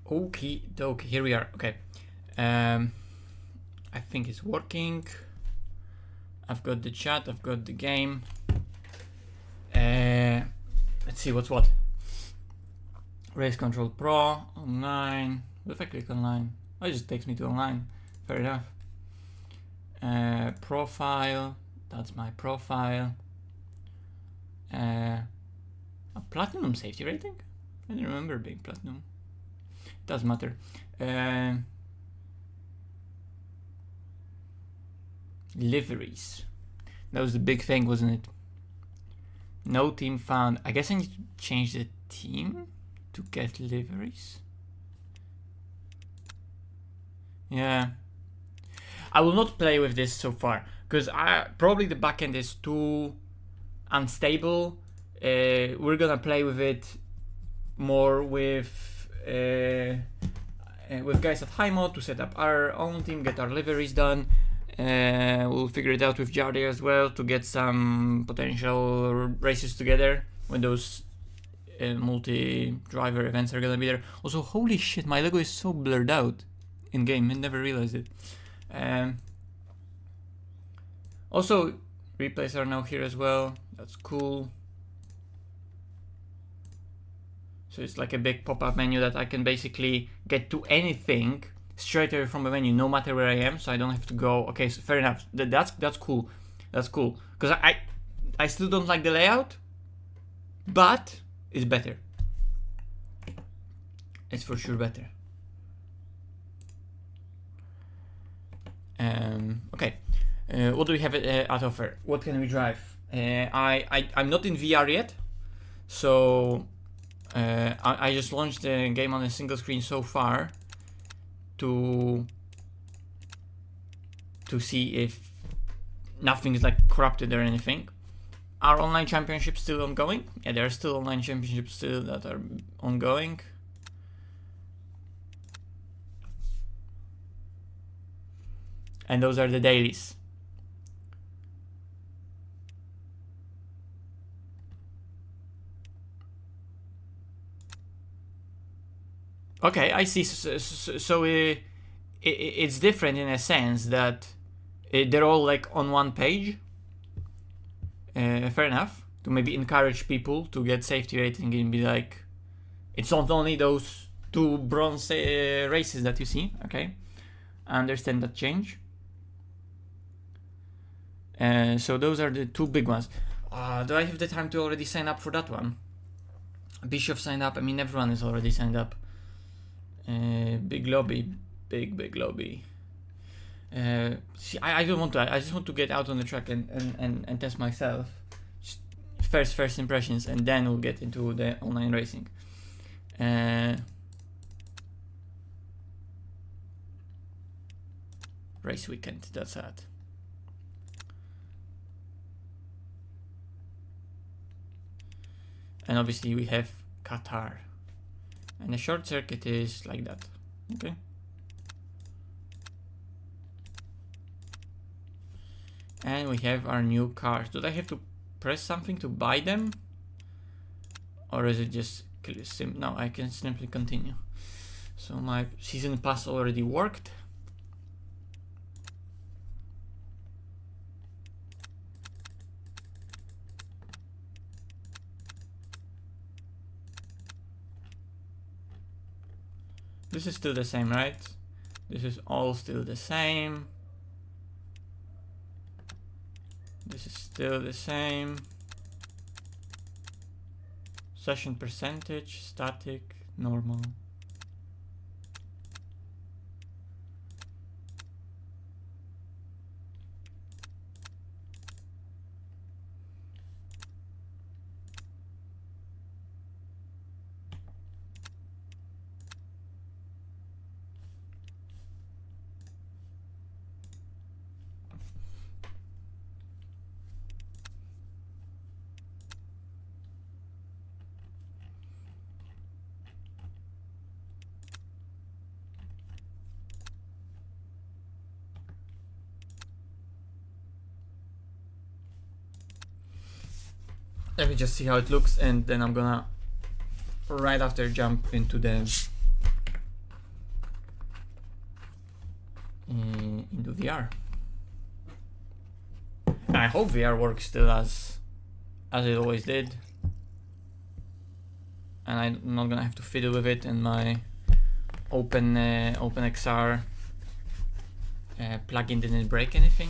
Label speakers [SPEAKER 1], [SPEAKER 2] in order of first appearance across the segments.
[SPEAKER 1] Okie dokie, here we are. Okay. I think it's working. I've got the chat, I've got the game. Let's see what's what. Race Control Pro, online. What if I click online? Oh, it just takes me to online. Fair enough. Profile, that's my profile. A platinum safety rating? I didn't remember being platinum. Doesn't matter. Liveries. That was the big thing, wasn't it? No team found. I guess I need to change the team to get liveries. Yeah. I will not play with this so far because probably the backend is too unstable. We're gonna play with it more with guys at high mod to set up our own team, get our liveries done. We'll figure it out with Jardy as well to get some potential races together when those multi-driver events are gonna be there. Also, holy shit, my logo is so blurred out in game. I never realized it. Also, replays are now here as well. That's cool. So it's like a big pop-up menu that I can basically get to anything straight away from the menu, no matter where I am. So I don't have to go. Okay, so fair enough. That's cool. That's cool. Because I still don't like the layout, but it's better. It's for sure better. Okay. What do we have at offer? What can we drive? I'm not in VR yet, so I just launched the game on a single screen so far to see if nothing is like corrupted or anything. Are online championships still ongoing? Yeah, there are still online championships still that are ongoing. And those are the dailies. Okay, I see. So it's different in a sense that they're all like on one page. Fair enough. To maybe encourage people to get safety rating and be like, it's not only those two bronze races that you see. Okay, I understand that change. So those are the two big ones. Do I have the time to already sign up for that one? Bischoff signed up. I mean, everyone is already signed up. Big lobby, big lobby. See, I don't want to. I just want to get out on the track and test myself. Just first impressions, and then we'll get into the online racing. Race weekend. That's that. And obviously we have Qatar. And the short circuit is like that. Okay. And we have our new cars. Do I have to press something to buy them? Or is it just no, I can simply continue. So my season pass already worked. This is still the same, right? This is all still the same. This is still the same. Session percentage, static, normal. Let me just see how it looks, and then I'm gonna right after jump into the hope VR works still as it always did, and I'm not gonna have to fiddle with it in my OpenXR plugin didn't break anything.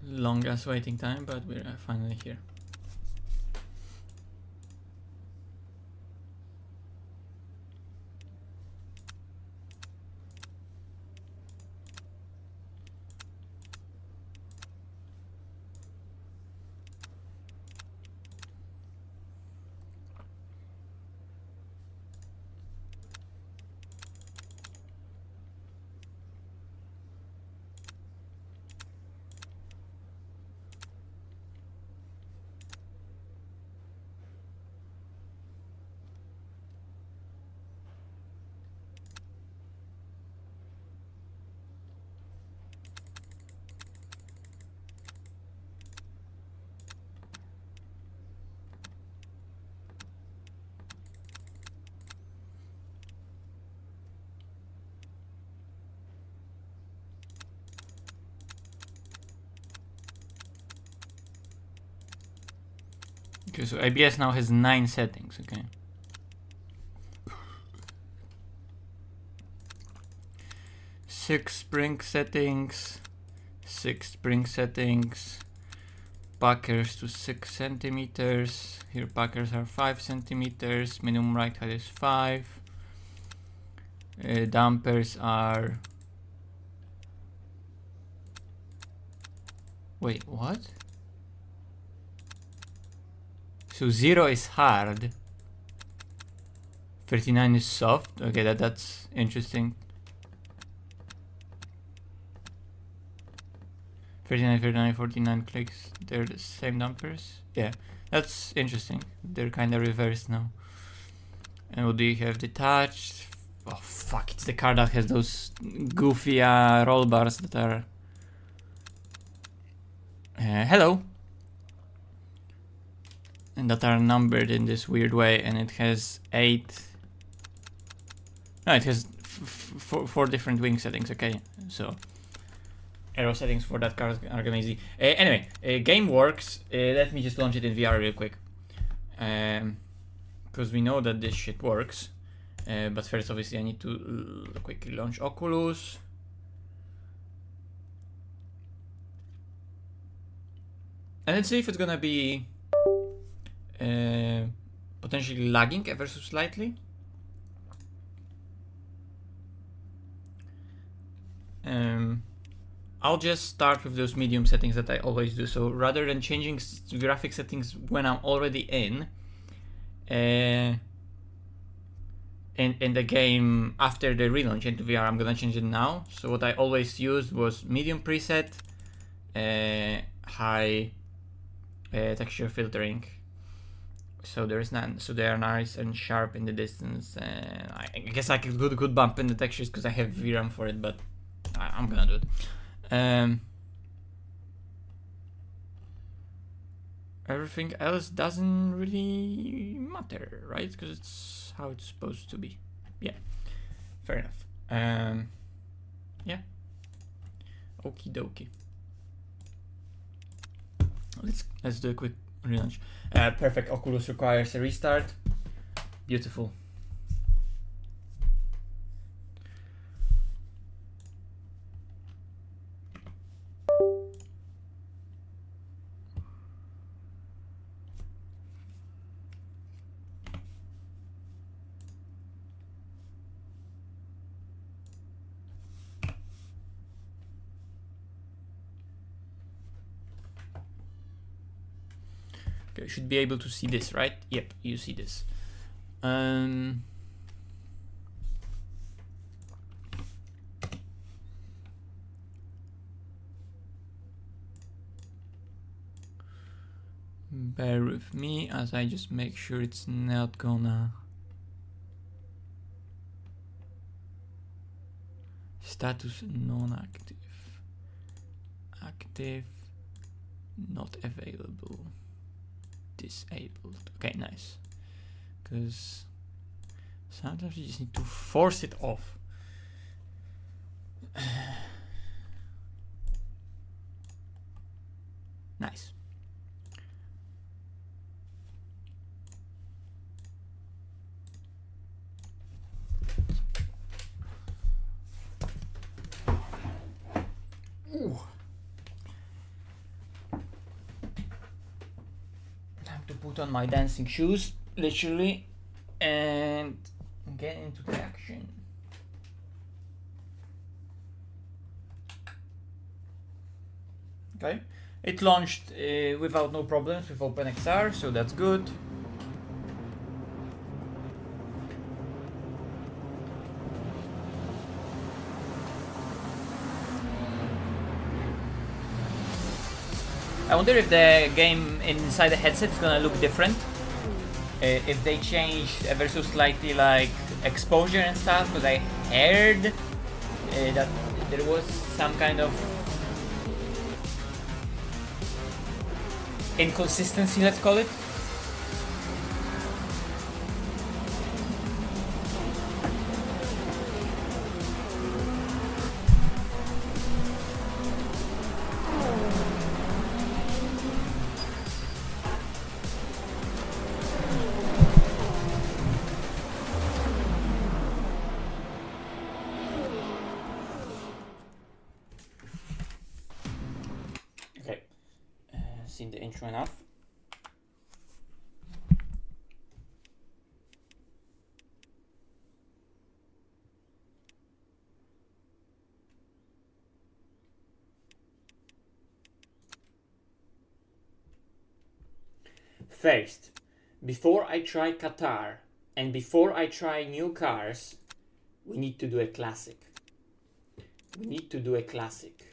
[SPEAKER 1] Longest waiting time, but we're finally here. Okay, so ABS now has 9 settings, okay. Six spring settings, packers to 6 centimeters. Here packers are 5 centimeters, minimum ride height is 5. Dampers are... Wait, what? So 0 is hard, 39 is soft. Okay, that's interesting. 39, 39, 49 clicks. They're the same dampers. Yeah, that's interesting. They're kind of reversed now. And what do you have? Detached. Oh fuck! It's the car that has those goofy roll bars that are. Hello. And that are numbered in this weird way, and it has 8. No, it has 4 different wing settings. Okay, so aero settings for that car are gonna be easy. Anyway, game works. Let me just launch it in VR real quick, because we know that this shit works. But first, obviously, I need to quickly launch Oculus. And let's see if it's gonna be potentially lagging ever so slightly. I'll just start with those medium settings that I always do. So rather than changing graphic settings when I'm already in the game after the relaunch into VR, I'm gonna change it now. So what I always used was medium preset, high texture filtering. So there's none. So they are nice and sharp in the distance. I guess I could do a good bump in the textures because I have VRAM for it, but I'm gonna do it. Everything else doesn't really matter, right? Because it's how it's supposed to be. Yeah, fair enough. Yeah. Okie dokie. Let's do a quick relaunch. Perfect. Oculus requires a restart. Beautiful. Okay, you should be able to see this, right? Yep, you see this. Bear with me as I just make sure it's not gonna status non-active, active, not available, disabled. Okay, nice. Because sometimes you just need to force it off. Nice. Ooh. Time to put on my dancing shoes, literally, and get into the action. Okay, it launched without no problems with OpenXR, so that's good. I wonder if the game inside the headset is gonna look different. If they change ever so slightly like exposure and stuff, because I heard that there was some kind of inconsistency, let's call it. Seen the intro enough. First, before I try Qatar and before I try new cars, we need to do a classic. We need to do a classic.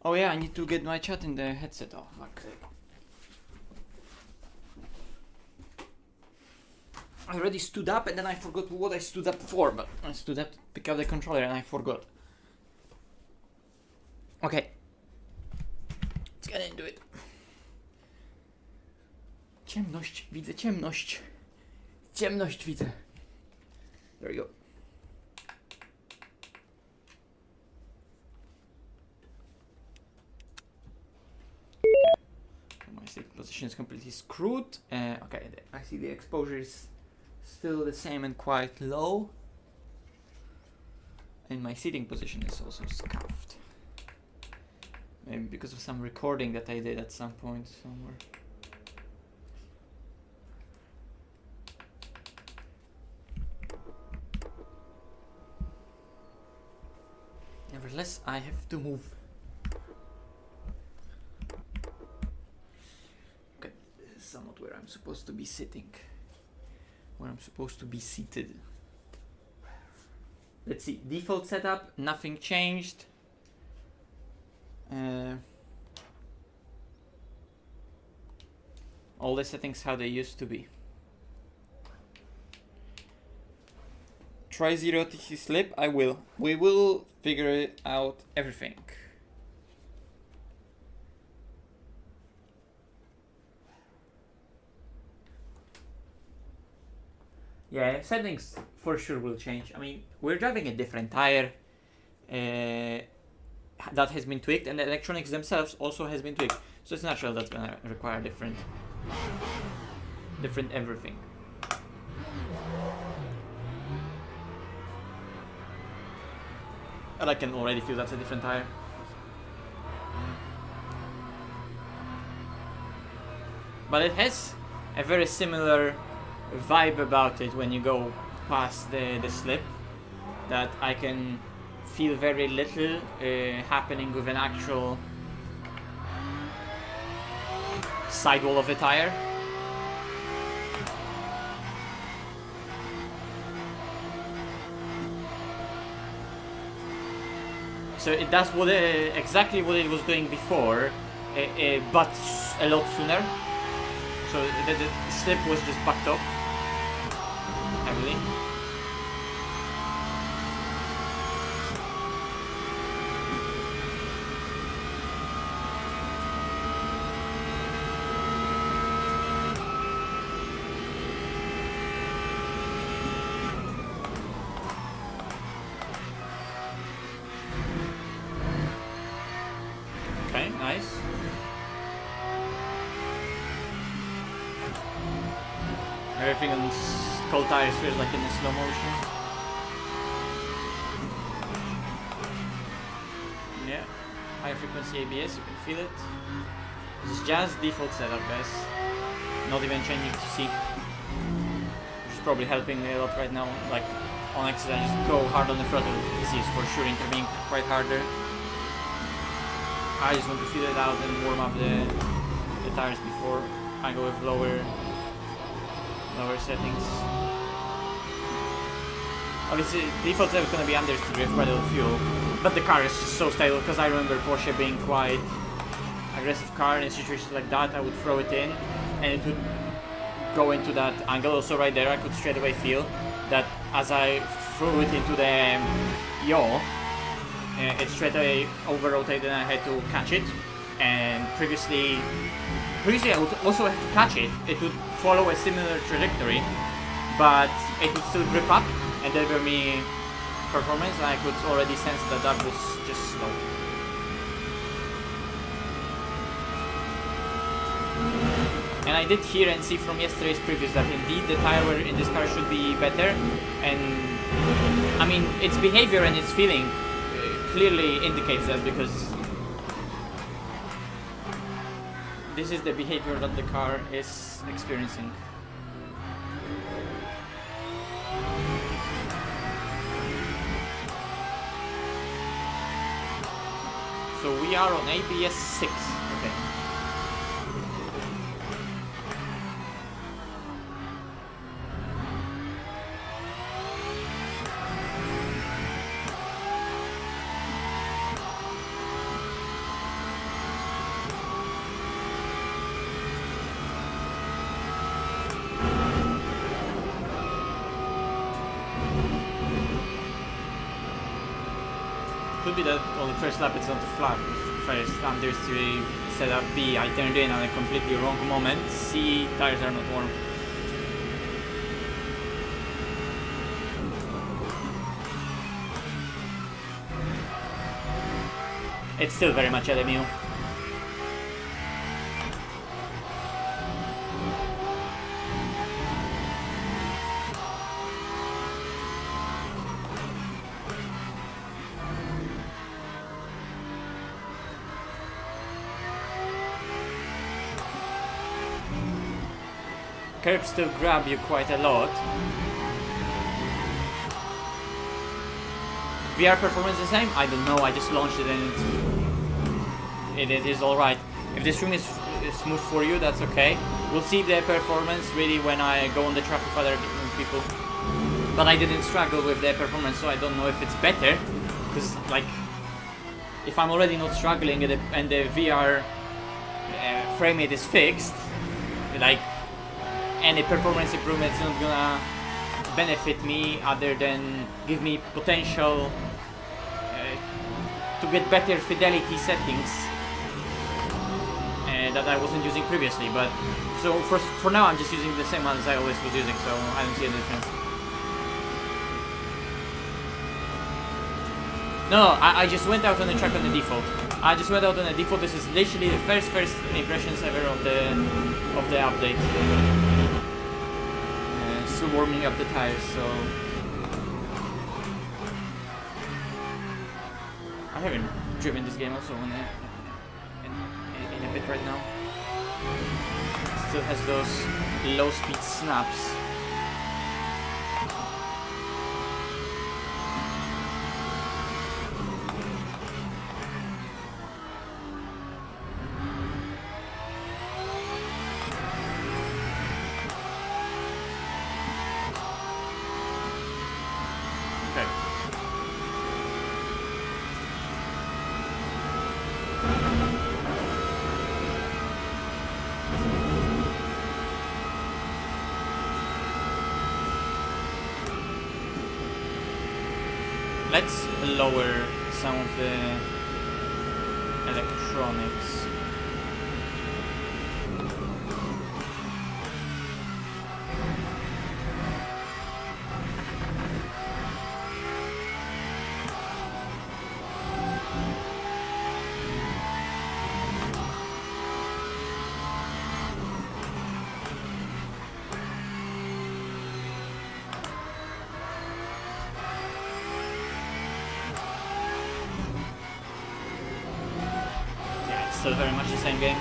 [SPEAKER 1] Oh yeah, I need to get my chat in the headset off. Okay. I already stood up and then I forgot what I stood up for, but I stood up to pick up the controller and I forgot. Okay. Let's get into it. Ciemność, widzę ciemność. Ciemność widzę. There we go. My state position is completely screwed. Okay, I see the exposure is still the same and quite low. And my seating position is also scuffed. Maybe because of some recording that I did at some point somewhere. Nevertheless, I have to move. Okay, this is somewhat where I'm supposed to be sitting. Where I'm supposed to be seated. Let's see, default setup, nothing changed. All the settings how they used to be. Try zero TC slip, I will. We will figure it out everything. Yeah, settings for sure will change. I mean, we're driving a different tire that has been tweaked, and the electronics themselves also has been tweaked. So it's natural that's gonna require different everything. And I can already feel that's a different tire. But it has a very similar vibe about it when you go past the slip, that I can feel very little happening with an actual sidewall of a tire. So it does exactly what it was doing before, but a lot sooner. So the slip was just backed off heavily. Okay, nice. Everything on cold tires feels like in a slow motion. Yeah, high frequency ABS, you can feel it. This is just default setup, guys. Not even changing to C. Which is probably helping me a lot right now. Like on X, I just go hard on the throttle. This is for sure intervening quite harder. I just want to feel it out and warm up the tires before I go with lower settings. Obviously, default setup is going to be under to drift quite a lot of fuel, but the car is just so stable, because I remember Porsche being quite aggressive car in situations like that. I would throw it in and it would go into that angle. Also right there I could straight away feel that as I threw it into the yaw, it straight away over-rotated and I had to catch it. And previously I would also have to catch it. It would follow a similar trajectory, but it would still grip up and deliver me performance, and I could already sense that that was just slow. And I did hear and see from yesterday's previews that indeed the tire wear in this car should be better, and I mean its behavior and its feeling clearly indicates that, because this is the behavior that the car is experiencing. So we are on ABS 6. Okay. Could be that on the first lap it's not flat. First under 3 setup B, I turned in on a completely wrong moment. C, tires are not warm. It's still very much LMU. Curbs still grab you quite a lot. VR performance the same? I don't know, I just launched it and it is alright. If this room is smooth for you, that's okay. We'll see the performance really when I go on the track with other people. But I didn't struggle with the performance, so I don't know if it's better. Because, like, if I'm already not struggling and the VR frame rate is fixed, like, any performance improvement is not gonna benefit me other than give me potential to get better fidelity settings that I wasn't using previously, but so for now I'm just using the same one as I always was using, so I don't see any difference. No, I just went out on the track on the default. I just went out on the default. This is literally the first impressions ever of the update. Still warming up the tires, so I haven't driven this game also in a bit right now. Still has those low speed snaps. Let's lower some of the electronics. Still very much the same game.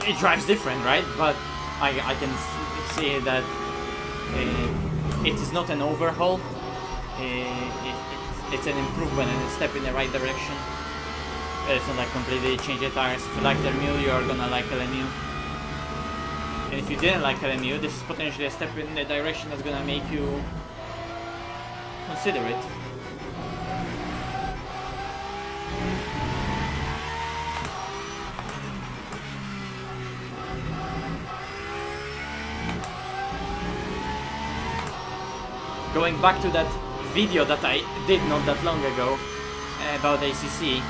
[SPEAKER 1] It drives different, right? But I can see that it is not an overhaul. It's an improvement and a step in the right direction. It's not like completely change the tires. If you like LMU, you are gonna like LMU. And if you didn't like LMU, this is potentially a step in the direction that's gonna make you consider it. Going back to that video that I did not that long ago about ACC,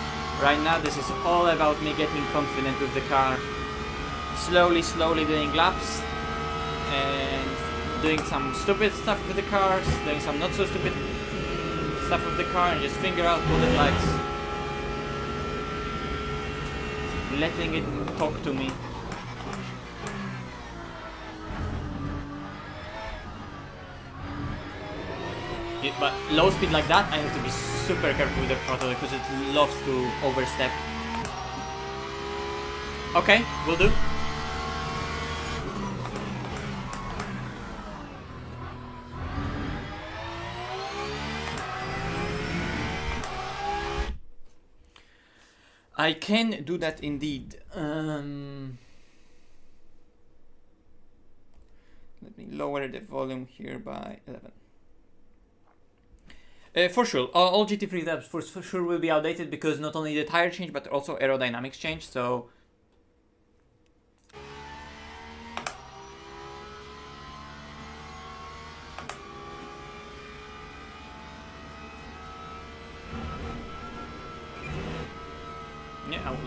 [SPEAKER 1] right now this is all about me getting confident with the car, slowly doing laps and doing some stupid stuff with the cars, doing some not so stupid stuff with the car, and just figure out what it likes, letting it talk to me. But low speed like that, I have to be super careful with the throttle because it loves to overstep. Okay, will do. I can do that indeed. Let me lower the volume here by 11. For sure, all GT3 labs for sure will be outdated because not only the tire change but also aerodynamics change, so yeah, I will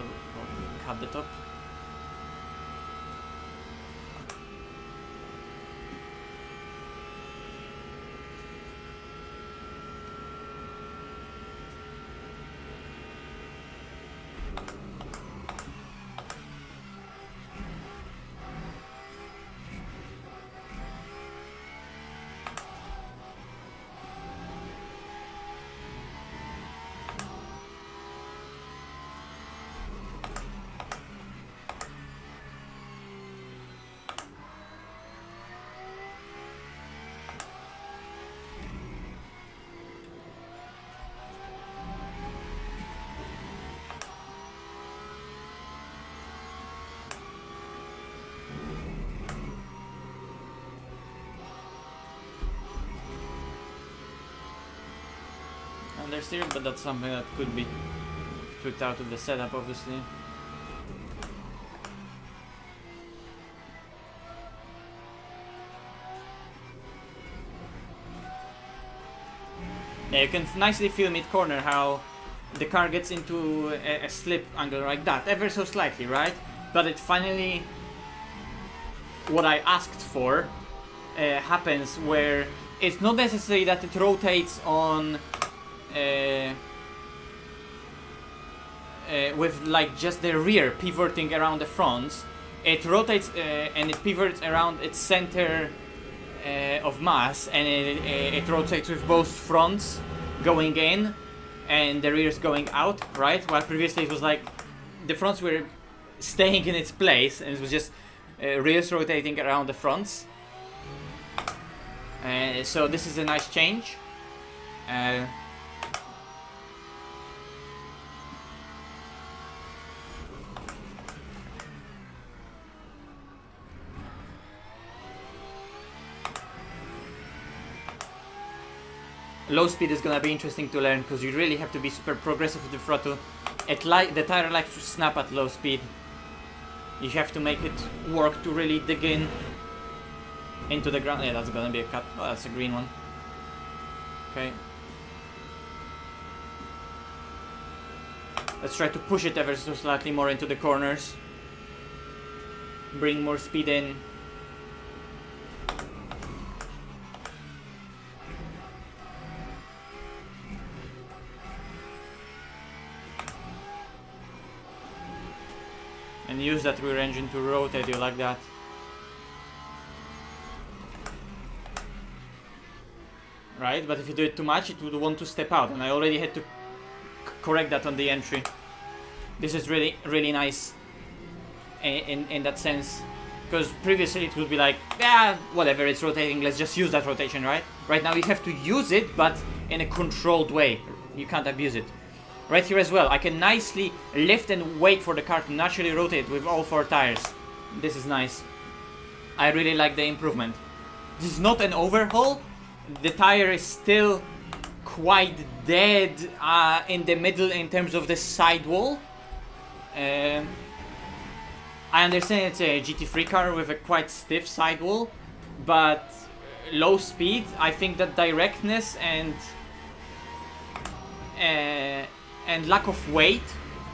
[SPEAKER 1] cut the top. Understeer, but that's something that could be tweaked out of the setup, obviously. Yeah, you can nicely feel mid-corner how the car gets into a slip angle like that, ever so slightly, right? but it finally, what I asked for, happens, where it's not necessary that it rotates on with like just the rear pivoting around the fronts. It rotates and it pivots around its center of mass, and it rotates with both fronts going in and the rears going out, right? While previously it was like the fronts were staying in its place and it was just rears rotating around the fronts. So this is a nice change. Low speed is gonna be interesting to learn, because you really have to be super progressive with the throttle. The tire likes to snap at low speed. You have to make it work to really dig in into the ground. Yeah, that's gonna be a cut. Oh, that's a green one. Okay. Let's try to push it ever so slightly more into the corners. Bring more speed in. And use that rear engine to rotate you like that. Right, but if you do it too much, it would want to step out, and I already had to correct that on the entry. This is really, really nice in that sense, because previously it would be like, yeah, whatever, it's rotating, let's just use that rotation, right? Right now you have to use it, but in a controlled way. You can't abuse it. Right here as well, I can nicely lift and wait for the car to naturally rotate with all 4 tires. This is nice. I really like the improvement. This is not an overhaul. The tire is still quite dead in the middle in terms of the sidewall. I understand it's a GT3 car with a quite stiff sidewall, but low speed, I think that directness and lack of weight,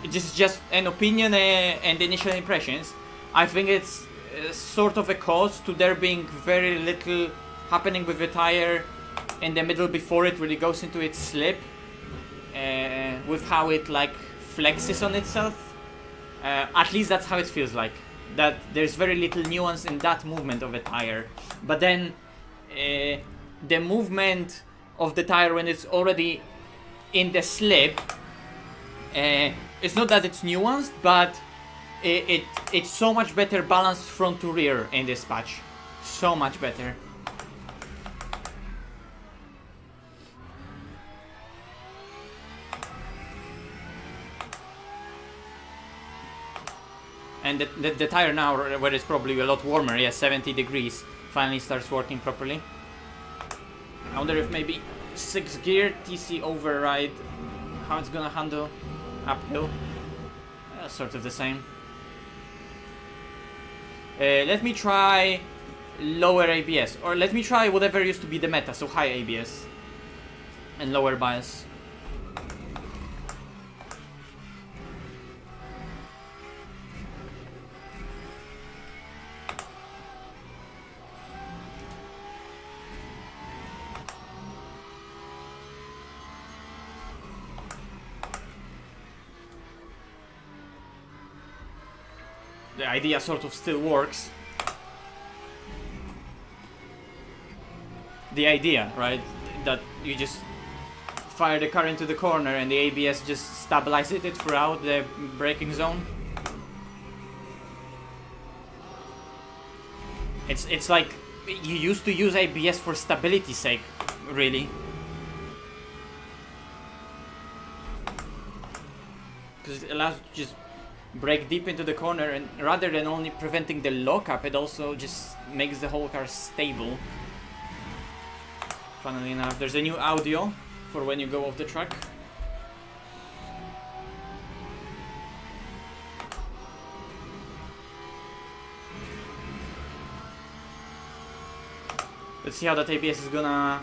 [SPEAKER 1] this is just an opinion and initial impressions. I think it's sort of a cause to there being very little happening with the tire in the middle before it really goes into its slip, with how it like flexes on itself. At least that's how it feels like. That there's very little nuance in that movement of a tire. But then the movement of the tire when it's already in the slip, it's not that it's nuanced, but it's so much better balanced front to rear in this patch. So much better. And the tire now, where it's probably a lot warmer, yeah, 70 degrees, finally starts working properly. I wonder if maybe 6th gear TC override, how it's gonna handle uphill. Sort of the same. Let me try lower ABS, or let me try whatever used to be the meta, so high ABS and lower bias. The idea sort of still works. The idea, right? That you just fire the car into the corner and the ABS just stabilizes it throughout the braking zone. It's like you used to use ABS for stability's sake, really. Because it allows you to just brake deep into the corner, and rather than only preventing the lockup, it also just makes the whole car stable. Funnily enough, there's a new audio for when you go off the track. Let's see how that ABS is gonna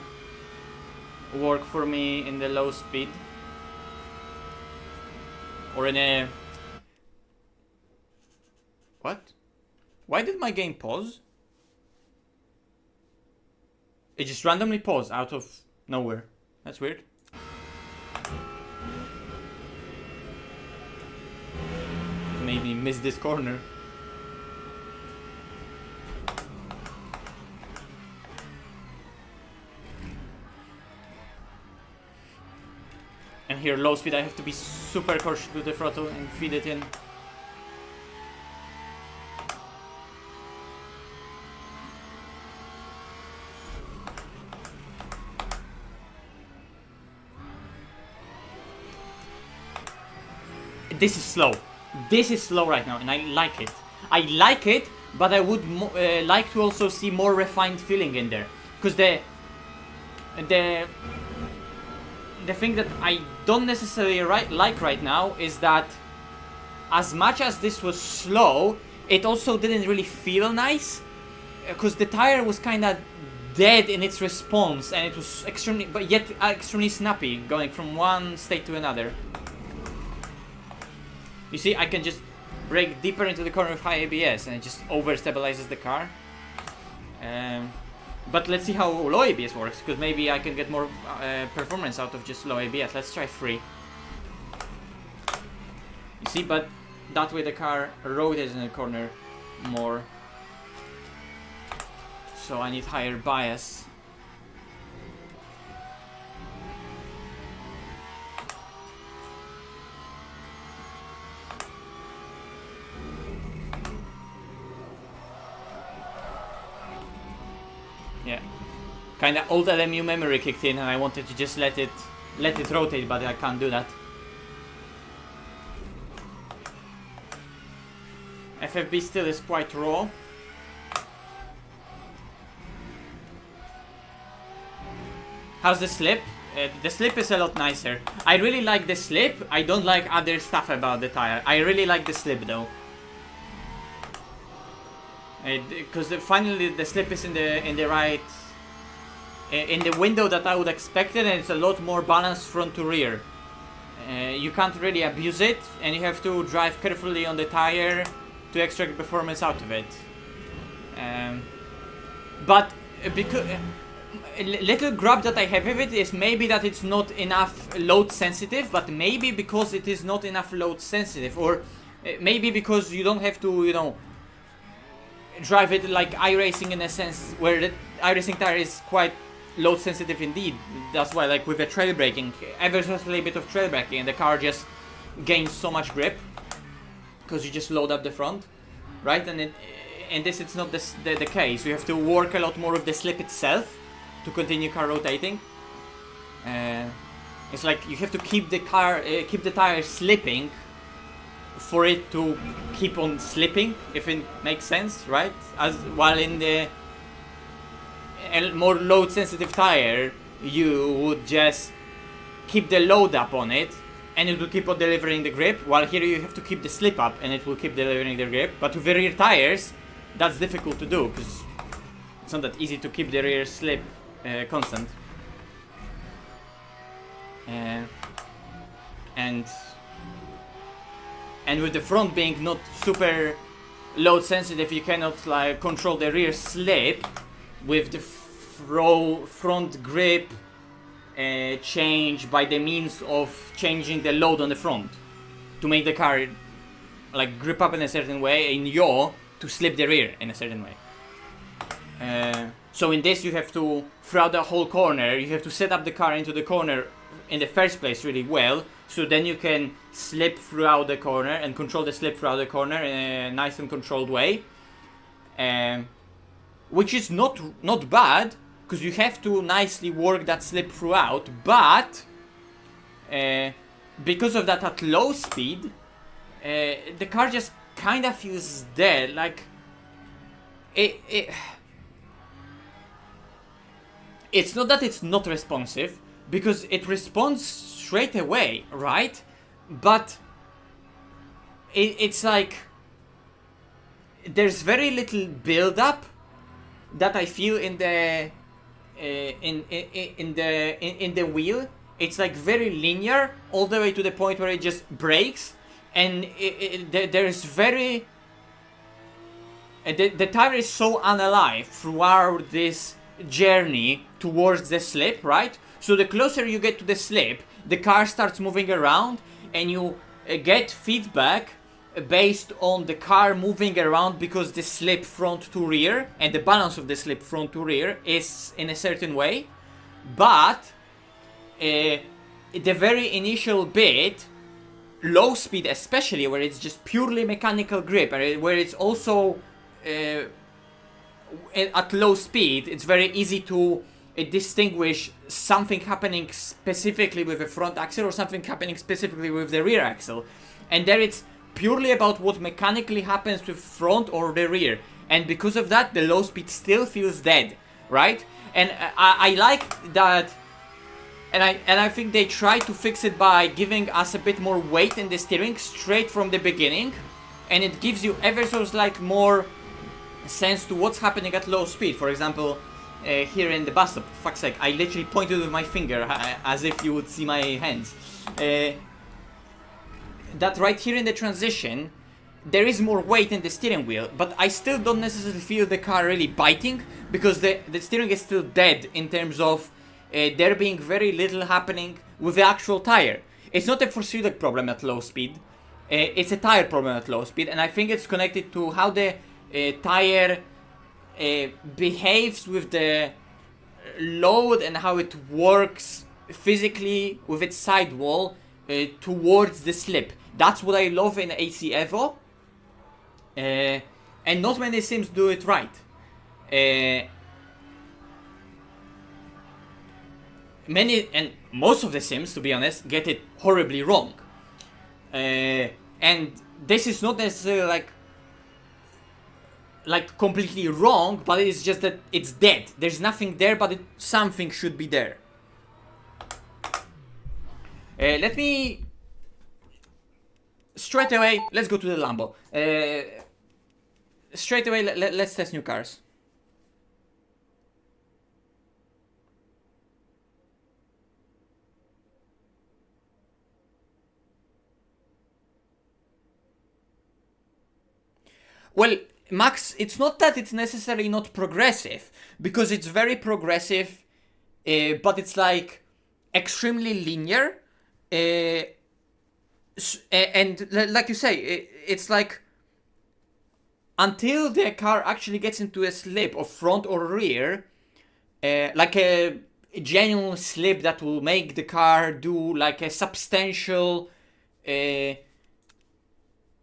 [SPEAKER 1] work for me in the low speed. Or in a What? Why did my game pause? It just randomly paused out of nowhere. That's weird. Made me miss this corner. And here, low speed, I have to be super cautious with the throttle and feed it in. This is slow. This is slow right now, and I like it. I like it, but I would like to also see more refined feeling in there. Because the thing that I don't necessarily like right now is that as much as this was slow, it also didn't really feel nice. Because the tire was kind of dead in its response, and it was extremely, but yet extremely snappy, going from one state to another. You see, I can just brake deeper into the corner with high ABS and it just over-stabilizes the car. But let's see how low ABS works, because maybe I can get more performance out of just low ABS. Let's try 3. You see, but that way the car rotates in the corner more. So I need higher bias. Yeah, kind of old LMU memory kicked in, and I wanted to just let it rotate, but I can't do that. FFB still is quite raw. How's the slip? The slip is a lot nicer. I really like the slip. I don't like other stuff about the tire. I really like the slip though. Because finally the slip is in the right, in the window that I would expect it, and it's a lot more balanced front to rear. You can't really abuse it, and you have to drive carefully on the tire to extract performance out of it. But because little grab that I have of it is maybe that it's not enough load sensitive, but maybe because it is not enough load sensitive, or maybe because you don't have to, you know, drive it like iRacing in a sense, where the iRacing tire is quite load sensitive indeed. That's why, like with the trail braking, ever so slightly bit of trail braking and the car just gains so much grip because you just load up the front, right? And this it's not the case. You have to work a lot more with the slip itself to continue car rotating. It's like you have to keep the tire slipping for it to keep on slipping, if it makes sense, right? As while in the more load sensitive tire, you would just keep the load up on it and it will keep on delivering the grip, while here you have to keep the slip up and it will keep delivering the grip. But with the rear tires, that's difficult to do because it's not that easy to keep the rear slip constant. And with the front being not super load sensitive, you cannot like control the rear slip with the front grip change by the means of changing the load on the front to make the car like grip up in a certain way and yaw to slip the rear in a certain way. So in this you have to, throughout the whole corner, you have to set up the car into the corner in the first place really well, so then you can slip throughout the corner and control the slip throughout the corner in a nice and controlled way, which is not bad because you have to nicely work that slip throughout. But because of that, at low speed, the car just kind of feels dead. Like it's not that it's not responsive, because it responds straight away, right? But it's like there's very little build up that I feel in the in the wheel. It's like very linear all the way to the point where it just breaks, and there's very the tire is so unalive throughout this journey towards the slip, right? So the closer you get to the slip, the car starts moving around, and you get feedback based on the car moving around, because the slip front to rear and the balance of the slip front to rear is in a certain way. But the very initial bit, low speed especially, where it's just purely mechanical grip, and where it's also at low speed, it's very easy to distinguish something happening specifically with the front axle or something happening specifically with the rear axle. And there it's purely about what mechanically happens with front or the rear. And because of that, the low speed still feels dead, right? And I like that. And I think they try to fix it by giving us a bit more weight in the steering straight from the beginning. And it gives you ever so slight more sense to what's happening at low speed. For example, here in the bus stop, for fuck's sake, I literally pointed with my finger as if you would see my hands. That right here in the transition, there is more weight in the steering wheel, but I still don't necessarily feel the car really biting, because the steering is still dead in terms of there being very little happening with the actual tire. It's not a force feedback problem at low speed, it's a tire problem at low speed, and I think it's connected to how the tire behaves with the load and how it works physically with its sidewall towards the slip. That's what I love in AC Evo, and not many sims do it right. Many, and most of the sims, to be honest, get it horribly wrong. And this is not necessarily like completely wrong, but it's just that it's dead. There's nothing there, but something should be there. Let me straight away, let's go to the Lambo. Straight away, let's test new cars. Well, Max, it's not that it's necessarily not progressive, because it's very progressive, but it's like extremely linear. And like you say, it's like until the car actually gets into a slip of front or rear, like a genuine slip that will make the car do like a substantial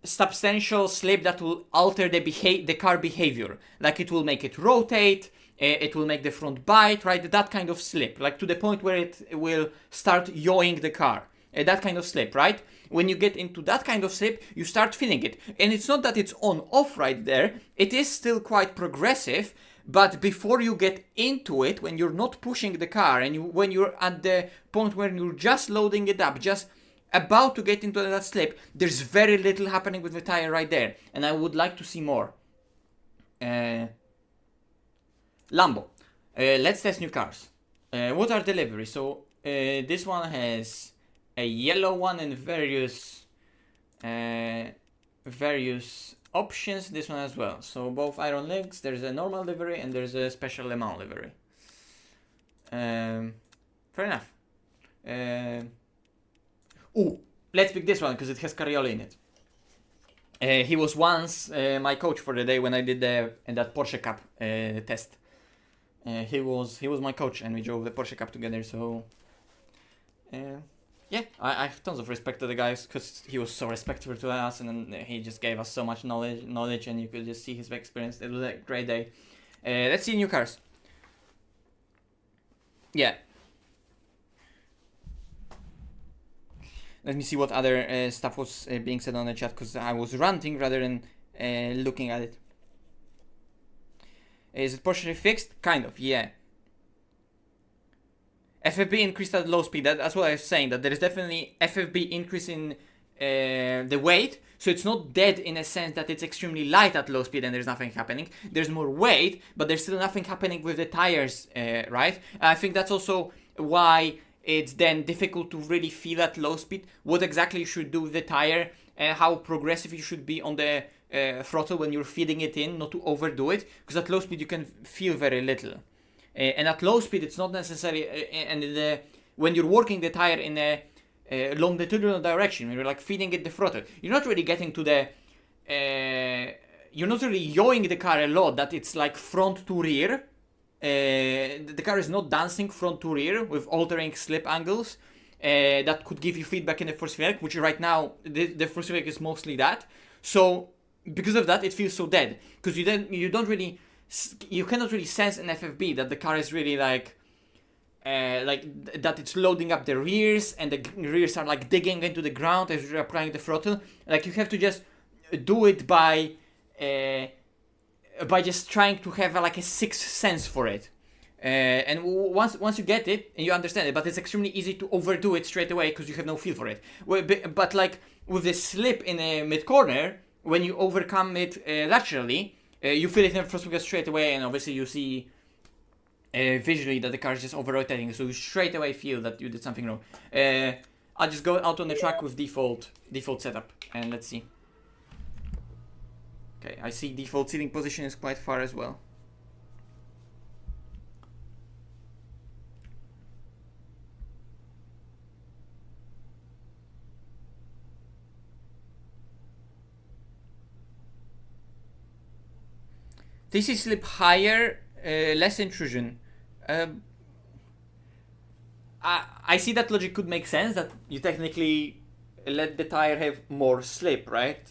[SPEAKER 1] slip that will alter the car behavior. Like it will make it rotate, it will make the front bite, right? That kind of slip, like to the point where it will start yawing the car. That kind of slip, right? When you get into that kind of slip, you start feeling it. And it's not that it's on off right there, it is still quite progressive, but before you get into it, when you're not pushing the car and when you're at the point where you're just loading it up, just about to get into that slip, there's very little happening with the tire right there. And I would like to see more. Lambo. Let's test new cars. What are deliveries? So this one has a yellow one and various options. This one as well. So both iron legs. There's a normal livery and there's a special Le Mans livery. Fair enough. Let's pick this one because it has Carioli in it. He was once my coach for the day when I did that Porsche Cup test. He was my coach and we drove the Porsche Cup together. So yeah, I have tons of respect to the guys because he was so respectful to us, and then he just gave us so much knowledge, and you could just see his experience. It was a great day. Let's see new cars. Yeah. Let me see what other stuff was being said on the chat, because I was ranting rather than looking at it. Is it Porsche fixed? Kind of, yeah. FFB increased at low speed. That's what I was saying, that there is definitely FFB increase in the weight. So it's not dead in a sense that it's extremely light at low speed and there's nothing happening. There's more weight, but there's still nothing happening with the tires, right? I think that's also why it's then difficult to really feel at low speed what exactly you should do with the tire, how progressive you should be on the throttle when you're feeding it in, not to overdo it, because at low speed you can feel very little. And at low speed it's not necessary, when you're working the tire in a longitudinal direction, when you're like feeding it the throttle, you're not really getting to the, you're not really yawing the car a lot, that it's like front to rear. The car is not dancing front to rear with altering slip angles that could give you feedback in the force feedback, which right now the force feedback is mostly that. So because of that, it feels so dead, because you cannot really sense in FFB that the car is really like that it's loading up the rears, and the rears are like digging into the ground as you're applying the throttle. Like you have to just do it by just trying to have like a sixth sense for it. And once you get it and you understand it, but it's extremely easy to overdo it straight away because you have no feel for it. But like with the slip in a mid corner, when you overcome it laterally, you feel it in first focus straight away, and obviously you see visually that the car is just over rotating, so you straight away feel that you did something wrong. I'll just go out on the track with default setup and let's see. Okay, I see default seating position is quite far as well. DC slip higher, less intrusion. I see that logic could make sense, that you technically let the tire have more slip, right?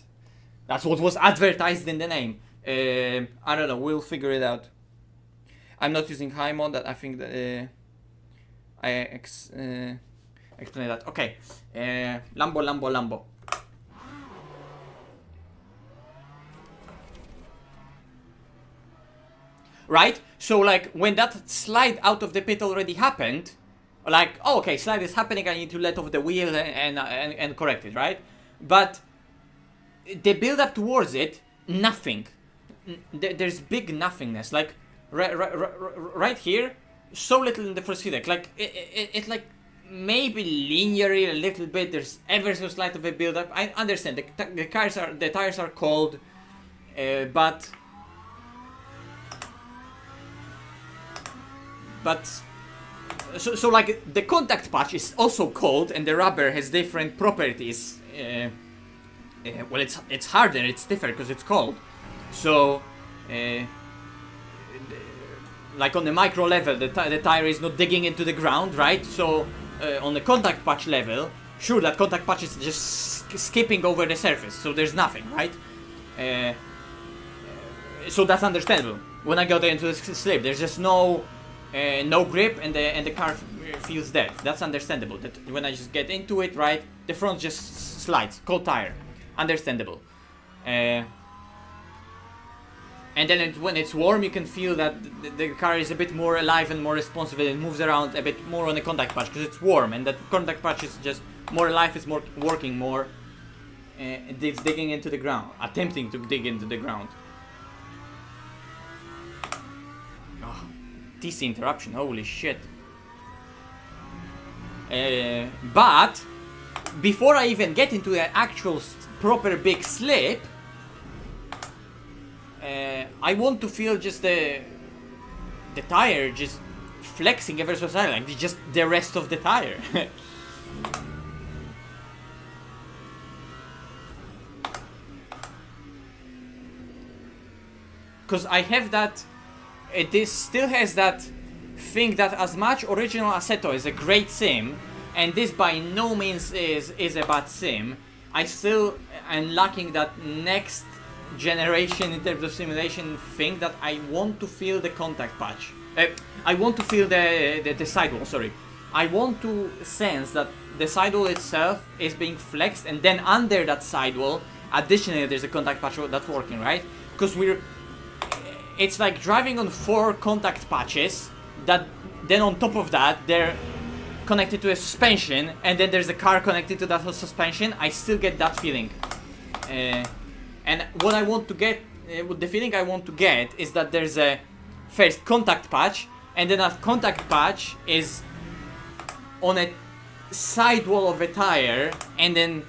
[SPEAKER 1] That's what was advertised in the name. I don't know, we'll figure it out. I'm not using high mode, that I think that I explain that. Okay, Lambo. Right? So like when that slide out of the pit already happened, like, oh, okay, slide is happening, I need to let off the wheel and correct it, right? But the build up towards it, nothing. There's big nothingness. Like right here, so little in the first feedback. Like it like maybe linearly a little bit. There's ever so slight of a build up. I understand the tires are cold, but so like the contact patch is also cold, and the rubber has different properties. Well, it's harder, it's stiffer because it's cold. So like on the micro level, the tire is not digging into the ground, right? So on the contact patch level, sure, that contact patch is just skipping over the surface, so there's nothing, right? So that's understandable. When I got into the slip, there's just no grip, and the car feels dead. That's understandable. That when I just get into it, right, the front just slides. Cold tire, understandable. And then when it's warm, you can feel that the car is a bit more alive and more responsive. It moves around a bit more on the contact patch because it's warm, and that contact patch is just more alive. It's more working more. It's digging into the ground, attempting to dig into the ground. Oh, TC interruption, holy shit. But before I even get into the actual proper big slip, I want to feel just the tire just flexing ever so slightly, like just the rest of the tire. Because I have that, this still has that thing that as much original Assetto is a great sim, and this by no means is a bad sim, I still am lacking that next generation in terms of simulation thing that I want to feel the contact patch. I want to feel the sidewall, sorry. I want to sense that the sidewall itself is being flexed, and then under that sidewall, additionally there's a contact patch that's working, right? Because it's like driving on 4 contact patches that then on top of that they're connected to a suspension, and then there's a car connected to that suspension. I still get that feeling. And what I want to get, the feeling I want to get is that there's a first contact patch, and then that contact patch is on a sidewall of a tire, and then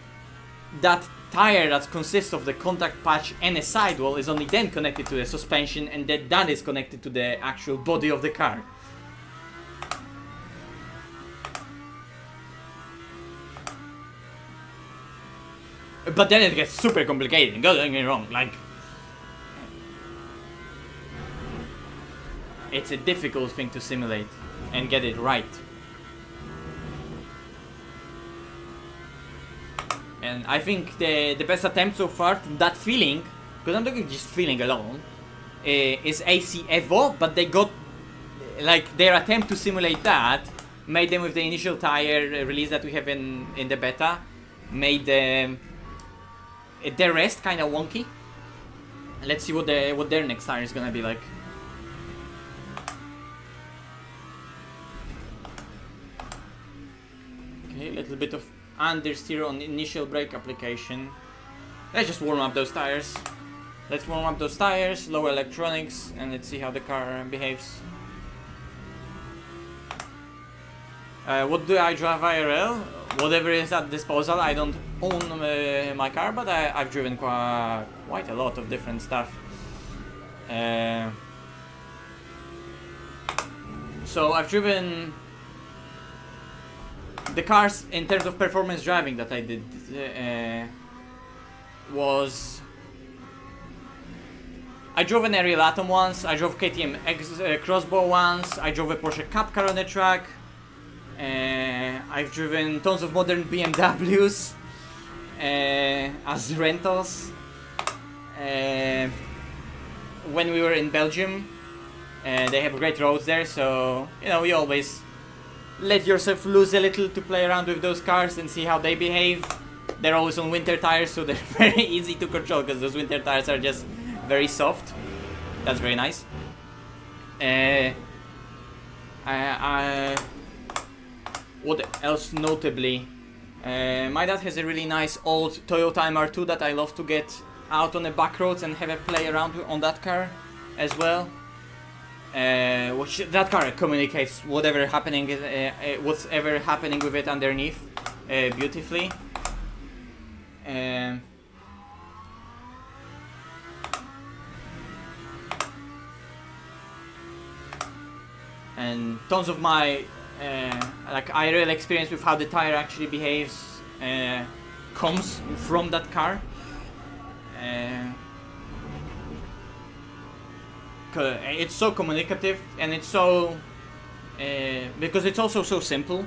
[SPEAKER 1] that tire that consists of the contact patch and a sidewall is only then connected to the suspension, and that is connected to the actual body of the car. But then it gets super complicated, don't get me wrong, like... It's a difficult thing to simulate and get it right. And I think the best attempt so far from that feeling, because I'm talking just feeling alone, is AC Evo, but they got, like, their attempt to simulate that, made them with the initial tire release that we have in the beta, made the rest kind of wonky. Let's see what their next tire is gonna be like. Okay, a little bit of understeer on initial brake application. Let's just warm up those tires. Let's warm up those tires, lower electronics, and let's see how the car behaves. What do I drive IRL? Whatever is at disposal. I don't own my car, but I've driven quite a lot of different stuff. So I've driven the cars in terms of performance driving that I did was I drove an Ariel Atom once, I drove KTM X Crossbow once, I drove a Porsche Cup car on the track. I've driven tons of modern BMWs as rentals. When we were in Belgium, they have great roads there, so you know, you always let yourself loose a little to play around with those cars and see how they behave. They're always on winter tires, so they're very easy to control because those winter tires are just very soft. That's very nice. What else notably? My dad has a really nice old Toyota MR2 that I love to get out on the back roads and have a play around on that car as well. Which that car communicates whatever happening, what's ever happening with it underneath beautifully. And tons of my like IRL experience with how the tire actually behaves comes from that car. It's so communicative, and it's so because it's also so simple,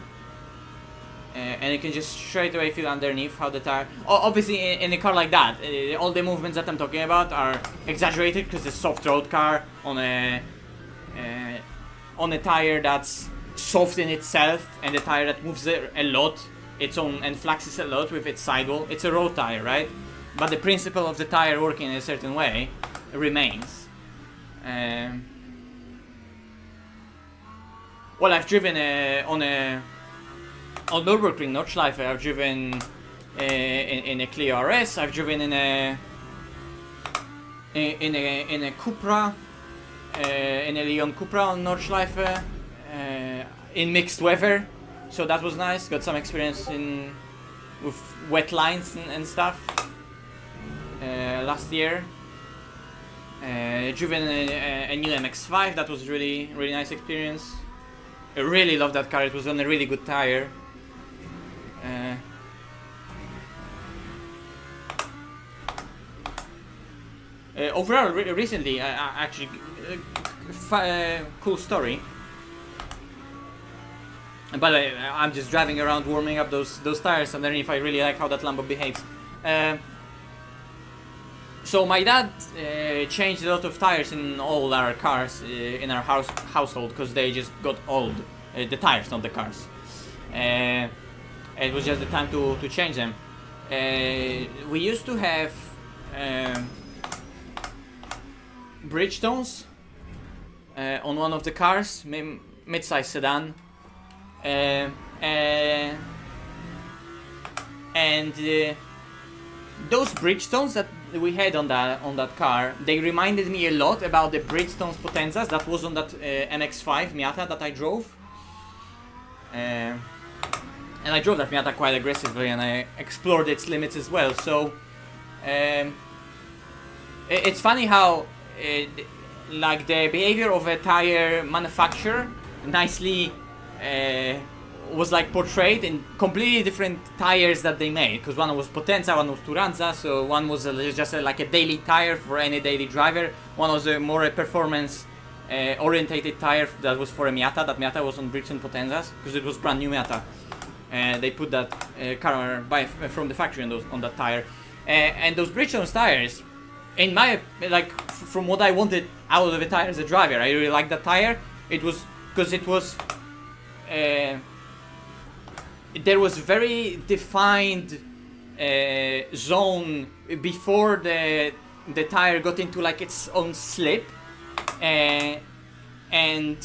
[SPEAKER 1] and you can just straight away feel underneath how the tire. Obviously, in a car like that, all the movements that I'm talking about are exaggerated because it's a soft road car on a tire that's soft in itself, and a tire that moves a lot, its own, and fluxes a lot with its sidewall. It's a road tire, right? But the principle of the tire working in a certain way remains. Well, I've driven on Nürburgring Nordschleife. I've driven in a Clio RS. I've driven in a Cupra, in a Leon Cupra on Nordschleife, in mixed weather. So that was nice. Got some experience with wet lines and stuff last year. Driven a new MX-5, that was really nice experience. I really love that car, it was on a really good tire. Overall, recently, actually, cool story. But I'm just driving around warming up those tires underneath. I really like how that Lambo behaves. So my dad changed a lot of tires in all our cars in our household because they just got old. The tires, not the cars. It was just the time to change them. We used to have Bridgestones on one of the cars, mid-size sedan. Those Bridgestones that we had on that car, they reminded me a lot about the Bridgestones Potenzas that was on that MX-5 Miata that I drove. And I drove that Miata quite aggressively, and I explored its limits as well. So It's funny how like the behavior of a tire manufacturer nicely was like portrayed in completely different tires that they made, because one was Potenza, one was Turanza, so one was just like a daily tire for any daily driver, one was a more performance orientated tire that was for a Miata. That Miata was on Bridgestone Potenzas because it was brand new Miata. They put that car from the factory on that tire, and those Bridgestone tires, in my from what I wanted out of a tire as a driver, I really liked that tire. It was because it was there was very defined zone before the tire got into like its own slip, and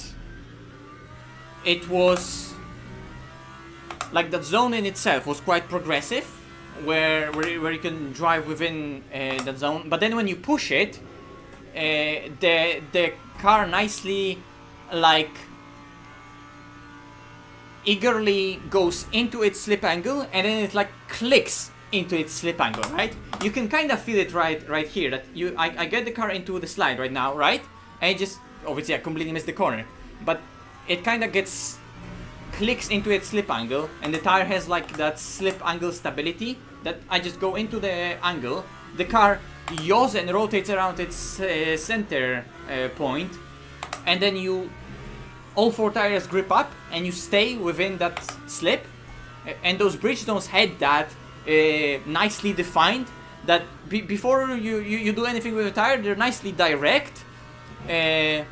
[SPEAKER 1] it was like that zone in itself was quite progressive, where you can drive within that zone. But then when you push it, the car nicely like eagerly goes into its slip angle, and then it like clicks into its slip angle, right? You can kind of feel it right here, that I get the car into the slide right now, right? And it just, obviously I completely missed the corner, but it kind of clicks into its slip angle, and the tire has like that slip angle stability that I just go into the angle, the car yaws and rotates around its center point, and then all four tires grip up and you stay within that slip. And those Bridgestones had that nicely defined, that before you do anything with the tire, they're nicely direct, and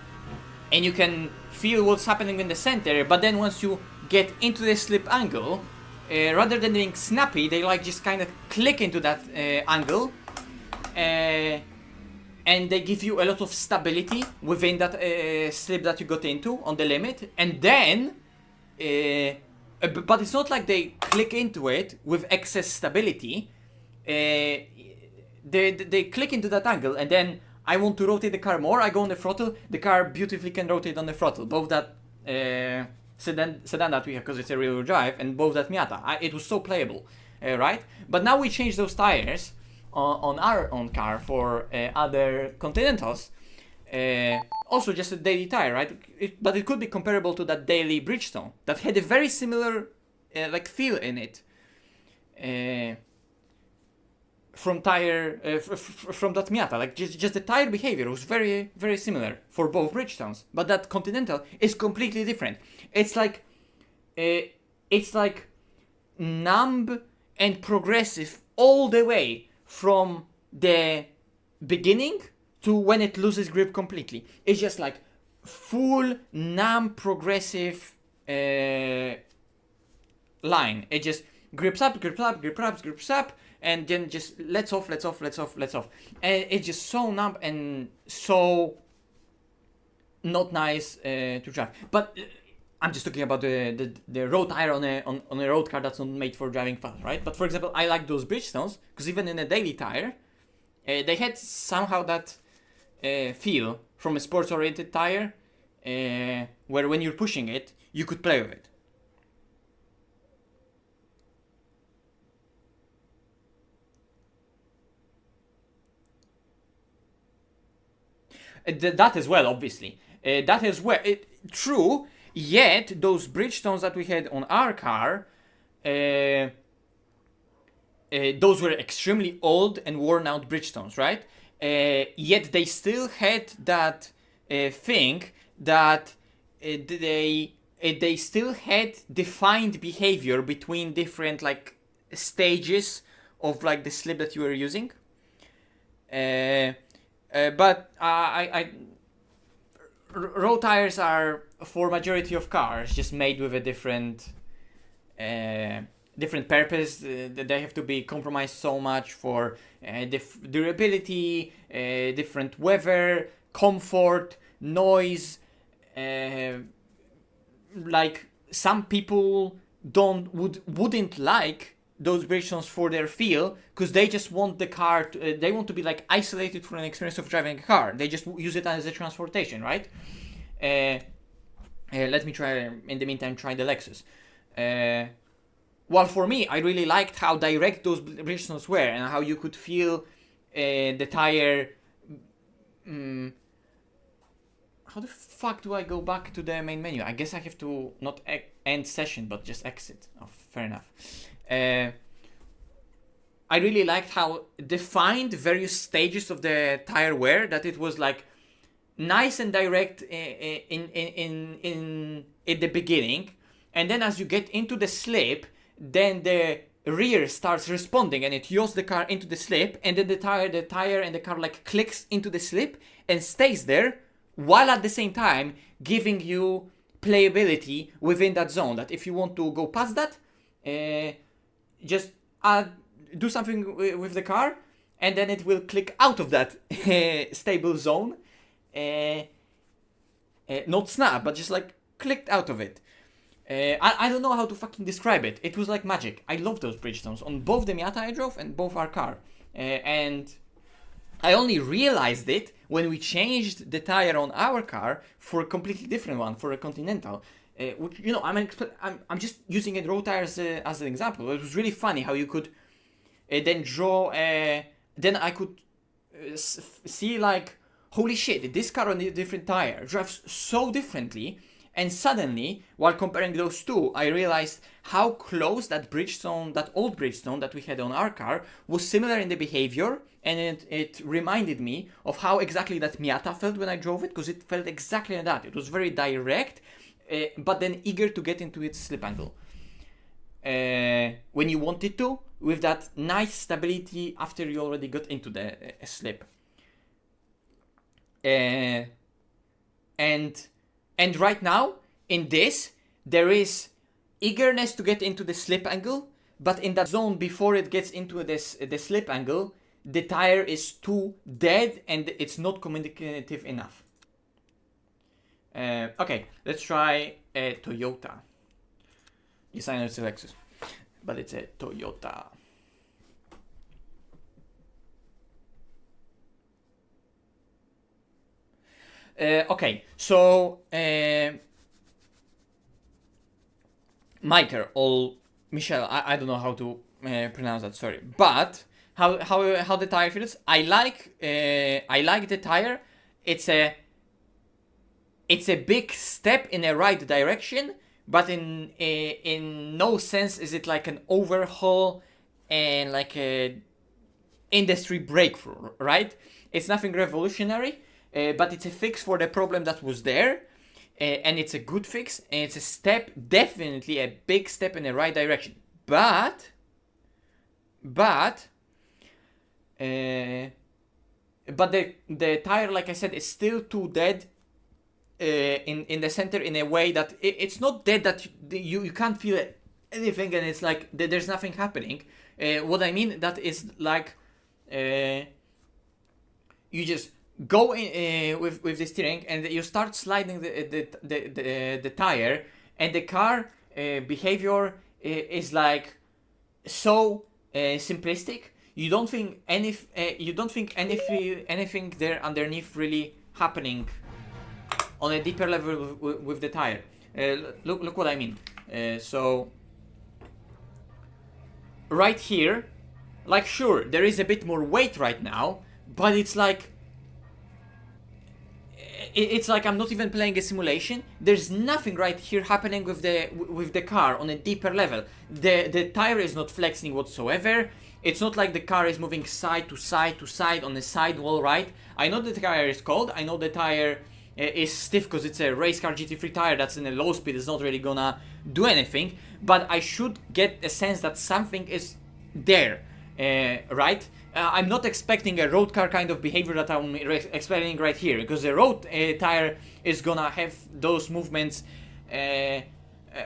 [SPEAKER 1] you can feel what's happening in the center. But then once you get into the slip angle, rather than being snappy, they like just kind of click into that angle, and they give you a lot of stability within that slip that you got into on the limit. And then but it's not like they click into it with excess stability. They click into that angle, and then I want to rotate the car more, I go on the throttle, the car beautifully can rotate on the throttle. Both that sedan that we have, because it's a rear-wheel drive, and both that Miata. It was so playable, right? But now we changed those tires on our own car for other Continentals. Also just a daily tire, right? But it could be comparable to that daily Bridgestone that had a very similar like feel in it. From from that Miata, like just the tire behavior was very, very similar for both Bridgestones. But that Continental is completely different. It's like numb and progressive all the way from the beginning to when it loses grip completely. It's just like full numb progressive line. It just grips up, and then just lets off. And it's just so numb and so not nice to drive. But I'm just talking about the road tire on a road car that's not made for driving fast, right? But for example, I like those Bridgestones because even in a daily tire, they had somehow that feel from a sports-oriented tire, where when you're pushing it, you could play with it. That as well, obviously. That as well. True, yet those Bridgestones that we had on our car, those were extremely old and worn out Bridgestones, right? Yet they still had that thing that they still had defined behavior between different like stages of like the slip that you were using. But road tires are, for majority of cars, just made with a different purpose. They have to be compromised so much for durability, different weather, comfort, noise. Like some people wouldn't like those Bridgestones for their feel, because they just want the car to, they want to be like isolated from an experience of driving a car. They just use it as a transportation, right? Let me try, in the meantime, try the Lexus. Well, for me, I really liked how direct those Bridgestones were, and how you could feel the tire. How the fuck do I go back to the main menu? I guess I have to not end session, but just exit. Oh, fair enough. I really liked how defined various stages of the tire were. That it was like nice and direct in the beginning, and then as you get into the slip, then the rear starts responding and it yaws the car into the slip, and then the tire and the car like clicks into the slip and stays there, while at the same time giving you playability within that zone. That if you want to go past that, just do something with the car, and then it will click out of that stable zone. Not snap, but just like clicked out of it. I don't know how to fucking describe it. It was like magic. I love those Bridgestones on both the Miata I drove and both our car. And I only realized it when we changed the tire on our car for a completely different one, for a Continental. Which, you know, I'm just using it road tires as an example. It was really funny how you could then draw. Then I could see like, holy shit, this car on a different tire drives so differently. And suddenly, while comparing those two, I realized how close that Bridgestone, that old Bridgestone that we had on our car, was similar in the behavior. And it reminded me of how exactly that Miata felt when I drove it, because it felt exactly like that. It was very direct, but then eager to get into its slip angle. When you wanted to, with that nice stability after you already got into the slip. And right now, in this, there is eagerness to get into the slip angle, but in that zone before it gets into the slip angle, the tire is too dead and it's not communicative enough. Okay, let's try a Toyota. Yes, I know it's a Lexus, but it's a Toyota. Okay, so Michael or Michelle, I don't know how to pronounce that. Sorry, but how the tire feels? I like the tire. It's a big step in the right direction, but in no sense is it like an overhaul and like a industry breakthrough, right? It's nothing revolutionary. But it's a fix for the problem that was there, and it's a good fix, and it's a step, definitely a big step in the right direction. But the tire, like I said, is still too dead in the center in a way that it's not dead that you can't feel anything, and it's like there's nothing happening. What I mean that is like you just go in with the steering and you start sliding the tire, and the car behavior is like so simplistic. You don't think anything there underneath really happening on a deeper level with the tire. Look what I mean. So right here, like sure there is a bit more weight right now, but it's like I'm not even playing a simulation. There's nothing right here happening with the car on a deeper level. The tire is not flexing whatsoever. It's not like the car is moving side to side to side on the sidewall, right? I know the tire is cold. I know the tire is stiff because it's a race car GT3 tire that's in a low speed. It's not really gonna do anything. But I should get a sense that something is there, right? I'm not expecting a road car kind of behavior that I'm explaining right here, because the road tire is gonna have those movements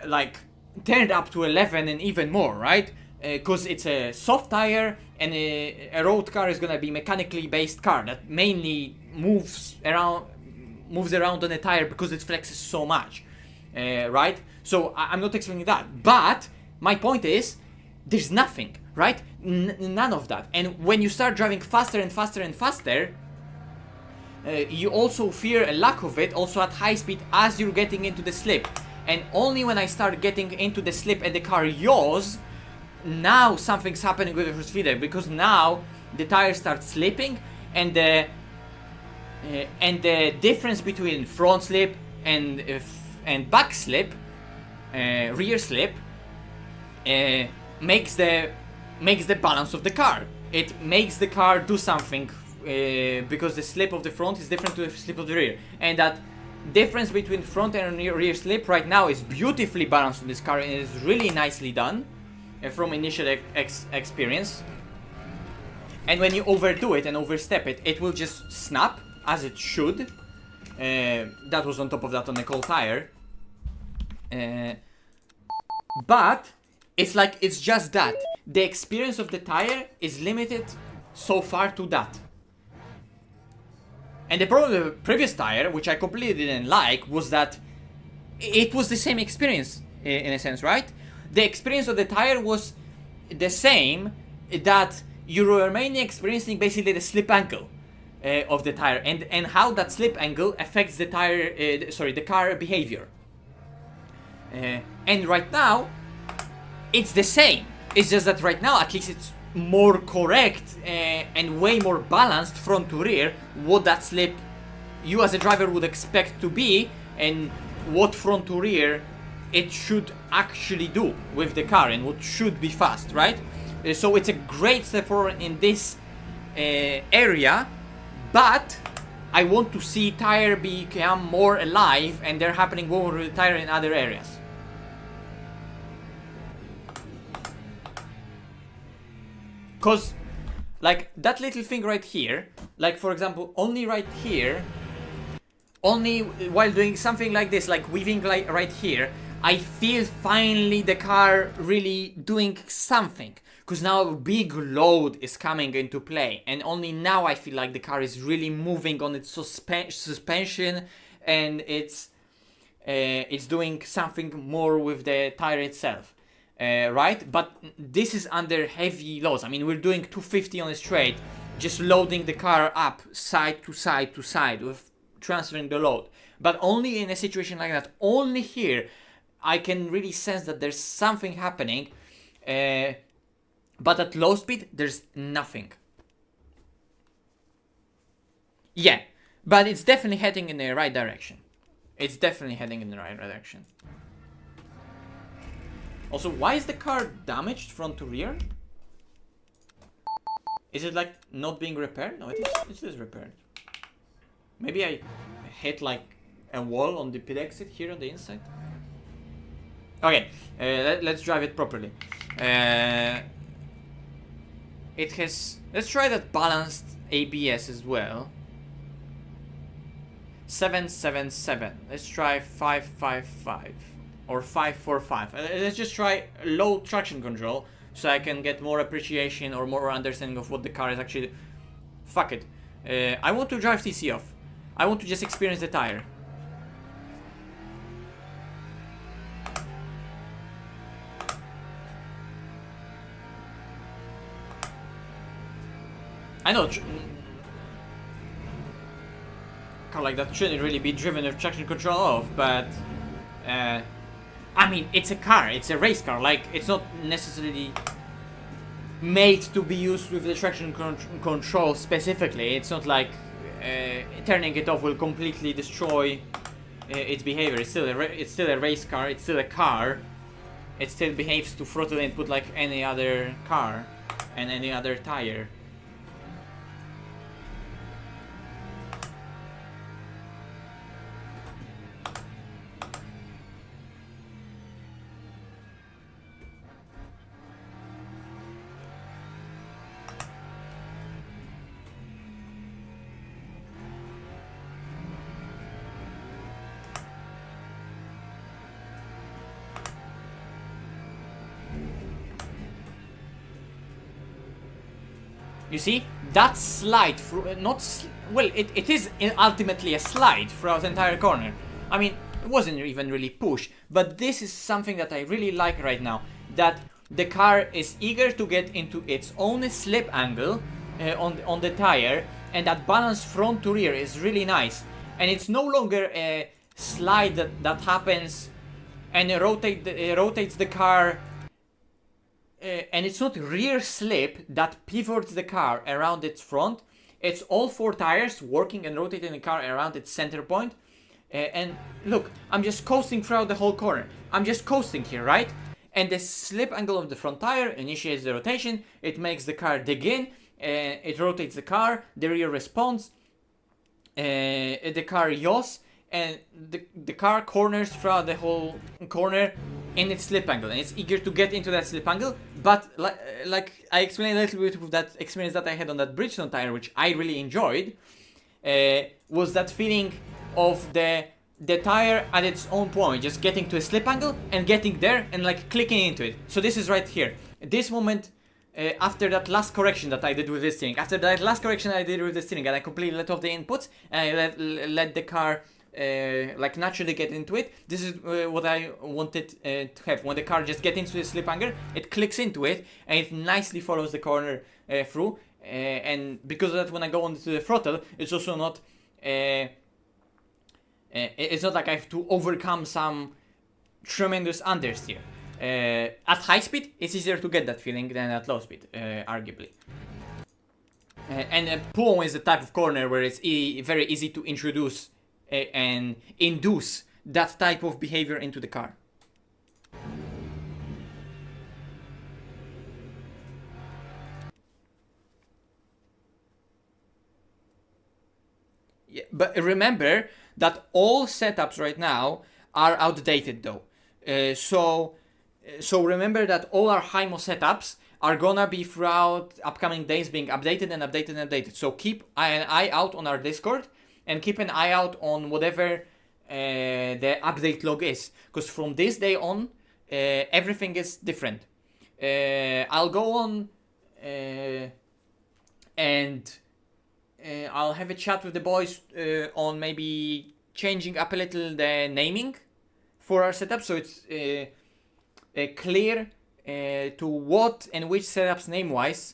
[SPEAKER 1] like turned up to 11 and even more, right? Because it's a soft tire, and a road car is gonna be mechanically based car that mainly moves around on a tire because it flexes so much, right? So I'm not expecting that, but my point is there's nothing, right? None of that. And when you start driving faster and faster and faster, you also fear a lack of it also at high speed as you're getting into the slip. And only when I start getting into the slip and the car yaws, now something's happening with the first feeder, because now the tire starts slipping, and the difference between front slip and back slip, rear slip, makes the balance of the car. It makes the car do something, because the slip of the front is different to the slip of the rear, and that difference between front and rear slip right now is beautifully balanced on this car, and it is really nicely done from initial experience. And when you overdo it and overstep it, it will just snap, as it should. That was on top of that on a cold tire. But it's like, it's just that. The experience of the tire is limited so far to that. And the problem with the previous tire, which I completely didn't like, was that it was the same experience in a sense, right? The experience of the tire was the same, that you were mainly experiencing basically the slip angle of the tire, and how that slip angle affects the tire, the car behavior. And right now, it's the same. It's just that right now, at least it's more correct and way more balanced front to rear, what that slip you as a driver would expect to be, and what front to rear it should actually do with the car, and what should be fast, right? So it's a great step forward in this area, but I want to see tire become more alive, and they're happening more with the tire in other areas. Cause, like, that little thing right here, like for example, only right here, only while doing something like this, like weaving like right here, I feel finally the car really doing something. Cause now a big load is coming into play, and only now I feel like the car is really moving on its suspension, and it's doing something more with the tire itself. Right? But this is under heavy loads. I mean, we're doing 250 on a straight, just loading the car up side to side to side with transferring the load. But only in a situation like that, only here, I can really sense that there's something happening. But at low speed, there's nothing. Yeah, but it's definitely heading in the right direction. It's definitely heading in the right direction. Also, why is the car damaged front to rear? Is it like not being repaired? No, it is repaired. Maybe I hit like a wall on the pit exit here on the inside. Okay, let's drive it properly. It has... Let's try that balanced ABS as well. 777. Let's try 555. Or 545. Let's just try low traction control, so I can get more appreciation or more understanding of what the car is actually... Fuck it. I want to drive TC off. I want to just experience the tire. I know car like that shouldn't really be driven with traction control off, but I mean, it's a car, it's a race car, like, it's not necessarily made to be used with the traction control specifically. It's not like turning it off will completely destroy its behavior. It's still a race car, it's still a car. It still behaves to throttle input like any other car and any other tire. You see, that slide, it is ultimately a slide throughout the entire corner. I mean, it wasn't even really pushed, but this is something that I really like right now, that the car is eager to get into its own slip angle on the tire, and that balance front to rear is really nice. And it's no longer a slide that happens and it rotates the car and it's not rear slip that pivots the car around its front. It's all 4 tires working and rotating the car around its center point. And look, I'm just coasting throughout the whole corner. I'm just coasting here, right? And the slip angle of the front tire initiates the rotation. It makes the car dig in. It rotates the car. The rear responds. The car yaws. And the car corners throughout the whole corner in its slip angle. And it's eager to get into that slip angle. But like I explained a little bit with that experience that I had on that Bridgestone tire, which I really enjoyed, was that feeling of the tire at its own point, just getting to a slip angle and getting there and like clicking into it. So this is right here. This moment, after that last correction that I did with the steering, and I completely let off the inputs and I let the car like naturally get into it. This is what I wanted to have. When the car just gets into the slip angle, it clicks into it and it nicely follows the corner through. And because of that, when I go onto the throttle, it's also not. It's not like I have to overcome some tremendous understeer. At high speed, it's easier to get that feeling than at low speed, arguably. And Puo is the type of corner where it's very easy to introduce and induce that type of behavior into the car. Yeah, but remember that all setups right now are outdated though. So remember that all our HIMO setups are gonna be throughout upcoming days being updated and updated and updated. So keep an eye out on our Discord and keep an eye out on whatever the update log is. Because from this day on, everything is different. I'll go on and I'll have a chat with the boys on maybe changing up a little the naming for our setup, so it's clear to what and which setups name-wise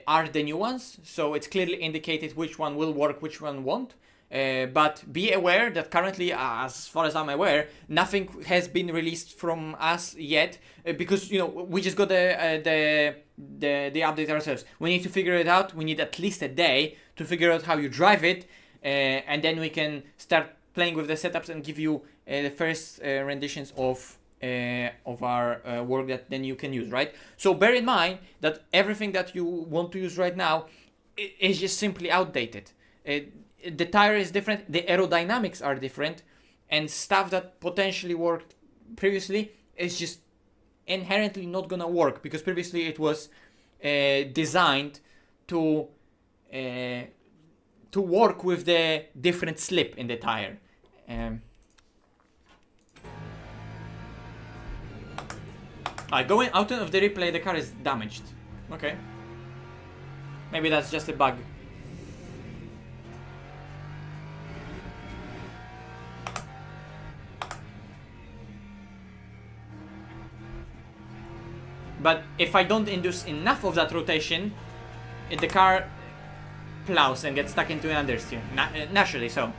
[SPEAKER 1] are the new ones. So it's clearly indicated which one will work, which one won't. But be aware that currently, as far as I'm aware, nothing has been released from us yet, because we just got the update ourselves. We need to figure it out. We need at least a day to figure out how you drive it, and then we can start playing with the setups and give you the first renditions of our work that then you can use, right? So bear in mind that everything that you want to use right now is just simply outdated. The tire is different, the aerodynamics are different, and stuff that potentially worked previously is just inherently not gonna work, because previously it was designed to work with the different slip in the tire. Going out of the replay, the car is damaged. Okay. Maybe that's just a bug. But if I don't induce enough of that rotation, the car plows and gets stuck into an understeer. Naturally so.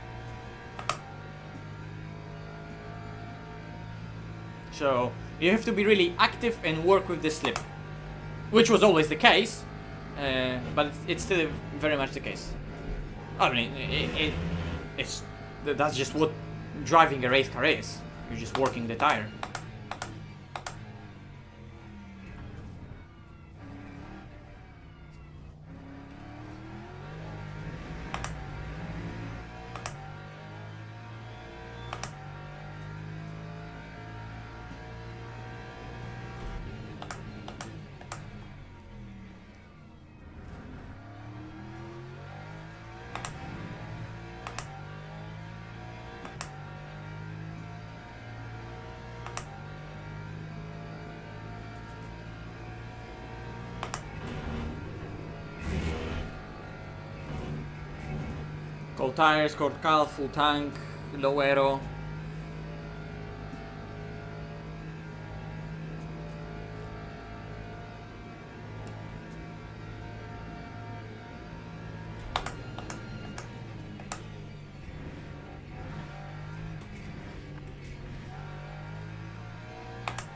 [SPEAKER 1] So you have to be really active and work with the slip, which was always the case, but it's still very much the case. I mean, that's just what driving a race car is. You're just working the tire. Cold tires, cold cal, full tank, low aero.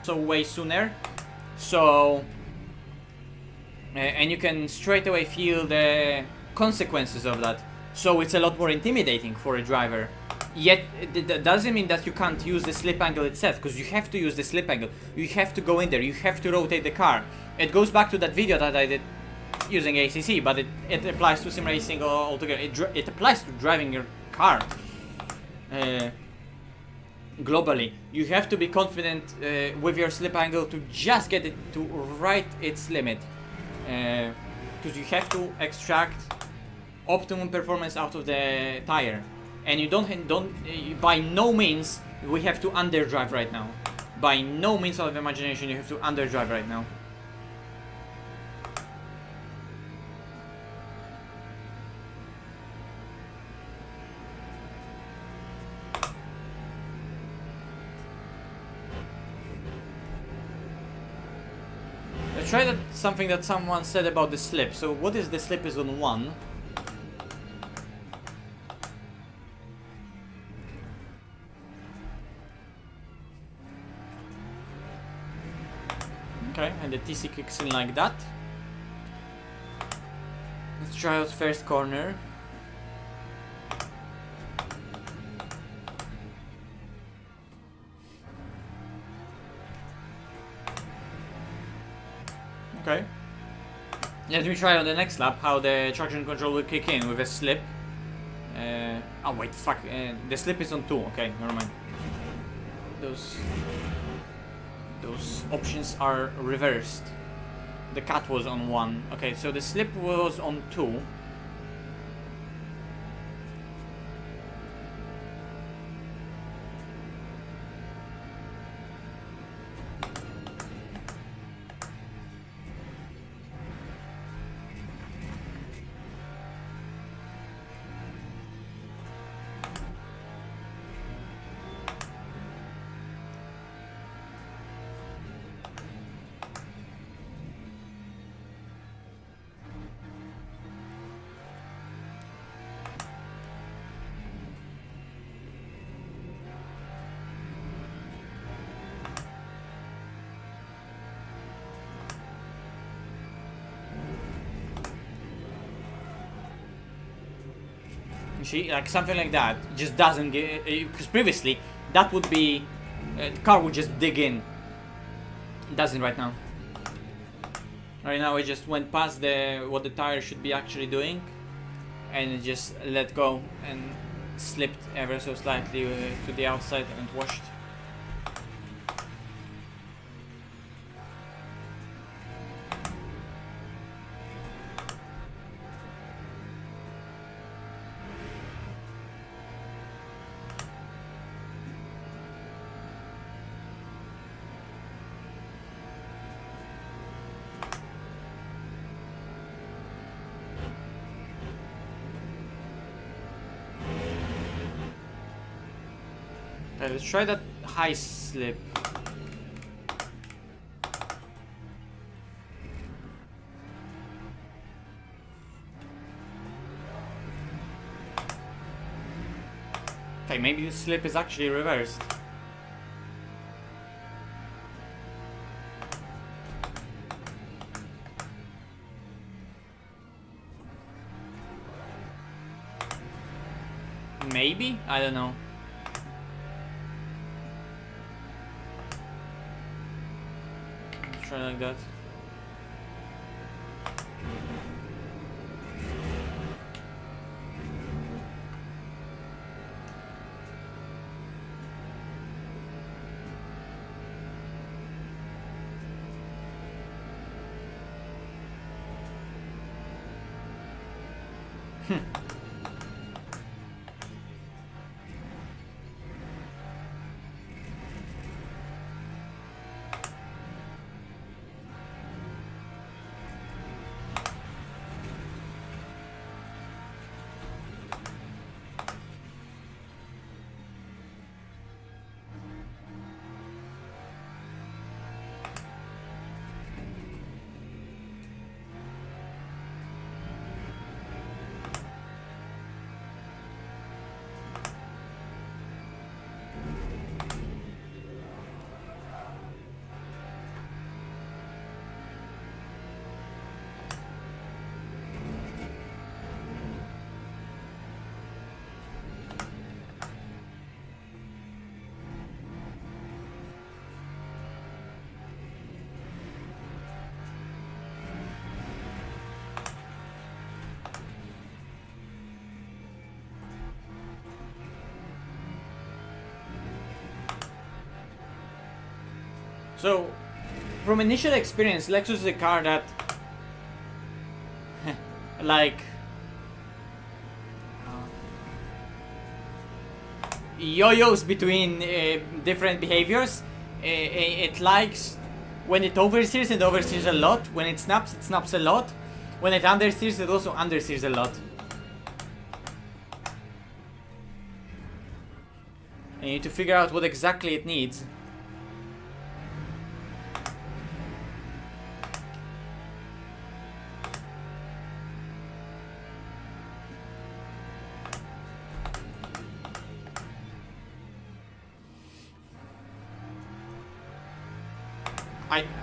[SPEAKER 1] So way sooner. So, and you can straight away feel the consequences of that. So it's a lot more intimidating for a driver. Yet, that doesn't mean that you can't use the slip angle itself, because you have to use the slip angle. You have to go in there, you have to rotate the car. It goes back to that video that I did using ACC, but it applies to sim racing altogether. It applies to driving your car. Globally, you have to be confident with your slip angle to just get it to right its limit, because you have to extract optimum performance out of the tire, and you don't by no means we have to underdrive right now. By no means of imagination you have to underdrive right now. Let's try that something that someone said about the slip. So what is the slip is on 1. Okay, and the TC kicks in like that. Let's try out first corner. Okay. Let me try on the next lap how the traction control will kick in with a slip. Oh wait, fuck. The slip is on 2. Okay, never mind. Those options are reversed. The cut was on 1. Okay, so the slip was on 2. You see, like something like that just doesn't get, because previously that would be the car would just dig in. It doesn't right now. Right now it just went past what the tire should be actually doing, and it just let go and slipped ever so slightly to the outside and washed. Okay, let's try that high slip. Okay, maybe the slip is actually reversed. Maybe? I don't know. Try like that. So, from initial experience, Lexus is a car that, like, yo-yos between different behaviors. It likes when it oversteers, it oversteers a lot. When it snaps a lot. When it understeers, it also understeers a lot. And you need to figure out what exactly it needs.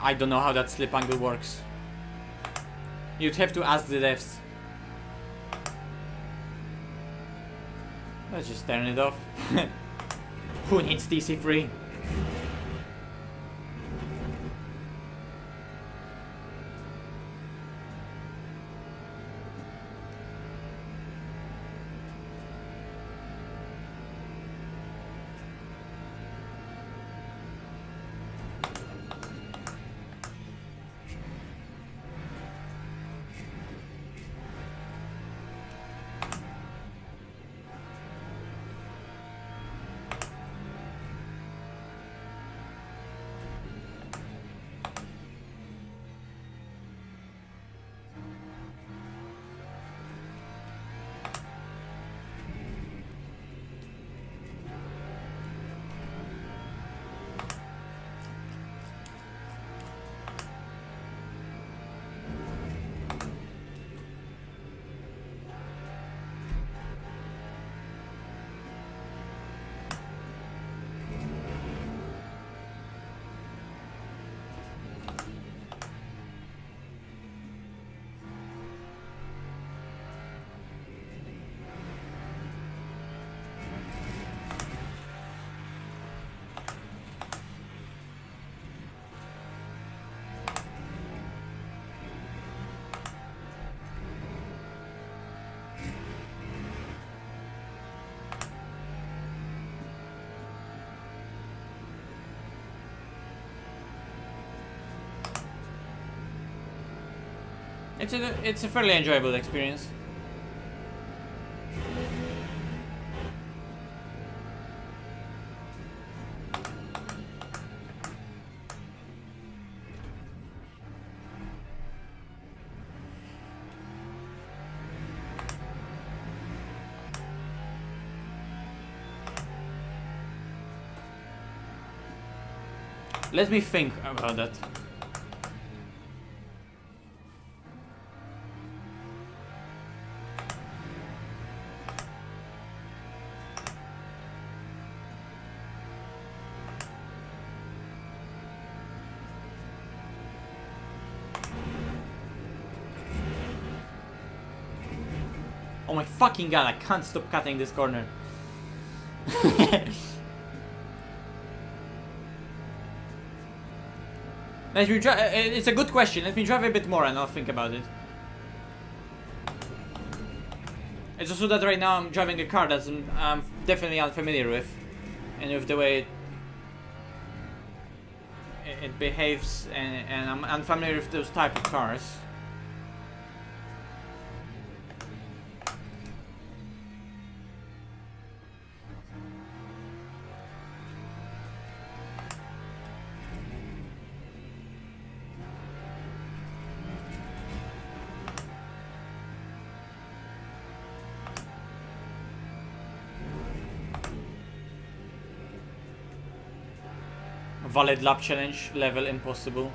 [SPEAKER 1] I don't know how that slip angle works. You'd have to ask the devs. Let's just turn it off. Who needs DC-free? It's a fairly enjoyable experience. Let me think about that. Oh my fucking god, I can't stop cutting this corner. Let me it's a good question. Let me drive a bit more and I'll think about it. It's also that right now I'm driving a car that I'm definitely unfamiliar with. And with the way it behaves, and I'm unfamiliar with those type of cars. Valid lap challenge, level impossible.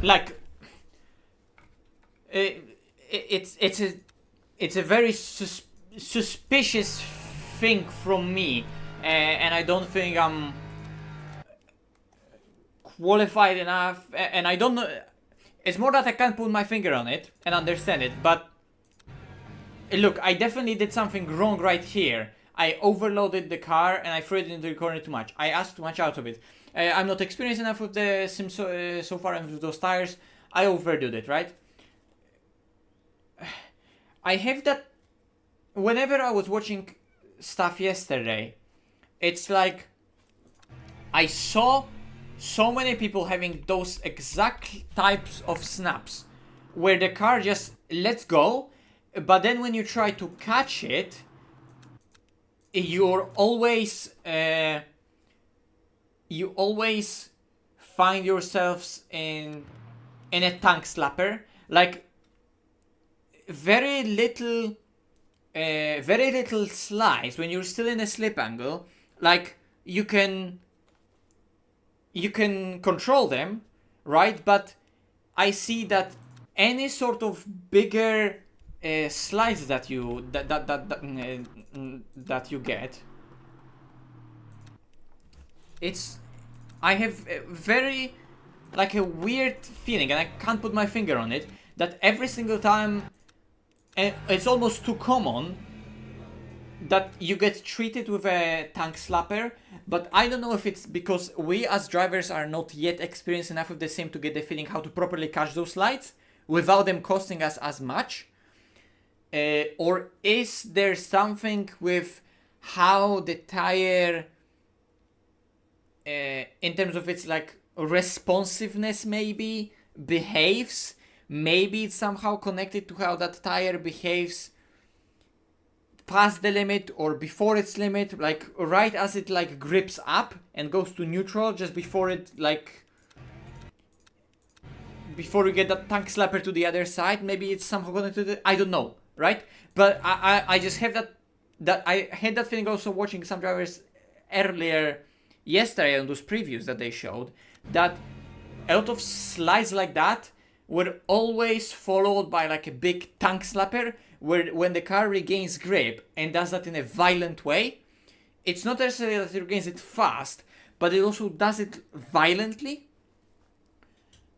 [SPEAKER 1] Like, it's a very suspicious thing from me and I don't think I'm qualified enough, and I don't know. It's more that I can't put my finger on it and understand it, but look, I definitely did something wrong right here. I overloaded the car and I threw it into the corner too much. I asked too much out of it. I'm not experienced enough with the sim so far and with those tires. I overdid it, right? I have that. Whenever I was watching stuff yesterday, it's like I saw so many people having those exact types of snaps where the car just lets go, but then when you try to catch it, you're always you always find yourselves in a tank slapper. Like very little slides when you're still in a slip angle. Like you can control them, right? But I see that any sort of bigger slides that you that you get, it's I have a very like a weird feeling, and I can't put my finger on it, that every single time, and it's almost too common that you get treated with a tank slapper. But I don't know if it's because we as drivers are not yet experienced enough with the sim to get the feeling how to properly catch those slides without them costing us as much, or is there something with how the tire in terms of its like responsiveness maybe behaves. Maybe it's somehow connected to how that tire behaves past the limit or before its limit, like right as it like grips up and goes to neutral, just before it like before you get that tank slapper to the other side. Maybe it's somehow connected to it. I don't know, right? But I just have that I had that feeling also watching some drivers earlier yesterday on those previews that they showed, that a lot of slides like that were always followed by like a big tank slapper, where when the car regains grip and does that in a violent way, it's not necessarily that it regains it fast, but it also does it violently.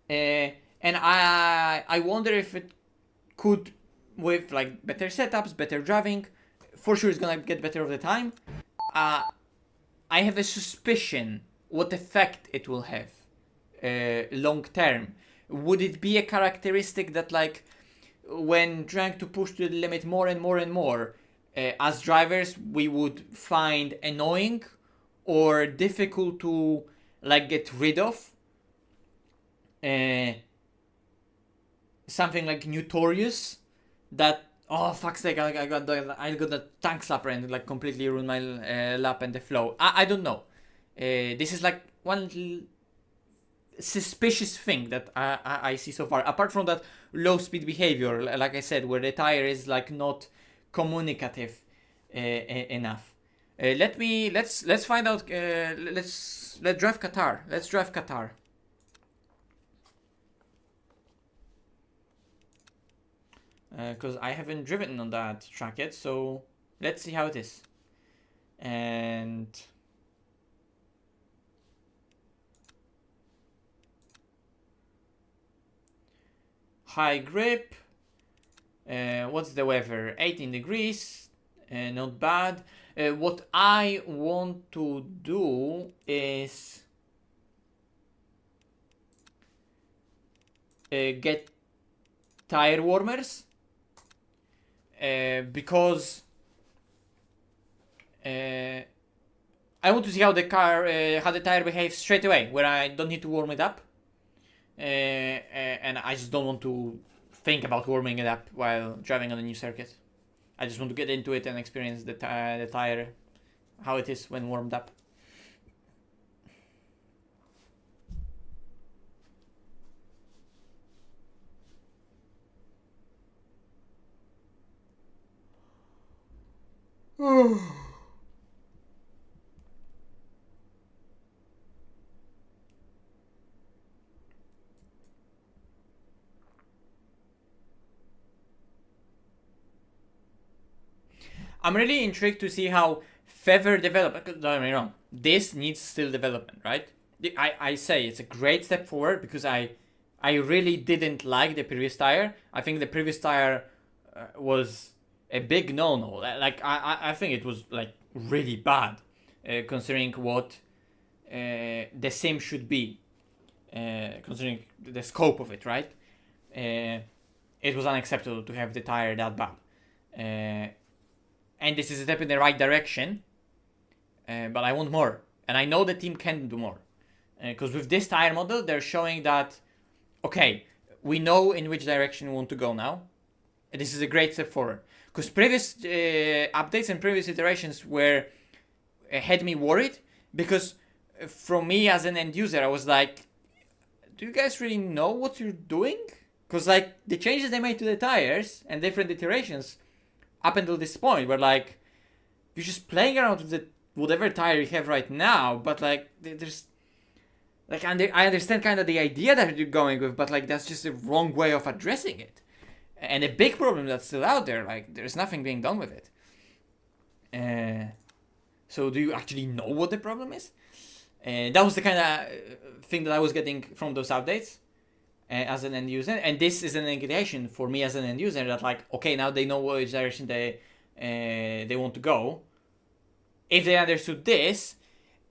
[SPEAKER 1] And I wonder if it could, with like better setups, better driving, for sure it's gonna get better over the time. I have a suspicion what effect it will have long term. Would it be a characteristic that like when trying to push to the limit more and more and more, as drivers we would find annoying or difficult to like get rid of? Something like notorious that, oh fuck's sake, I got the tank slapper and like completely ruined my lap and the flow. I don't know. This is like one little suspicious thing that I see so far. Apart from that low speed behavior, like I said, where the tire is like not communicative enough. Let's find out. Let's drive Qatar. Let's drive Qatar. Because I haven't driven on that track yet, so let's see how it is. And high grip. What's the weather? 18 degrees. Not bad. What I want to do is get tire warmers. Because I want to see how the car, how the tire behaves straight away, where I don't need to warm it up, and I just don't want to think about warming it up while driving on a new circuit. I just want to get into it and experience the tire, how it is when warmed up. I'm really intrigued to see how further development. Don't get me wrong, this needs still development, right? I say it's a great step forward because I really didn't like the previous tire. I think the previous tire was a big no-no. Like I think it was like really bad, considering what the sim should be, considering the scope of it, right? It was unacceptable to have the tire that bad. And this is a step in the right direction, but I want more. And I know the team can do more. Because with this tire model, they're showing that, okay, we know in which direction we want to go now. And this is a great step forward. Because previous updates and previous iterations had me worried. Because from me as an end user, I was like, do you guys really know what you're doing? Because like the changes they made to the tires and different iterations up until this point were like, you're just playing around with whatever tire you have right now, but like there's like I understand kind of the idea that you're going with, but like that's just a wrong way of addressing it, and a big problem that's still out there. Like there's nothing being done with it. So do you actually know what the problem is? That was the kind of thing that I was getting from those updates. As an end user, and this is an indication for me as an end user that like, okay, now they know which direction they want to go. If they understood this,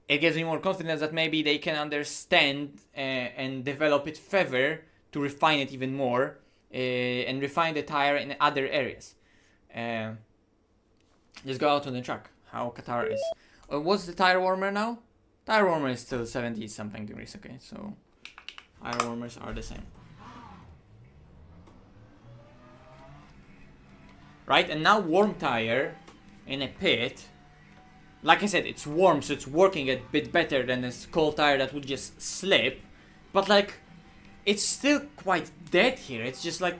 [SPEAKER 1] it gives me more confidence that maybe they can understand and develop it further to refine it even more, and refine the tire in other areas. Just go out on the track. How Qatar is. What's the tire warmer now? Tire warmer is still 70 something degrees. Okay, so tire warmers are the same. Right, and now warm tire in a pit. Like I said, it's warm, so it's working a bit better than this cold tire that would just slip. But like, it's still quite dead here. It's just like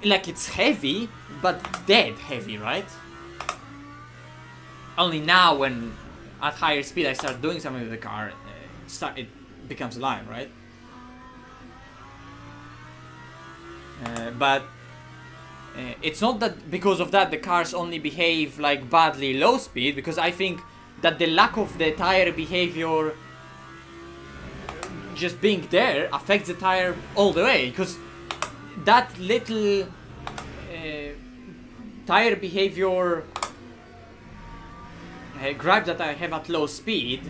[SPEAKER 1] it's heavy, but dead heavy, right? Only now when at higher speed I start doing something with the car, it becomes alive, right? But it's not that because of that the cars only behave like badly low speed, because I think that the lack of the tire behavior just being there affects the tire all the way, because that little tire behavior gripe that I have at low speed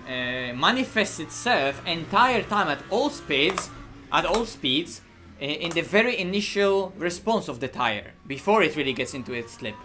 [SPEAKER 1] manifests itself entire time at all speeds in the very initial response of the tire, before it really gets into its slip.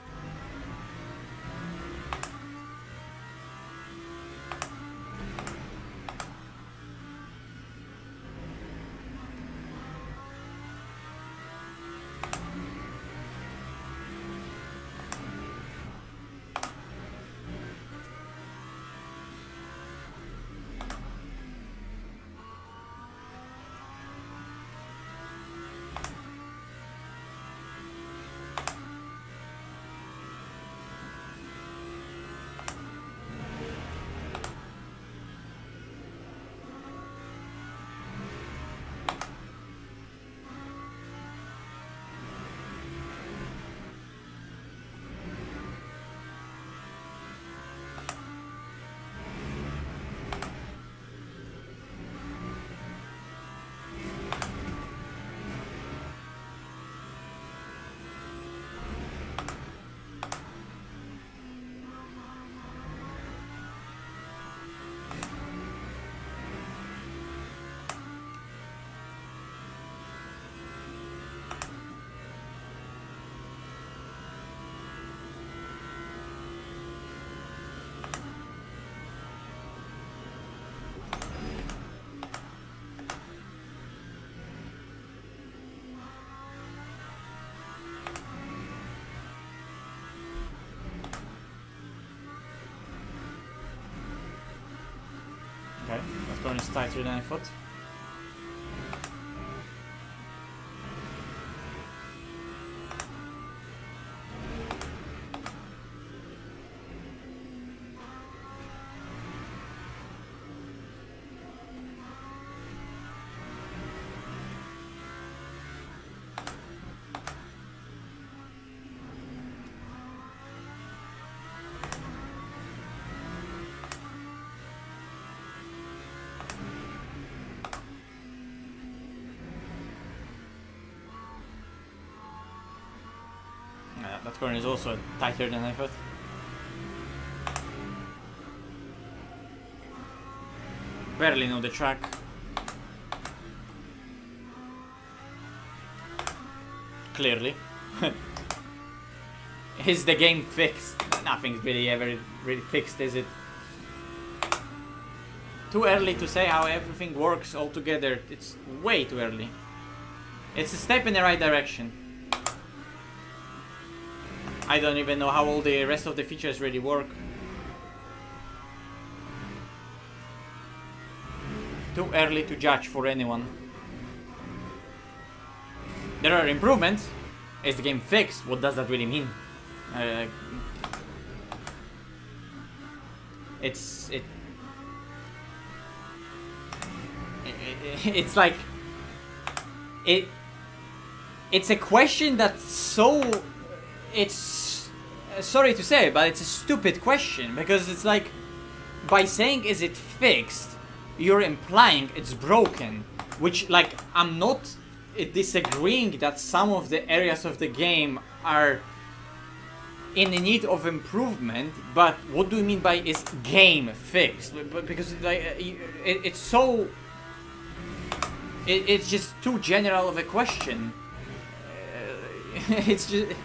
[SPEAKER 1] Okay, that's going tighter than I thought. That corner is also tighter than I thought. Barely know the track. Clearly. Is the game fixed? Nothing's really ever really fixed, is it? Too early to say how everything works altogether. It's way too early. It's a step in the right direction. I don't even know how all the rest of the features really work. Too early to judge for anyone. There are improvements. Is the game fixed? What does that really mean? It's like it's a question that's so, it's sorry to say, but it's a stupid question, because it's like, by saying is it fixed, you're implying it's broken, which, like, I'm not disagreeing that some of the areas of the game are in need of improvement, but what do you mean by is game fixed? Because like it's so, it's just too general of a question. It's just,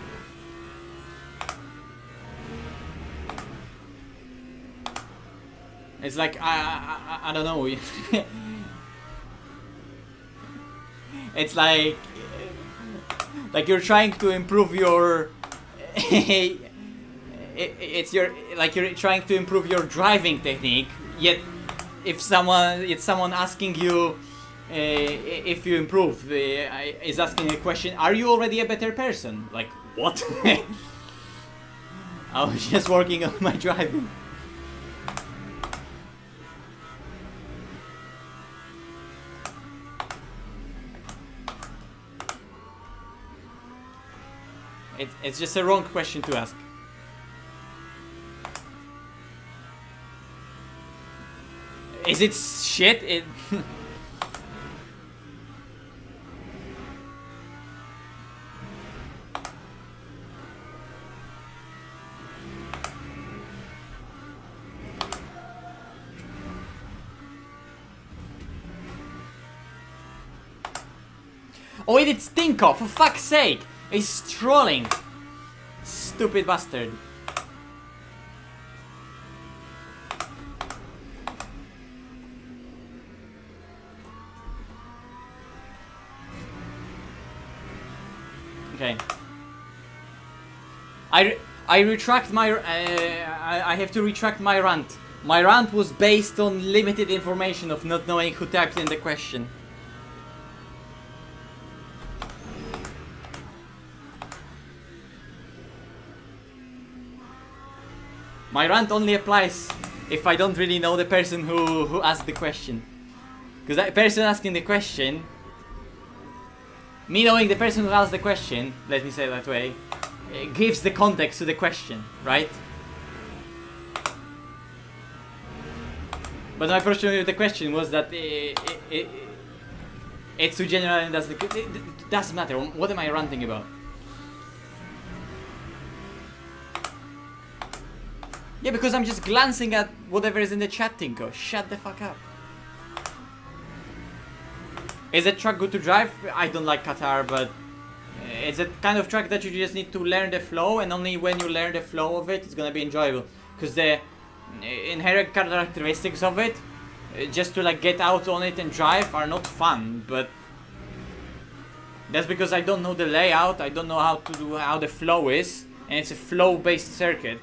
[SPEAKER 1] it's like I don't know. It's like you're trying to improve your it's you're trying to improve your driving technique, yet if someone asking you if you improve, is asking a question, are you already a better person? Like, what? I was just working on my driving. It's just a wrong question to ask. Is it shit? Oh, it did stink off, for fuck's sake! He's trolling! Stupid bastard. Okay. I retract my I have to retract my rant. My rant was based on limited information of not knowing who typed in the question. My rant only applies if I don't really know the person who asked the question. Because that person asking the question, me knowing the person who asked the question, let me say it that way, it gives the context to the question, right? But my problem with the question was that it's too general and it doesn't matter. What am I ranting about? Yeah, because I'm just glancing at whatever is in the chat, Tinko. Shut the fuck up. Is that truck good to drive? I don't like Qatar, but it's a kind of track that you just need to learn the flow, and only when you learn the flow of it, it's gonna be enjoyable. Because the inherent characteristics of it, just to like get out on it and drive, are not fun. But that's because I don't know the layout, I don't know how the flow is, and it's a flow-based circuit.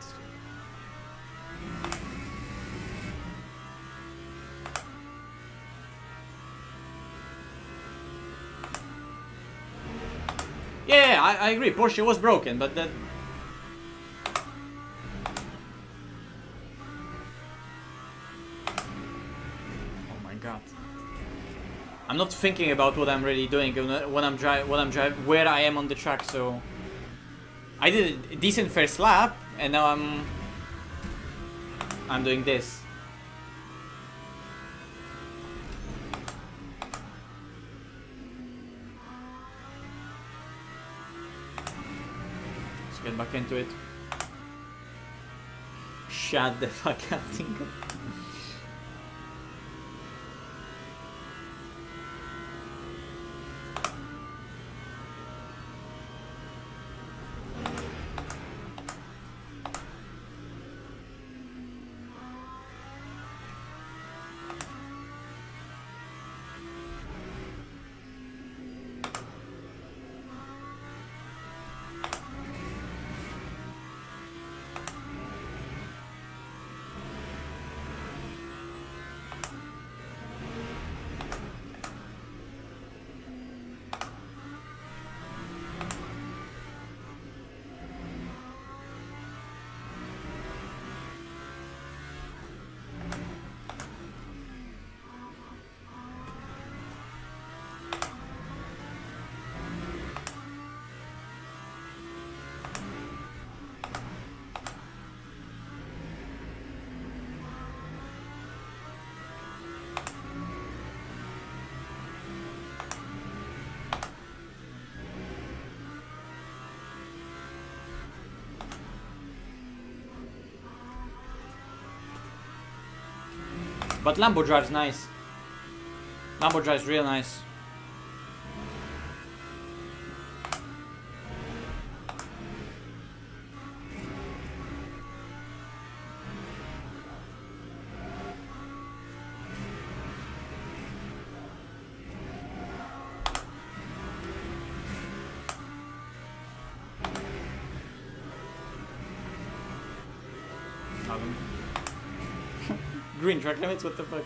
[SPEAKER 1] Yeah, I agree. Porsche was broken, but that. Oh my god! I'm not thinking about what I'm really doing when I'm driving, where I am on the track. So I did a decent first lap, and now I'm doing this. get back into it. Shut the fuck up, Tinker. But Lambo drives nice. Lambo drives real nice. Green track limits, what the fuck?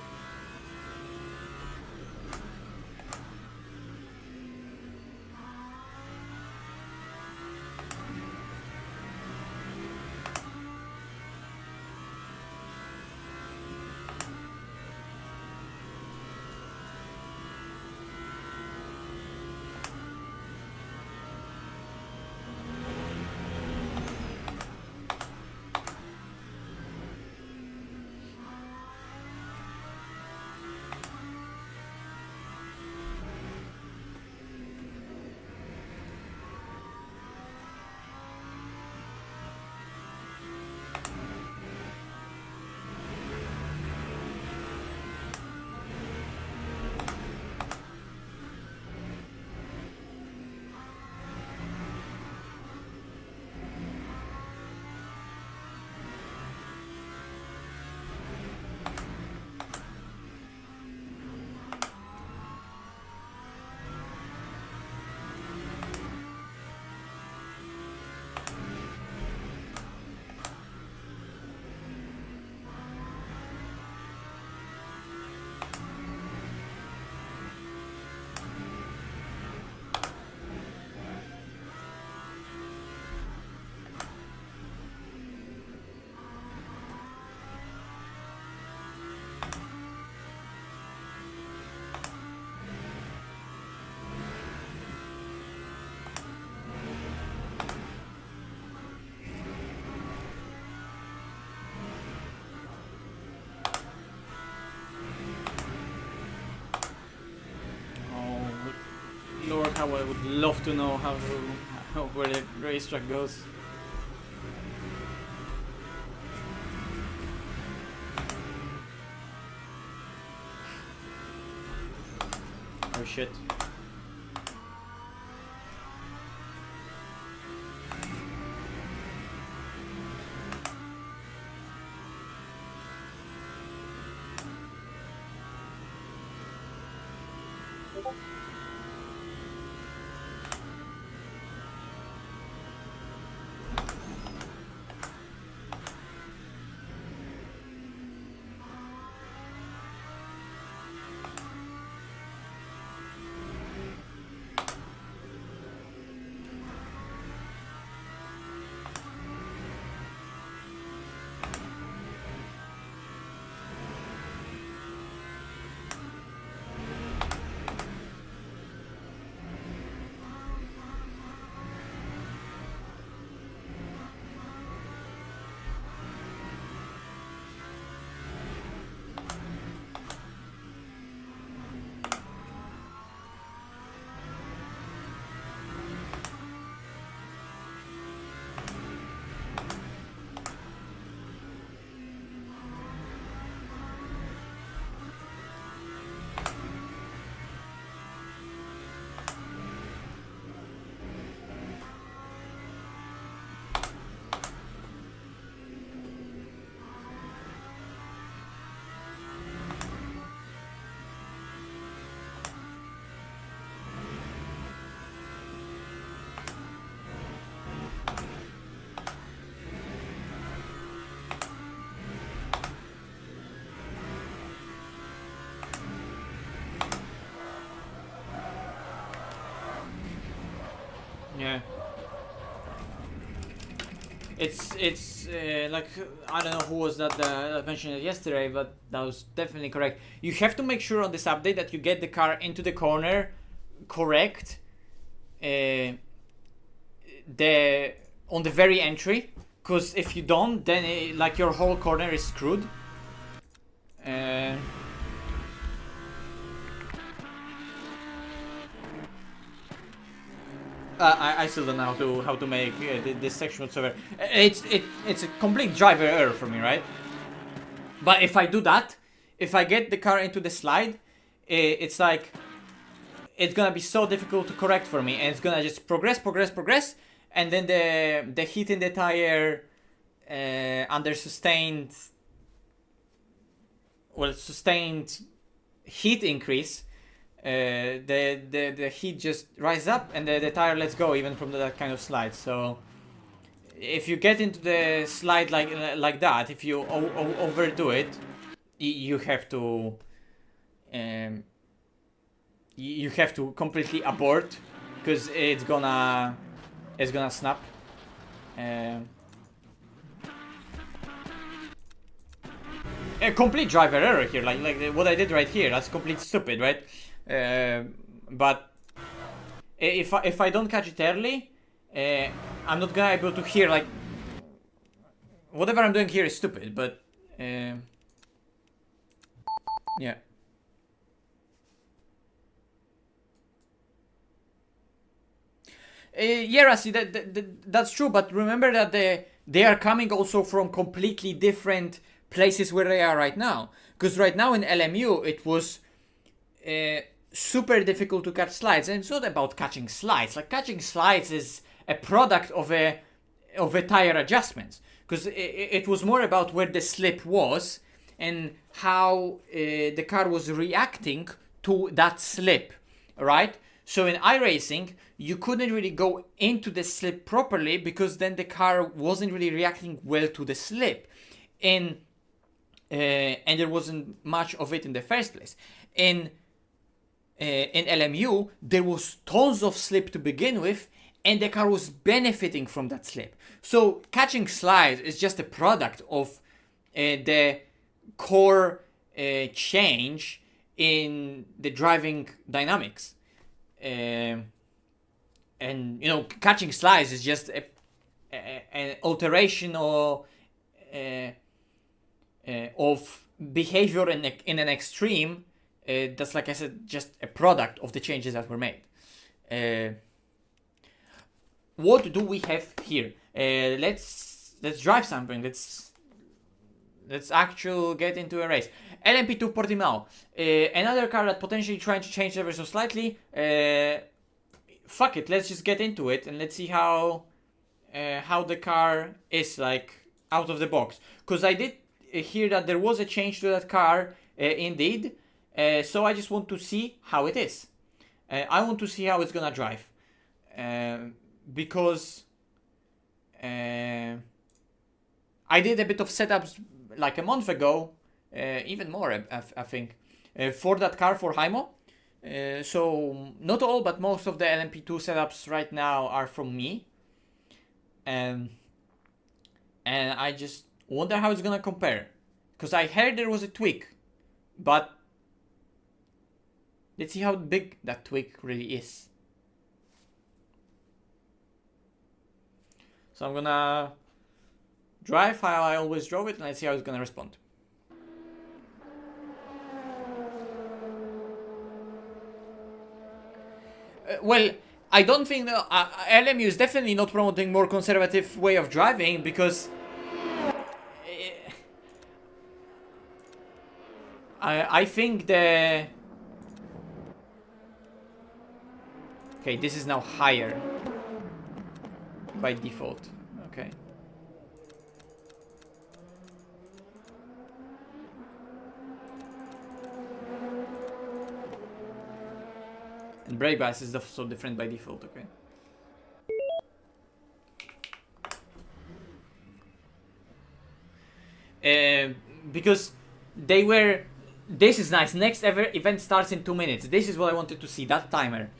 [SPEAKER 1] Lord, how I would love to know how where the racetrack goes. Oh shit. It's like, I don't know who was that mentioned it yesterday, but that was definitely correct. You have to make sure on this update that you get the car into the corner correct, on the very entry, because if you don't, then like your whole corner is screwed. I still don't know how to make this section whatsoever. It's a complete driver error for me, right? But if I do that, if I get the car into the slide, it's like it's gonna be so difficult to correct for me, and it's gonna just progress, and then the heat in the tire under sustained heat increase. The heat just rises up and the tire lets go even from that kind of slide. So if you get into the slide like that, if you overdo it, you have to completely abort, because it's gonna snap. A complete driver error here, like what I did right here. That's complete stupid, right? But if I don't catch it early, I'm not gonna be able to hear, like, whatever I'm doing here is stupid, but yeah. Yeah, Rasi, that's true, but remember that they are coming also from completely different places where they are right now. Because right now in LMU it was super difficult to catch slides, and it's not about catching slides. Like, catching slides is a product of a tire adjustments, because it was more about where the slip was and how the car was reacting to that slip, right? So in iRacing, you couldn't really go into the slip properly, because then the car wasn't really reacting well to the slip, and there wasn't much of it in the first place. In LMU, there was tons of slip to begin with, and the car was benefiting from that slip. So catching slides is just a product of the core change in the driving dynamics. And you know, catching slides is just an alteration of behavior in an extreme. That's, like I said, just a product of the changes that were made. What do we have here? Let's drive something. Let's actually get into a race. LMP2 Portimao, another car that potentially trying to change ever so slightly. Fuck it, let's just get into it and let's see how the car is like out of the box. Because I did hear that there was a change to that car, indeed. So I just want to see how it is. I want to see how it's gonna drive, because I did a bit of setups like a month ago, even more I think, for that car, for Hymo. So not all, but most of the LMP2 setups right now are from me, and I just wonder how it's gonna compare, because I heard there was a tweak, but let's see how big that tweak really is. So I'm gonna drive how I always drove it, and let's see how it's gonna respond. Well, I don't think that LMU is definitely not promoting more conservative way of driving, because I think the... Okay, this is now higher by default. Okay. And brake bias is also different by default. Okay. Because they were... This is nice. Next ever event starts in 2 minutes. This is what I wanted to see, that timer.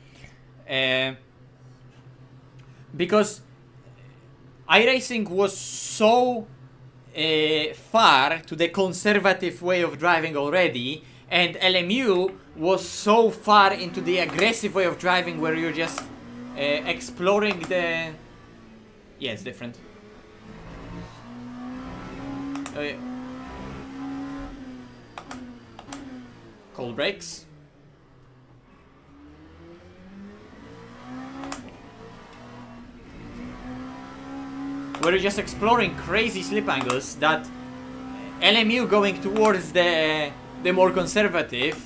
[SPEAKER 1] Because iRacing was so far to the conservative way of driving already, and LMU was so far into the aggressive way of driving where you're just exploring the... Yeah, it's different. Cold brakes. We're just exploring crazy slip angles that LMU going towards the more conservative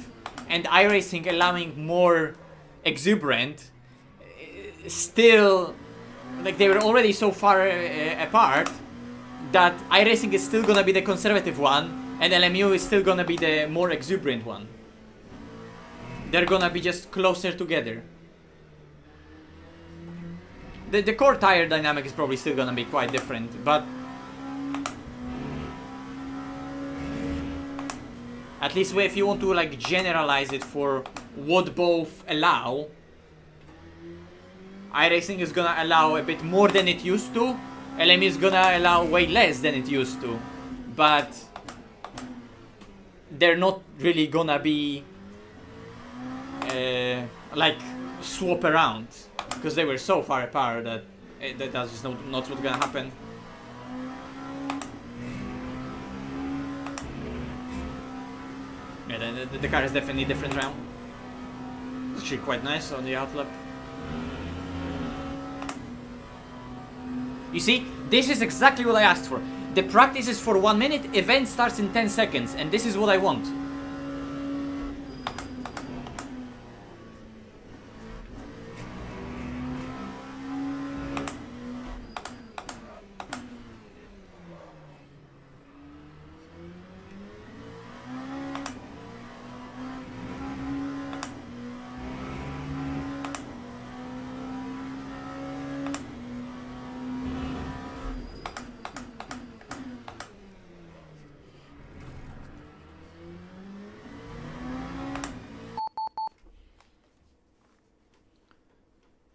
[SPEAKER 1] and iRacing allowing more exuberant. Still, like, they were already so far apart that iRacing is still gonna be the conservative one and LMU is still gonna be the more exuberant one. They're gonna be just closer together. The core tire dynamic is probably still gonna be quite different, but at least if you want to like generalize it for what both allow, iRacing is gonna allow a bit more than it used to, LMU is gonna allow way less than it used to, but they're not really gonna be like swap around. Because they were so far apart that that's just not what's gonna happen. Yeah, the car is definitely different now. It's actually quite nice on the outlap. You see, this is exactly what I asked for. The practice is for 1 minute, event starts in 10 seconds, and this is what I want.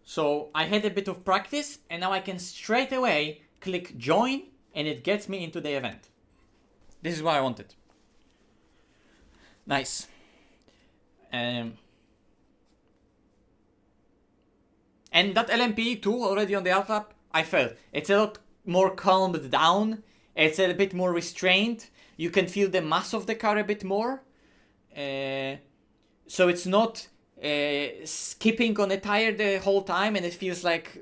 [SPEAKER 1] So I had a bit of practice and now I can straight away click join and it gets me into the event. This is what I wanted. Nice. And that LMP2 already on the outlap, I felt it's a lot more calmed down. It's a bit more restrained. You can feel the mass of the car a bit more. So it's not skipping on a tire the whole time and it feels like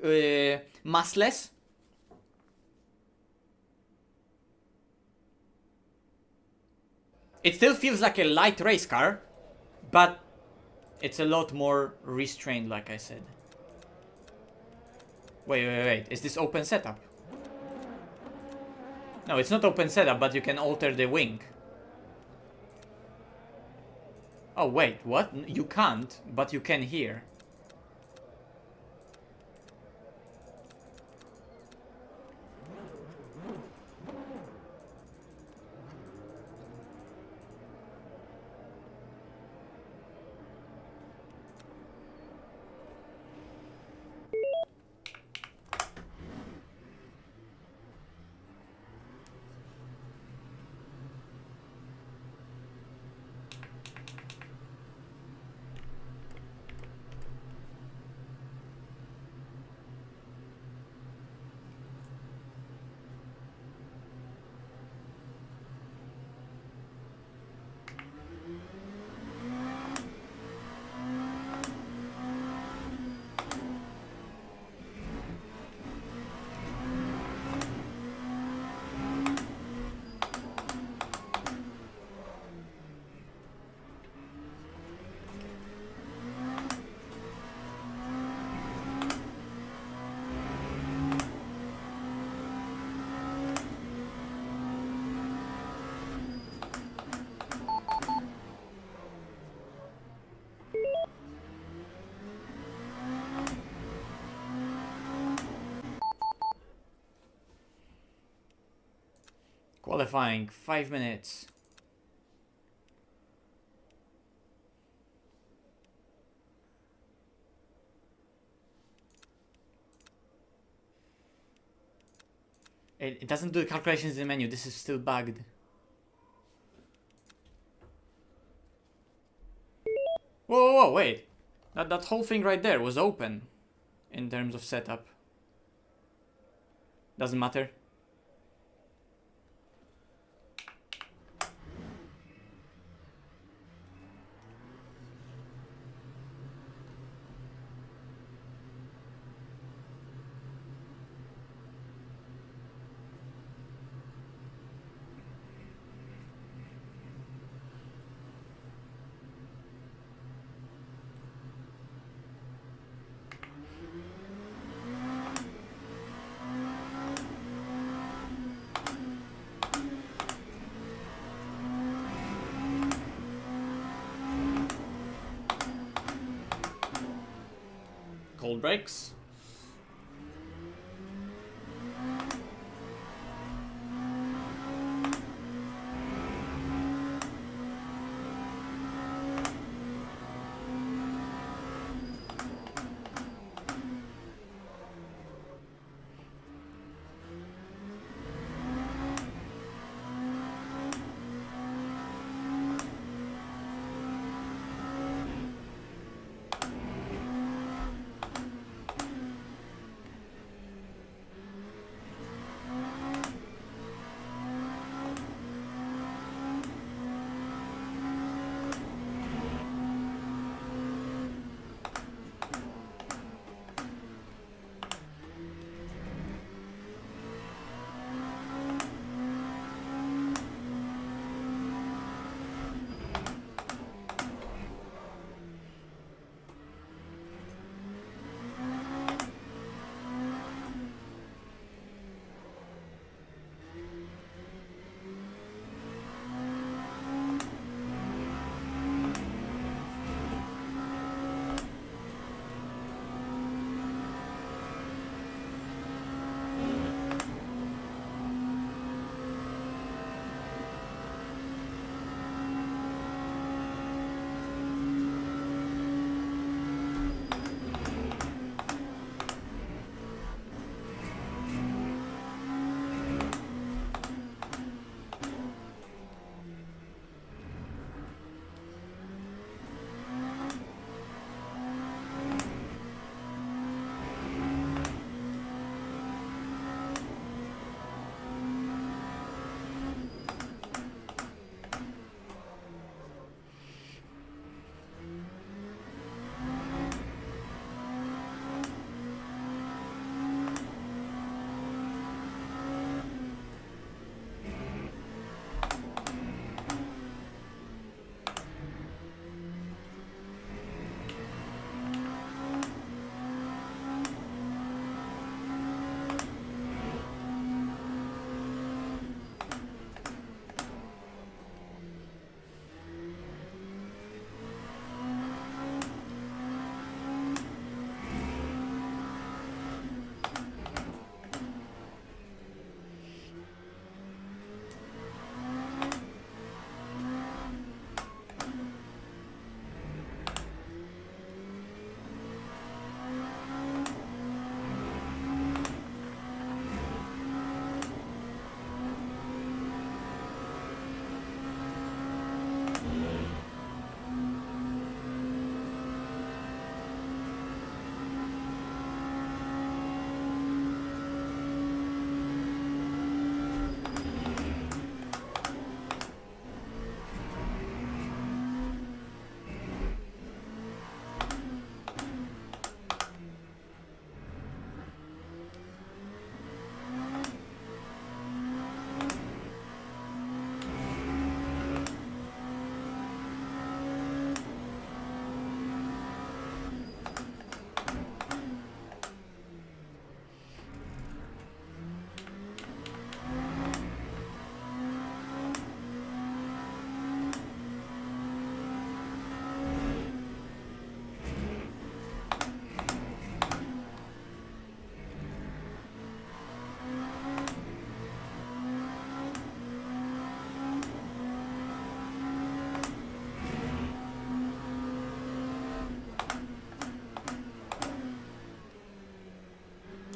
[SPEAKER 1] massless. It still feels like a light race car, but it's a lot more restrained, like I said. Wait. Is this open setup? No, it's not open setup, but you can alter the wing. Oh, wait, what? You can't, but you can here. Qualifying, 5 minutes. It doesn't do the calculations in the menu. This is still bugged. Whoa, wait. That whole thing right there was open in terms of setup. Doesn't matter. Cold brakes.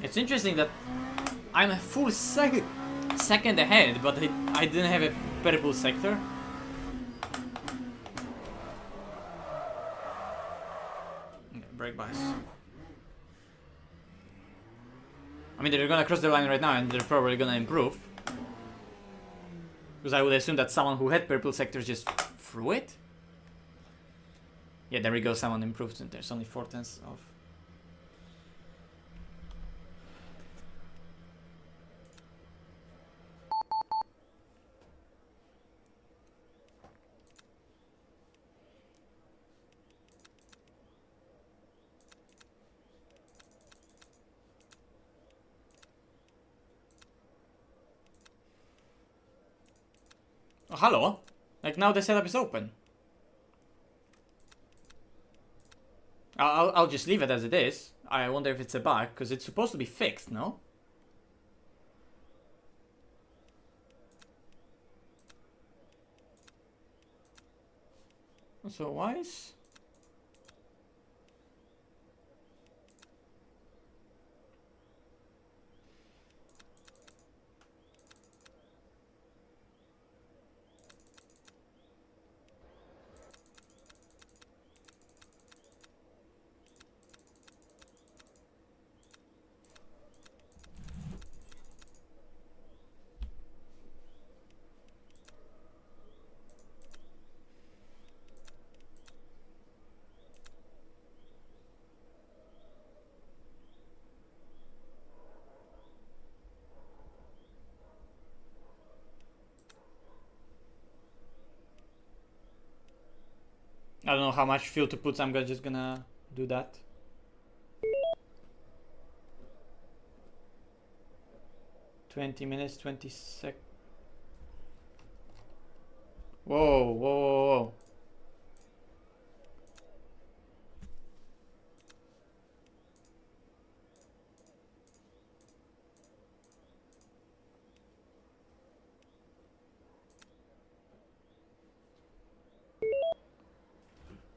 [SPEAKER 1] It's interesting that I'm a full second ahead, but I didn't have a purple sector. Okay, brake bias. I mean, they're gonna cross the line right now, and they're probably gonna improve. Because I would assume that someone who had purple sectors just threw it. Yeah, there we go, someone improved, and there's only 4/10 off. Oh, hello? Like, now the setup is open. I'll just leave it as it is. I wonder if it's a bug, because it's supposed to be fixed, no? So why is... I don't know how much fuel to put, so I'm just gonna do that. $20, 20 sec. Whoa, whoa, whoa, whoa.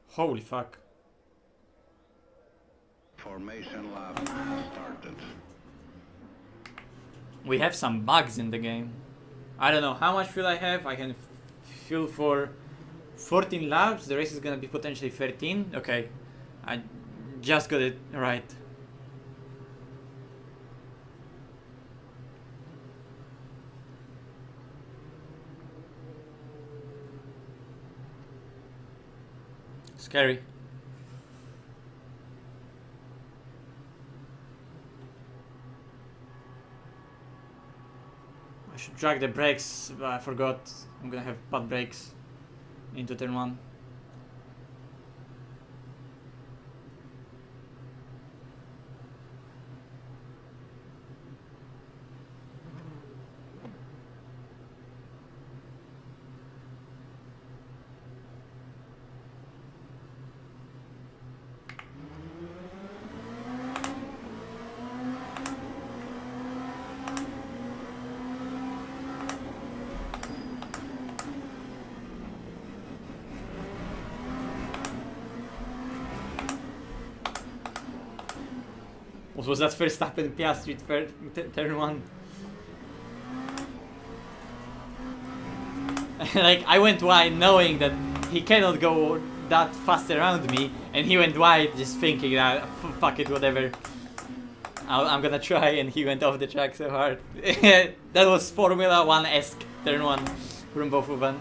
[SPEAKER 1] Holy fuck.
[SPEAKER 2] Formation lab started.
[SPEAKER 1] We have some bugs in the game. I don't know how much fuel I have. I can fuel for 14 laps. The race is gonna be potentially 13. Okay, I just got it right. Scary. I should drag the brakes, but I forgot. I'm gonna have bad brakes into turn 1. What was that first stop in Piastri turn 1? Like, I went wide knowing that he cannot go that fast around me, and he went wide just thinking that, fuck it, whatever. I'm gonna try, and he went off the track so hard. That was Formula 1-esque turn 1 from both of us.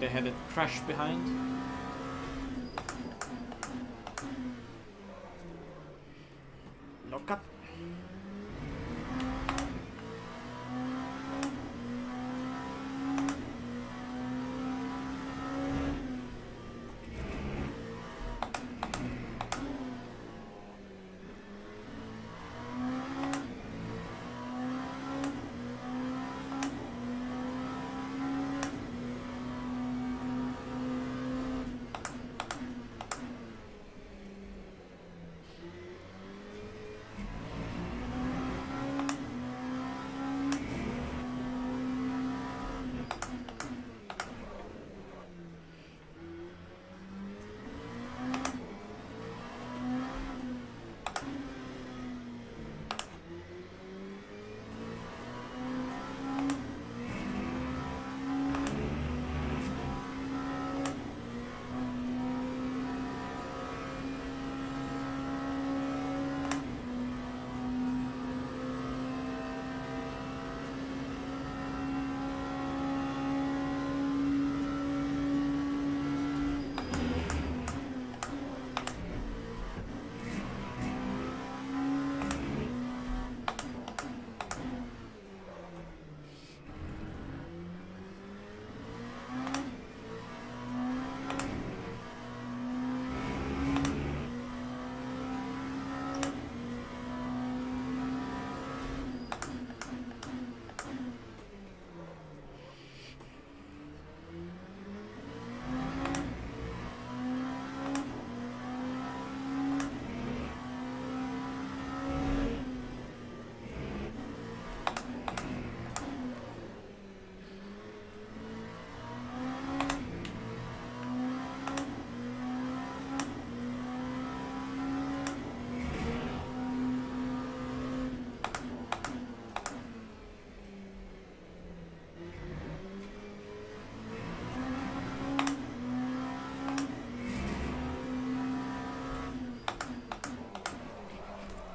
[SPEAKER 1] they had a crash behind. Lock up.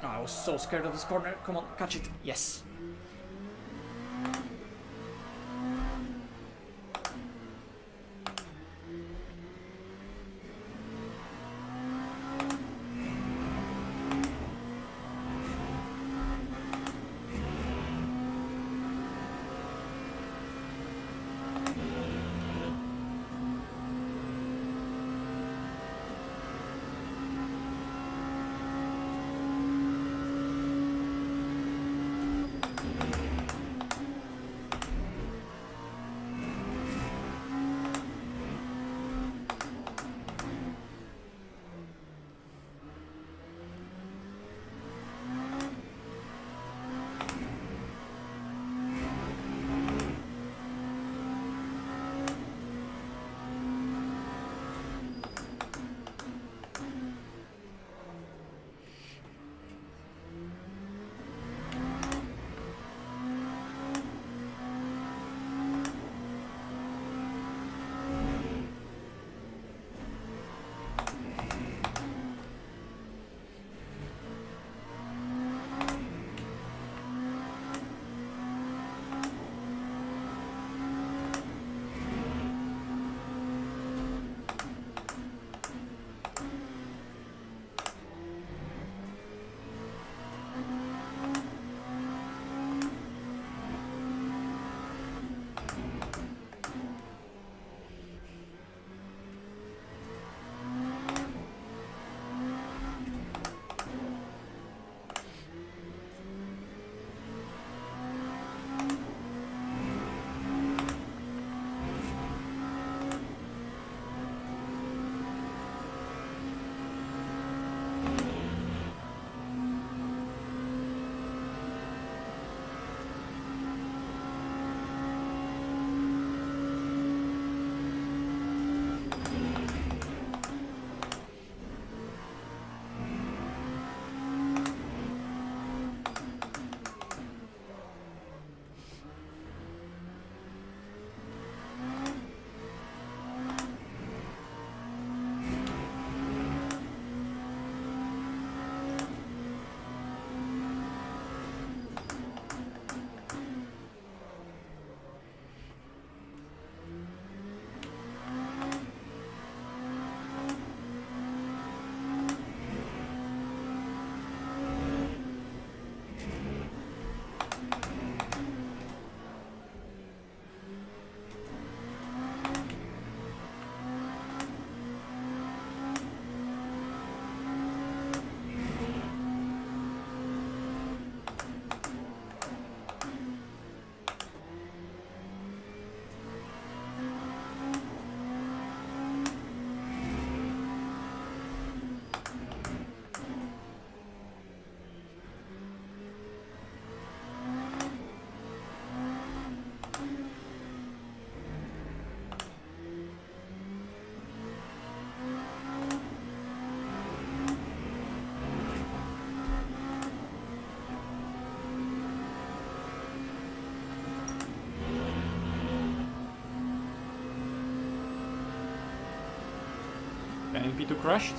[SPEAKER 1] I was so scared of this corner. Come on, catch it. Yes. MP2 crushed.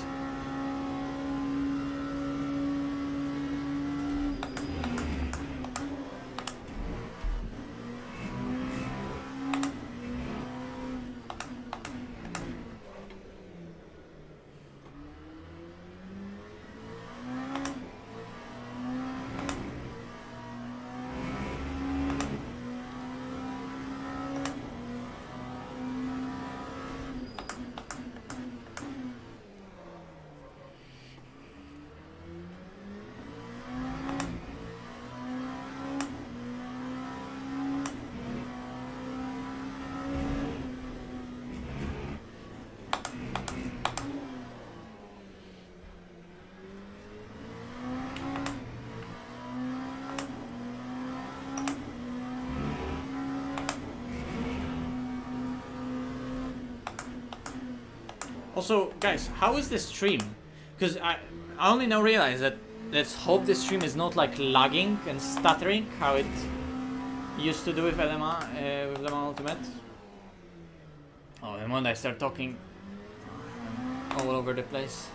[SPEAKER 1] Also, guys, how is the stream? Because I only now realize that, let's hope the stream is not like lagging and stuttering how it used to do with with Llama Ultimate. Oh, the moment I start talking, I'm all over the place.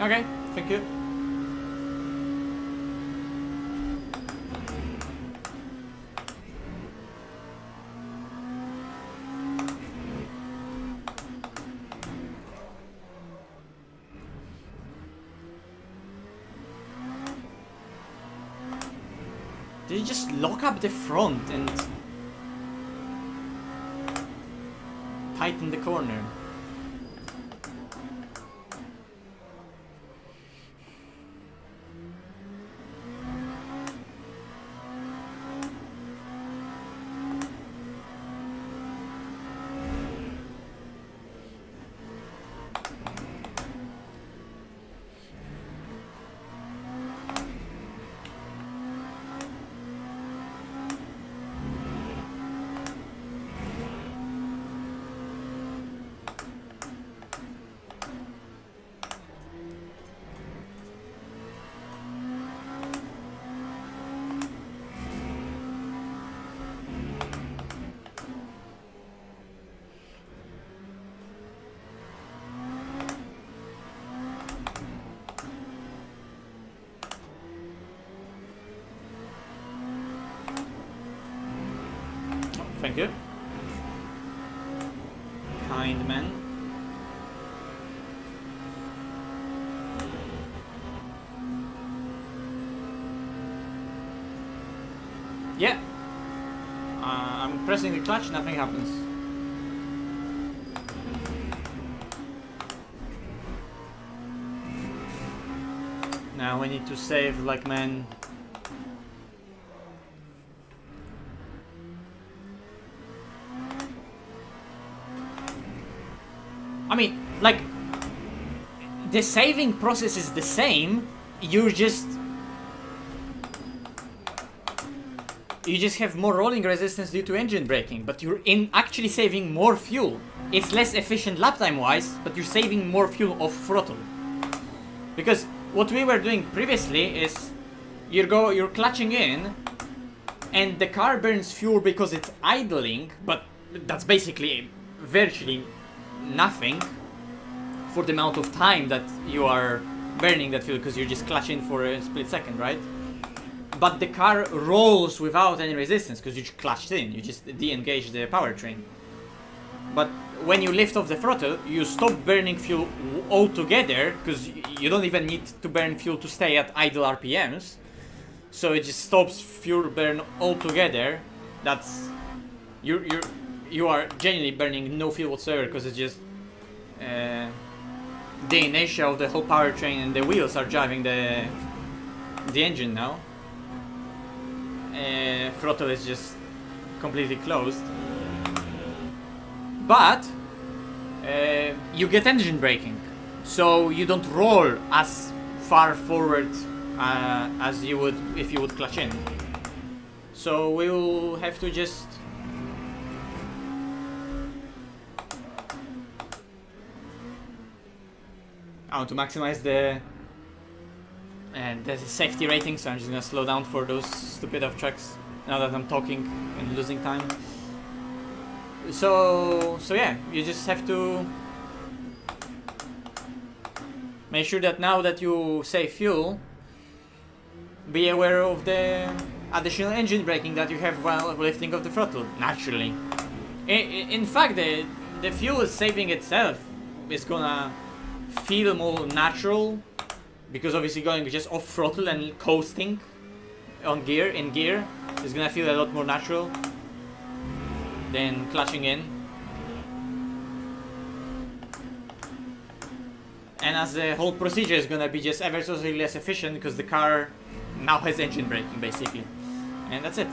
[SPEAKER 1] Okay, thank you. Did you just lock up the front and tighten the corner? Thank you. Kind man. Yeah. I'm pressing the clutch, nothing happens. Now we need to save like man. I mean, like, the saving process is the same, you just have more rolling resistance due to engine braking, but you're actually saving more fuel. It's less efficient lap time wise, but you're saving more fuel off throttle. Because what we were doing previously is you're clutching in and the car burns fuel because it's idling, but that's basically virtually nothing for the amount of time that you are burning that fuel, because you're just clutching for a split second, right? But the car rolls without any resistance because you just clutched in, you just de-engage the powertrain. But when you lift off the throttle, you stop burning fuel altogether, because you don't even need to burn fuel to stay at idle RPMs. So it just stops fuel burn altogether. That's you are genuinely burning no fuel whatsoever, because it's just the inertia of the whole powertrain and the wheels are driving the engine now. Throttle is just completely closed. But you get engine braking, so you don't roll as far forward as you would if you would clutch in. So we will have to just to maximize the safety rating, so I'm just gonna slow down for those stupid off tracks now that I'm talking and losing time. So yeah, you just have to make sure that now that you save fuel, be aware of the additional engine braking that you have while lifting off the throttle, naturally. In fact, the fuel saving itself is gonna feel more natural, because obviously going just off throttle and coasting in gear is gonna feel a lot more natural than clutching in. And as the whole procedure is gonna be just ever so less efficient, because the car now has engine braking basically, and that's it.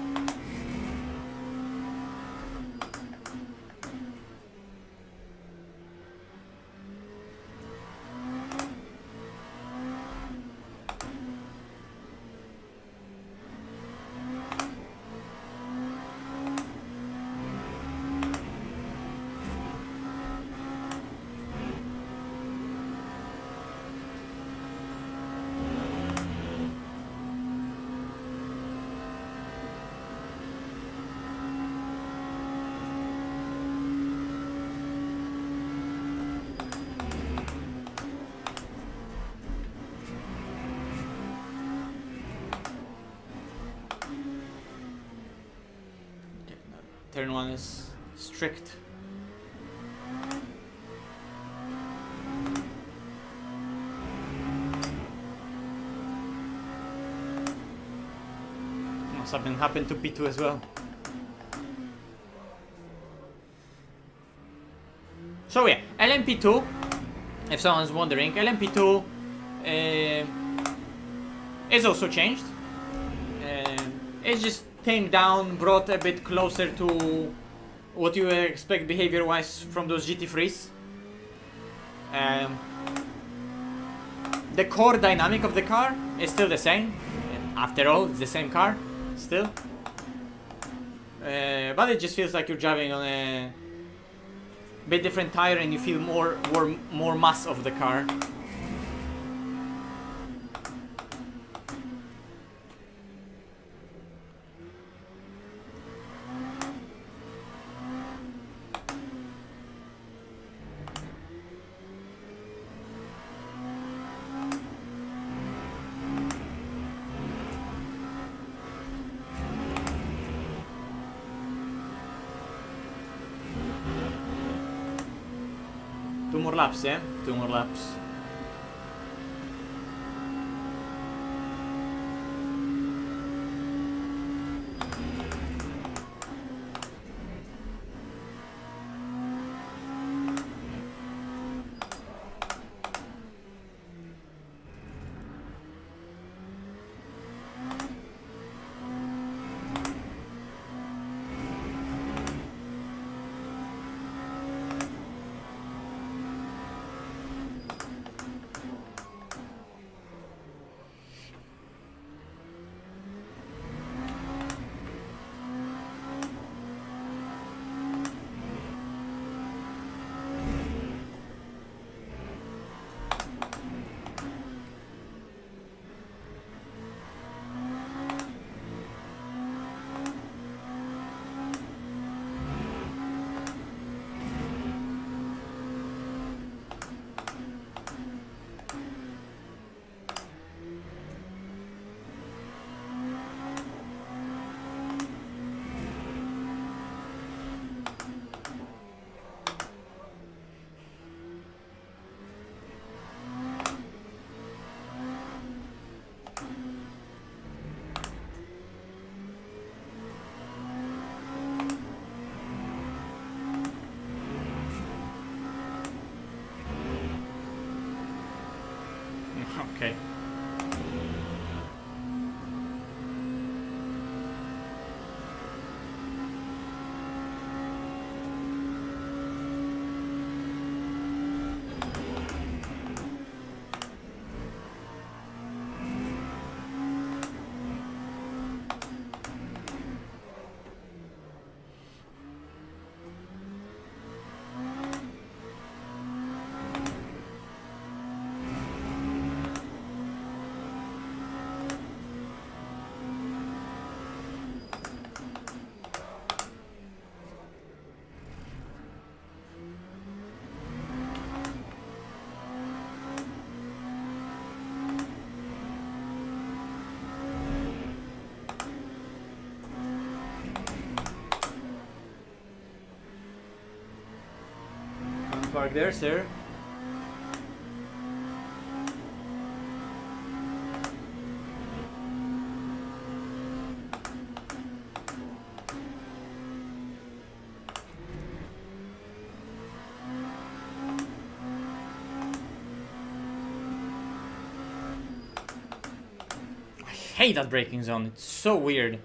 [SPEAKER 1] Turn 1 is strict. Something happened to P2 as well. So yeah, LMP2, if someone's wondering, LMP2 is also changed. It's just tamed down, brought a bit closer to what you expect behavior-wise from those GT3s. The core dynamic of the car is still the same. After all, it's the same car, still. But it just feels like you're driving on a bit different tire, and you feel more mass of the car. Two more laps, yeah? 2 more laps. Park there, sir. I hate that braking zone. It's so weird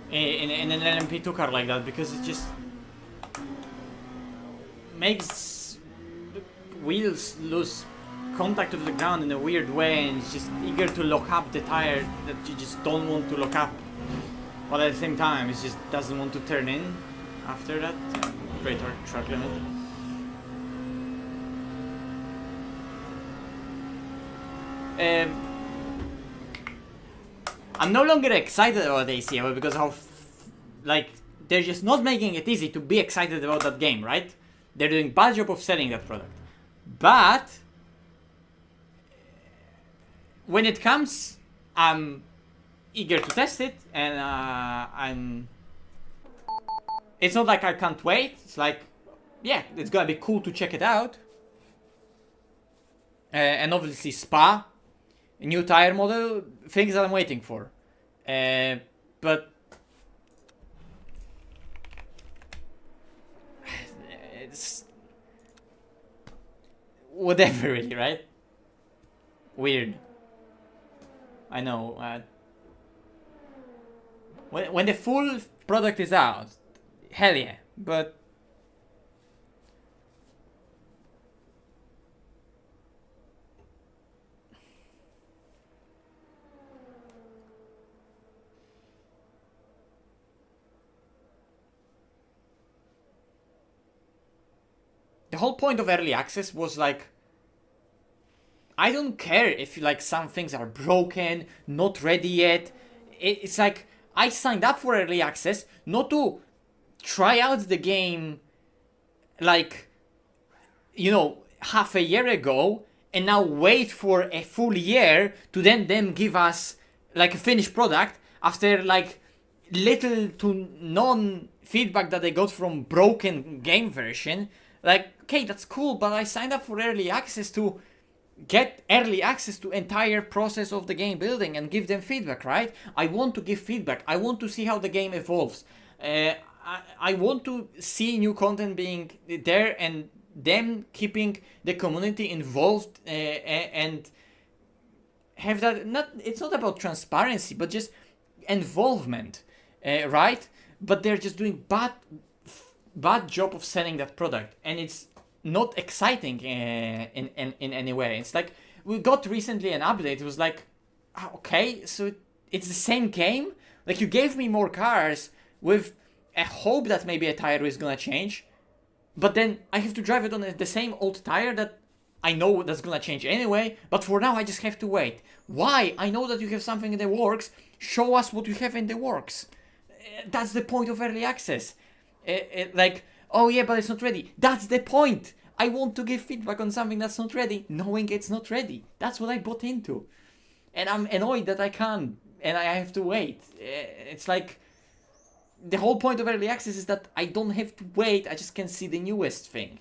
[SPEAKER 1] in an LMP2 car like that, because it just makes the wheels lose contact with the ground in a weird way, and it's just eager to lock up the tire that you just don't want to lock up, but at the same time it just doesn't want to turn in after that. Great track limit. I'm no longer excited about ACL because how, like, they're just not making it easy to be excited about that game, right? They're doing a bad job of selling that product. But when it comes, I'm eager to test it, and it's not like I can't wait. It's like, yeah, it's gonna be cool to check it out. And obviously Spa, a new tire model, things that I'm waiting for. But it's whatever, really, right? Weird. I know. When the full product is out, hell yeah. But the whole point of early access was like, I don't care if like some things are broken, not ready yet. It's like, I signed up for early access not to try out the game like, you know, half a year ago, and now wait for a full year to then them give us like a finished product after like little to none feedback that they got from broken game version. Like, okay, that's cool, but I signed up for early access to get early access to entire process of the game building and give them feedback, right? I want to give feedback. I want to see how the game evolves. I want to see new content being there and them keeping the community involved, and have that, it's not about transparency, but just involvement, right? But they're just doing bad job of selling that product, and it's not exciting in any way. It's like, we got recently an update. It was like, okay, so it's the same game. Like, you gave me more cars with a hope that maybe a tire is gonna change, but then I have to drive it on the same old tire that I know that's gonna change anyway. But for now, I just have to wait. Why? I know that you have something in the works. Show us what you have in the works. That's the point of early access. Like, oh yeah, but it's not ready. That's the point. I want to give feedback on something that's not ready, knowing it's not ready. That's what I bought into. And I'm annoyed that I can't, and I have to wait. It's like, the whole point of early access is that I don't have to wait, I just can see the newest thing.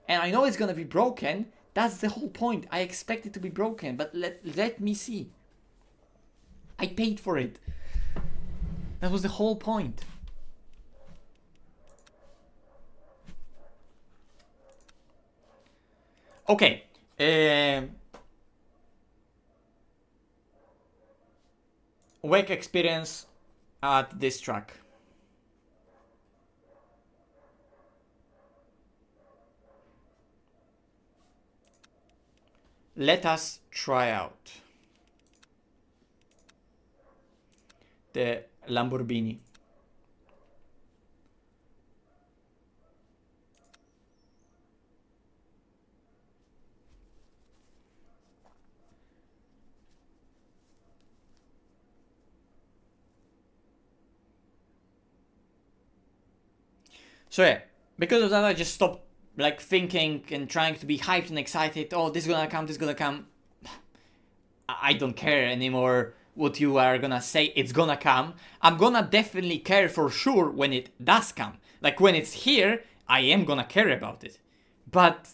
[SPEAKER 1] And I know it's gonna be broken. That's the whole point. I expect it to be broken, but let me see. I paid for it. That was the whole point. Okay. Wake experience at this track. Let us try out the Lamborghini. So yeah, because of that, I just stopped like thinking and trying to be hyped and excited. Oh, this is gonna come, this is gonna come. I don't care anymore what you are gonna say. It's gonna come. I'm gonna definitely care for sure when it does come. Like, when it's here, I am gonna care about it. but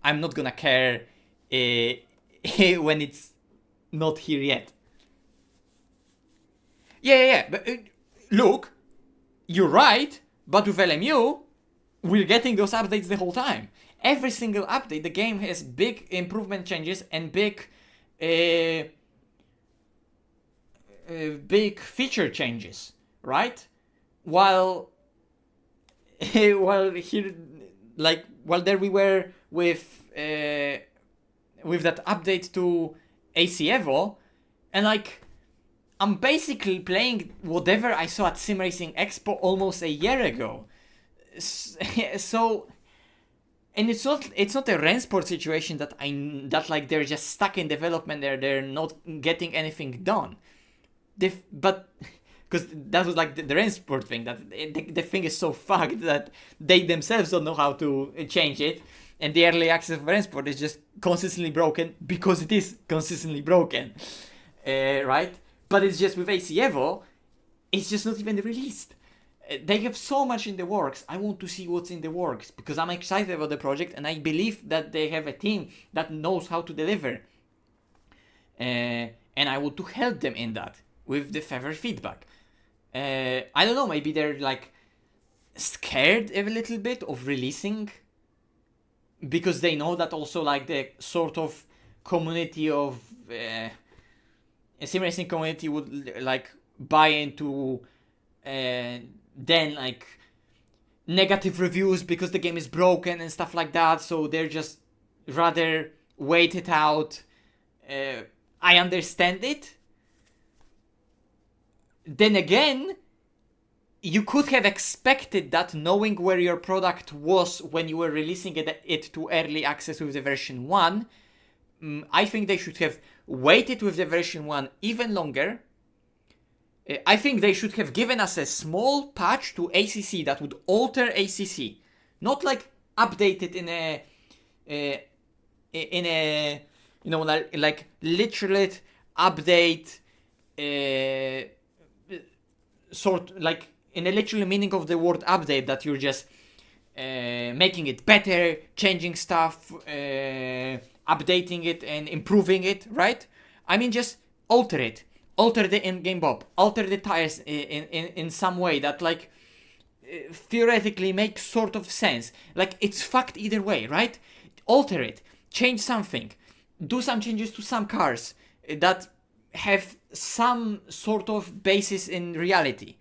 [SPEAKER 1] I'm not gonna care when it's not here yet. Yeah. But look, you're right. But with LMU, we're getting those updates the whole time. Every single update, the game has big improvement changes and big feature changes, right? While while here, like, while there we were with that update to AC Evo, and like, I'm basically playing whatever I saw at Sim Racing Expo almost a year ago. So, and it's not a Rensport situation that like they're just stuck in development, they're not getting anything done. But because that was like the Rensport thing, that the thing is so fucked that they themselves don't know how to change it, and the early access of Rensport is just consistently broken because it is consistently broken, right? But it's just with AC Evo, it's just not even released. They have so much in the works. I want to see what's in the works because I'm excited about the project and I believe that they have a team that knows how to deliver. And I want to help them in that with the favor feedback. I don't know, maybe they're like scared a little bit of releasing because they know that also like the sort of community of a sim racing community would like buy into then like negative reviews because the game is broken and stuff like that, so they're just rather wait it out. I understand it. Then again, you could have expected that knowing where your product was when you were releasing it to early access with the version 1. I think they should have waited with the version 1 even longer. I think they should have given us a small patch to ACC that would alter ACC, not like update it in a you know, like literate update, sort like in a literal meaning of the word update, that you're just making it better, changing stuff, updating it and improving it, right? I mean, just alter it. Alter the in-game bob, alter the tires in some way that like theoretically makes sort of sense. Like, it's fucked either way, right? Alter it, change something, do some changes to some cars that have some sort of basis in reality,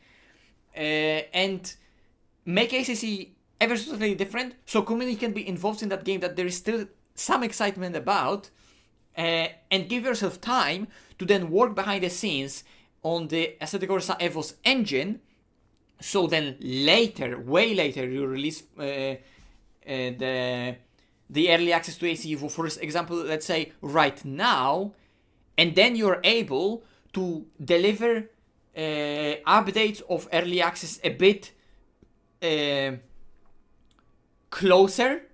[SPEAKER 1] and make ACC ever so slightly different so community can be involved in that game that there is still some excitement about, and give yourself time to then work behind the scenes on the Assetto Corsa Evo's engine, so then later, way later, you release the early access to AC Evo, for example, let's say right now, and then you're able to deliver updates of early access a bit closer.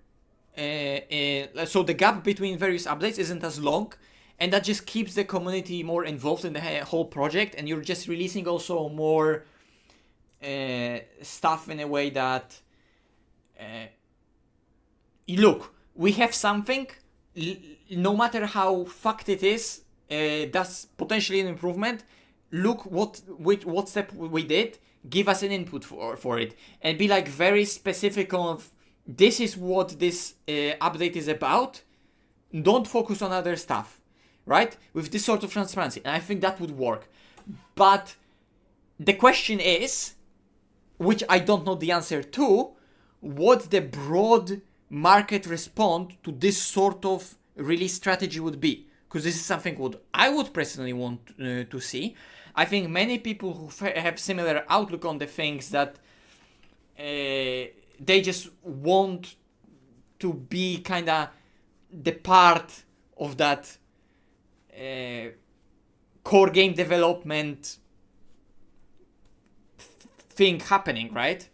[SPEAKER 1] So the gap between various updates isn't as long, and that just keeps the community more involved in the whole project, and you're just releasing also more stuff in a way that look, we have something, no matter how fucked it is, that's potentially an improvement. Look what step we did, give us an input for it, and be like very specific of this is what this update is about. Don't focus on other stuff, right? With this sort of transparency, and I think that would work. But the question is, which I don't know the answer to, what the broad market response to this sort of release strategy would be. Because this is something what I would personally want to see. I think many people who have similar outlook on the things, that they just want to be kind of the part of that core game development thing happening, right?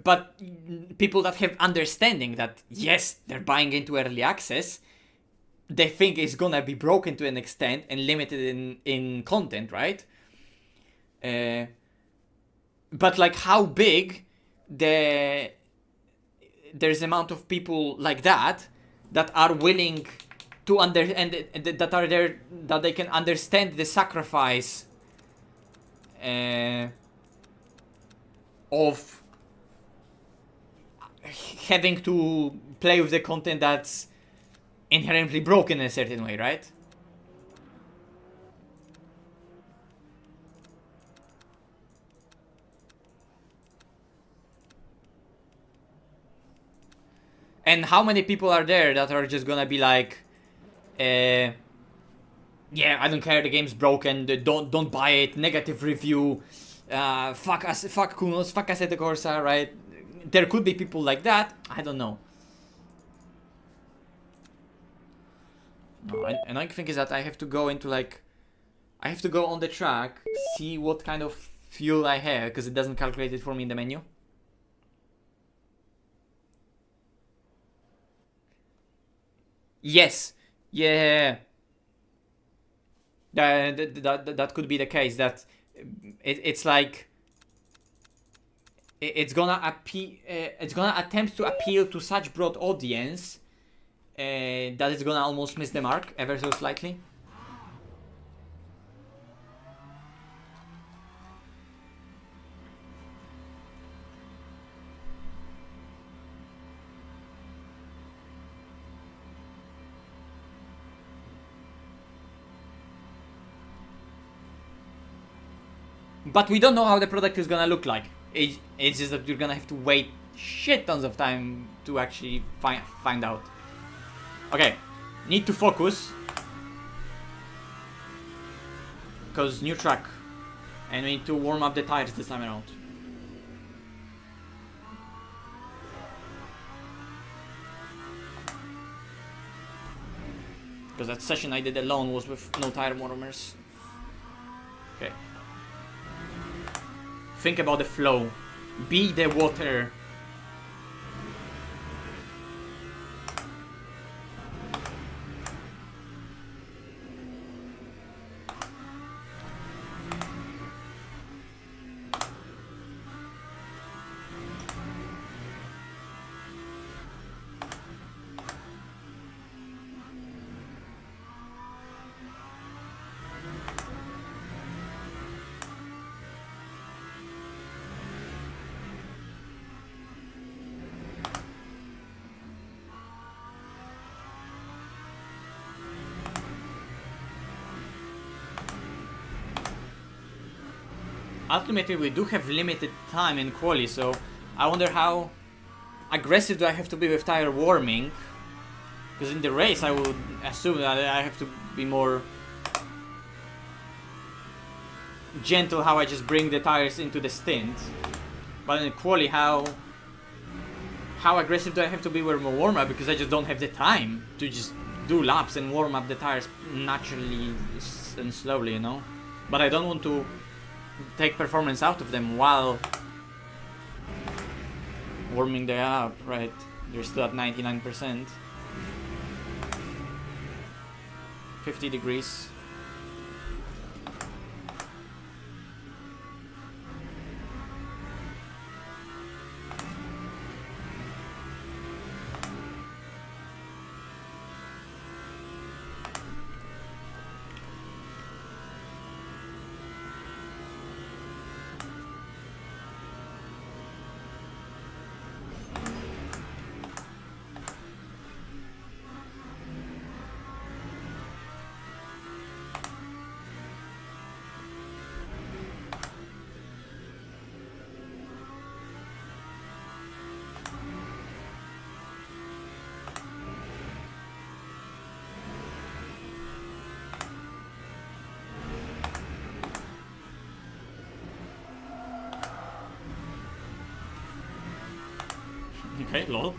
[SPEAKER 1] But people that have understanding that, yes, they're buying into early access, they think it's gonna be broken to an extent and limited in content, right? But like how big the there's amount of people like that are willing to that are there, that they can understand the sacrifice of having to play with the content that's inherently broken in a certain way, right? And how many people are there that are just gonna be like, yeah, I don't care, the game's broken, don't buy it, negative review, fuck us, fuck Kunos, fuck Assetto Corsa, right? There could be people like that, I don't know. No, another thing is that I have to go into like, I have to go on the track, see what kind of fuel I have, because it doesn't calculate it for me in the menu. Yes, yeah. That could be the case. That it's like it's gonna it's gonna attempt to appeal to such broad audience that it's gonna almost miss the mark ever so slightly. But we don't know how the product is gonna look like. It's just that you're gonna have to wait shit tons of time to actually find out. Okay, need to focus. Because new track. And we need to warm up the tires this time around. Because that session I did alone was with no tire warmers. Okay. Think about the flow. Be the water. Ultimately, we do have limited time in quali, so I wonder how aggressive do I have to be with tire warming. Because in the race, I would assume that I have to be more gentle how I just bring the tires into the stint. But in quali, how aggressive do I have to be with my warm-up, because I just don't have the time to just do laps and warm up the tires naturally and slowly, you know? But I don't want to take performance out of them while warming them up, right? They're still at 99%. 50 degrees. Okay, lol.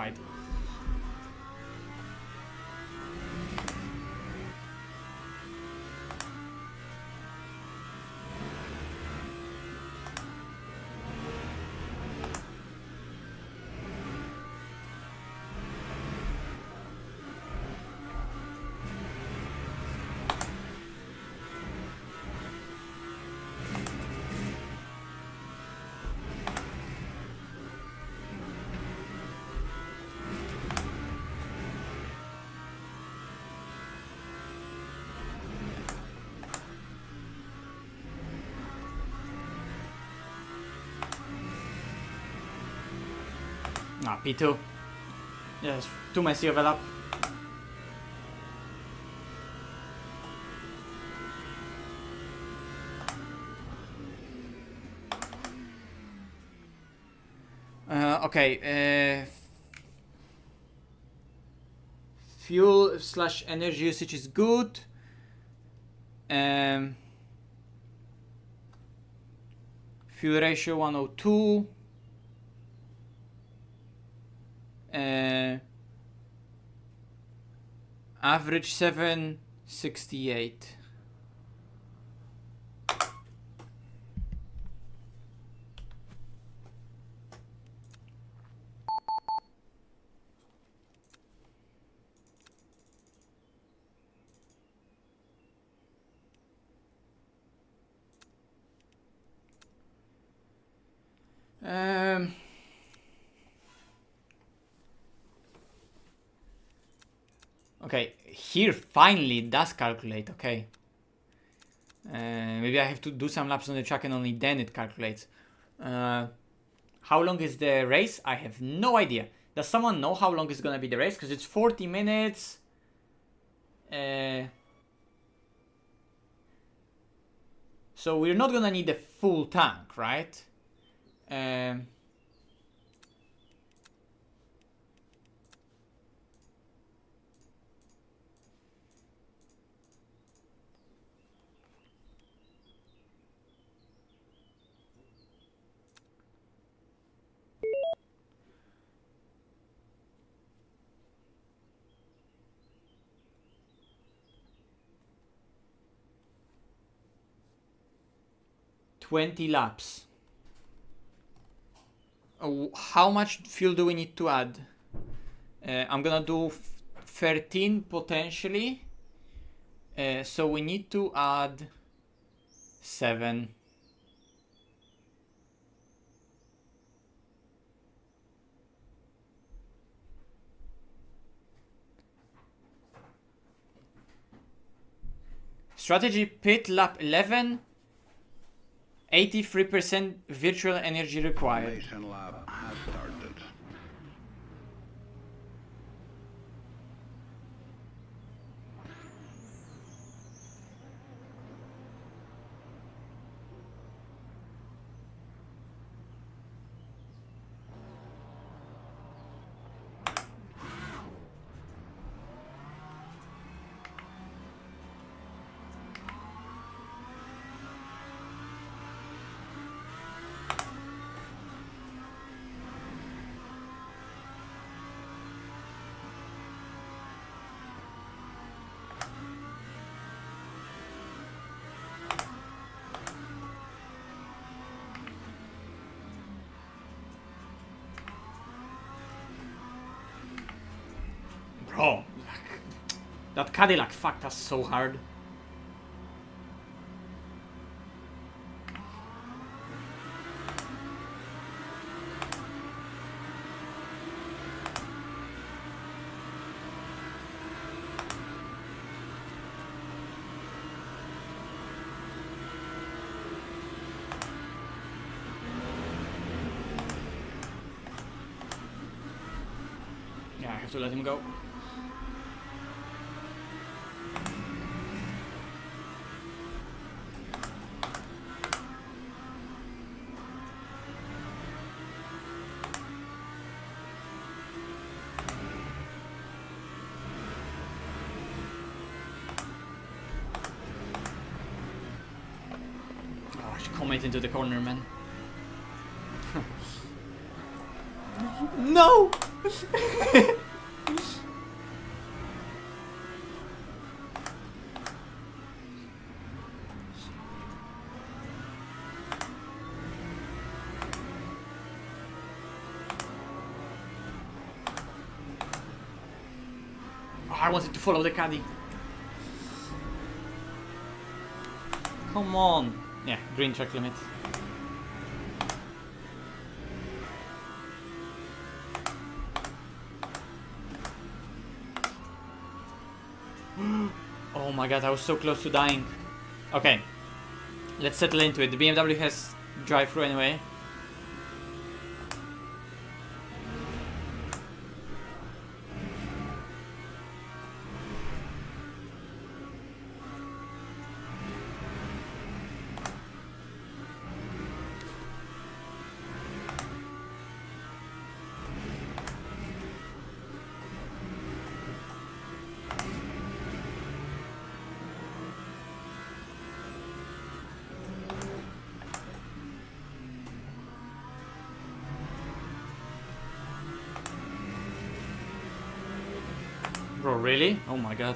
[SPEAKER 1] quite. Ah, P2. Yes, too messy of a lap. Okay. Fuel / energy usage is good. Fuel ratio 102. Average 768. Okay, here finally it does calculate, okay. Maybe I have to do some laps on the track and only then it calculates. How long is the race? I have no idea. Does someone know how long is gonna be the race? Because it's 40 minutes. So we're not gonna need a full tank, right? 20 laps. Oh, how much fuel do we need to add? I'm gonna do 13 potentially. So we need to add 7. Strategy pit lap 11. 83% virtual energy required.
[SPEAKER 2] Formation lab has started. Bro, that Cadillac fucked us so hard. Yeah, I have to let him go. Commit into the corner, man. No! Oh, I wanted to follow the caddy. Come on. Yeah, green track limit. Oh my god, I was so close to dying. Okay, let's settle into it. The BMW has drive-through anyway. Bro, really? Oh my god.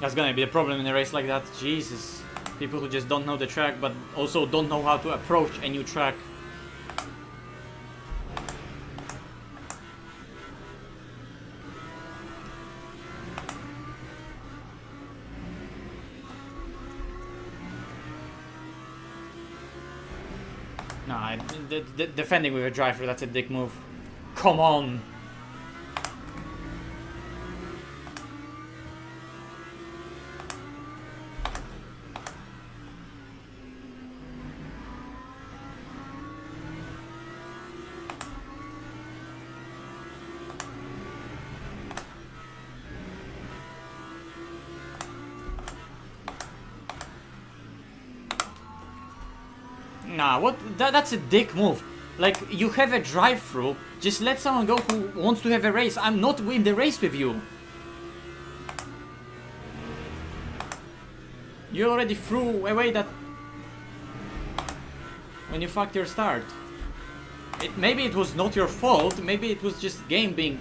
[SPEAKER 2] That's gonna be a problem in a race like that. Jesus. People who just don't know the track, but also don't know how to approach a new track. Nah, defending with a driver, that's a dick move. Come on! Nah, what? That's a dick move. Like, you have a drive-through, just let someone go who wants to have a race. I'm not in the race with you. You already threw away that... when you fucked your start. Maybe it was not your fault, maybe it was just game being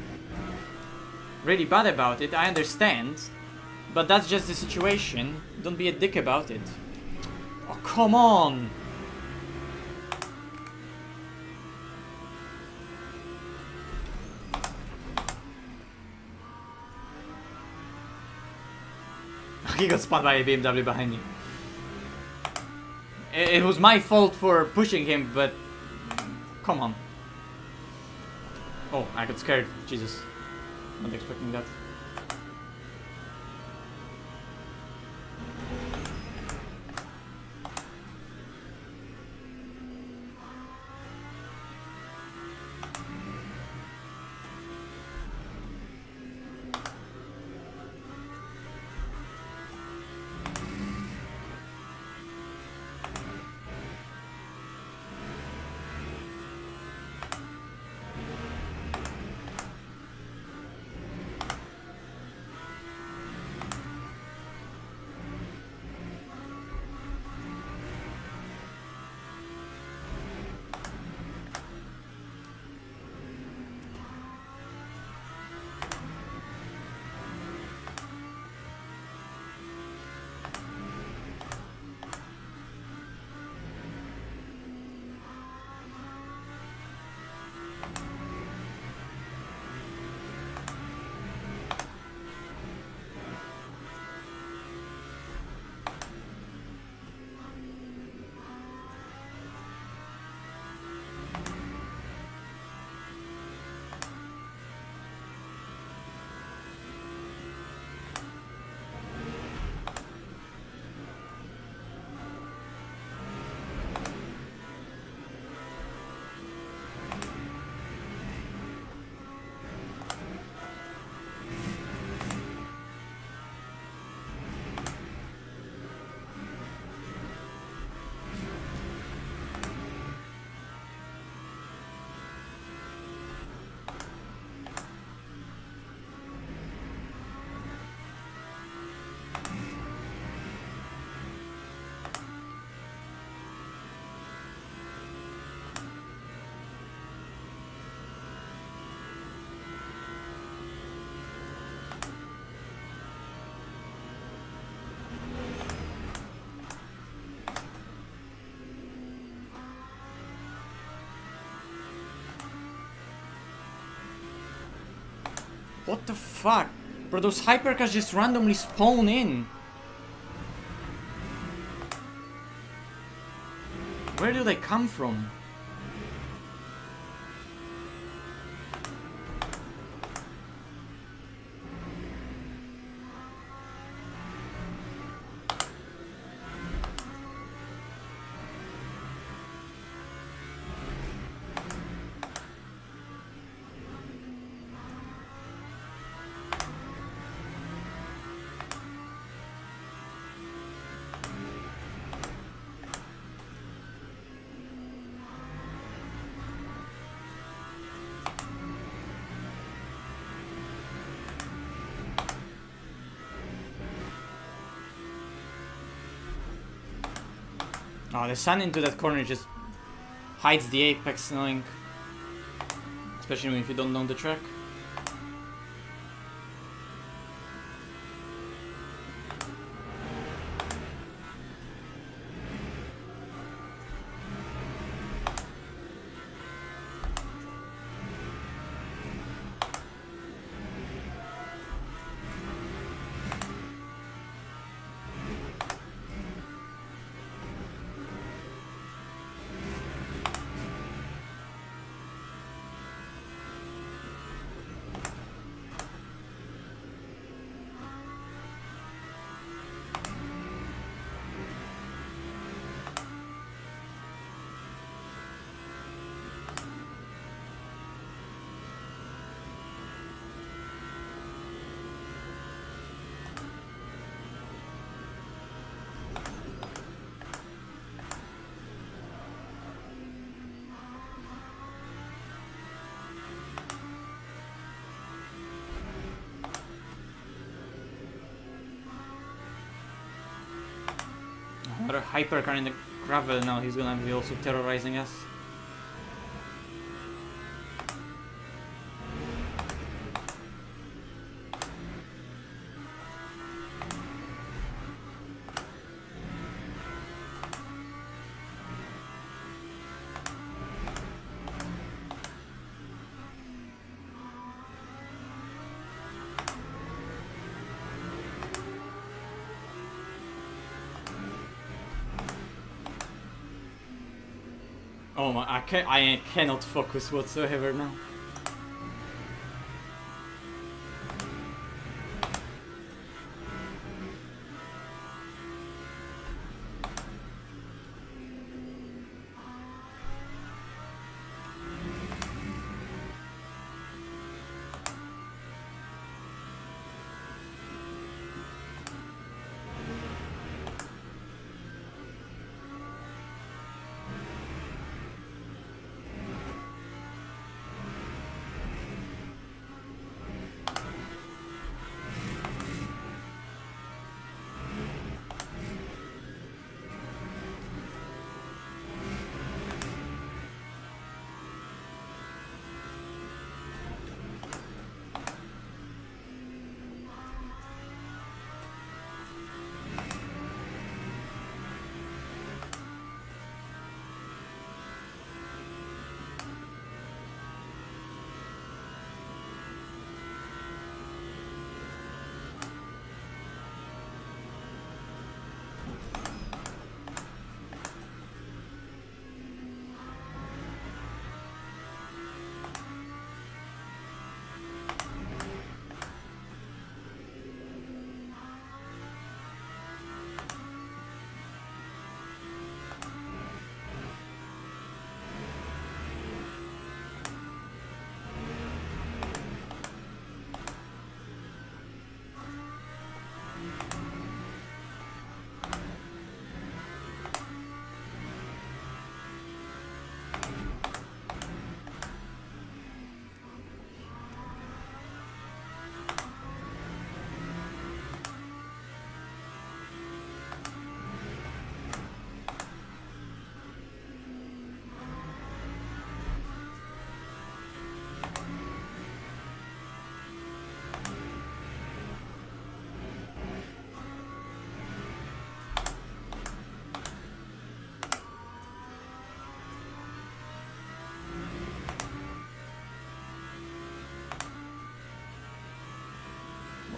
[SPEAKER 2] really bad about it, I understand. But that's just the situation. Don't be a dick about it. Oh, come on! He got spun by a BMW behind me. It was my fault for pushing him, but... come on. Oh, I got scared. Jesus. Not expecting that. What the fuck? Bro, those hypercars just randomly spawn in. Where do they come from? Oh, the sun into that corner just hides the apex, annoying. Especially if you don't know the track. Another hypercar in the gravel now, he's gonna be also terrorizing us. Oh my, I cannot focus whatsoever now.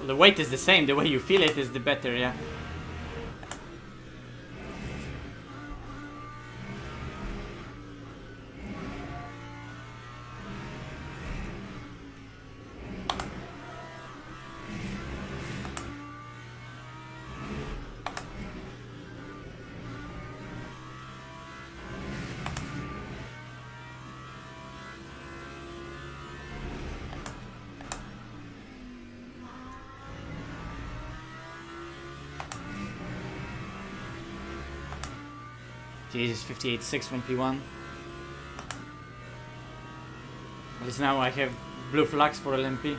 [SPEAKER 2] Well, the weight is the same, the way you feel it is the better, yeah. Jesus, 58.6 from P1. At least now I have blue flags for LMP.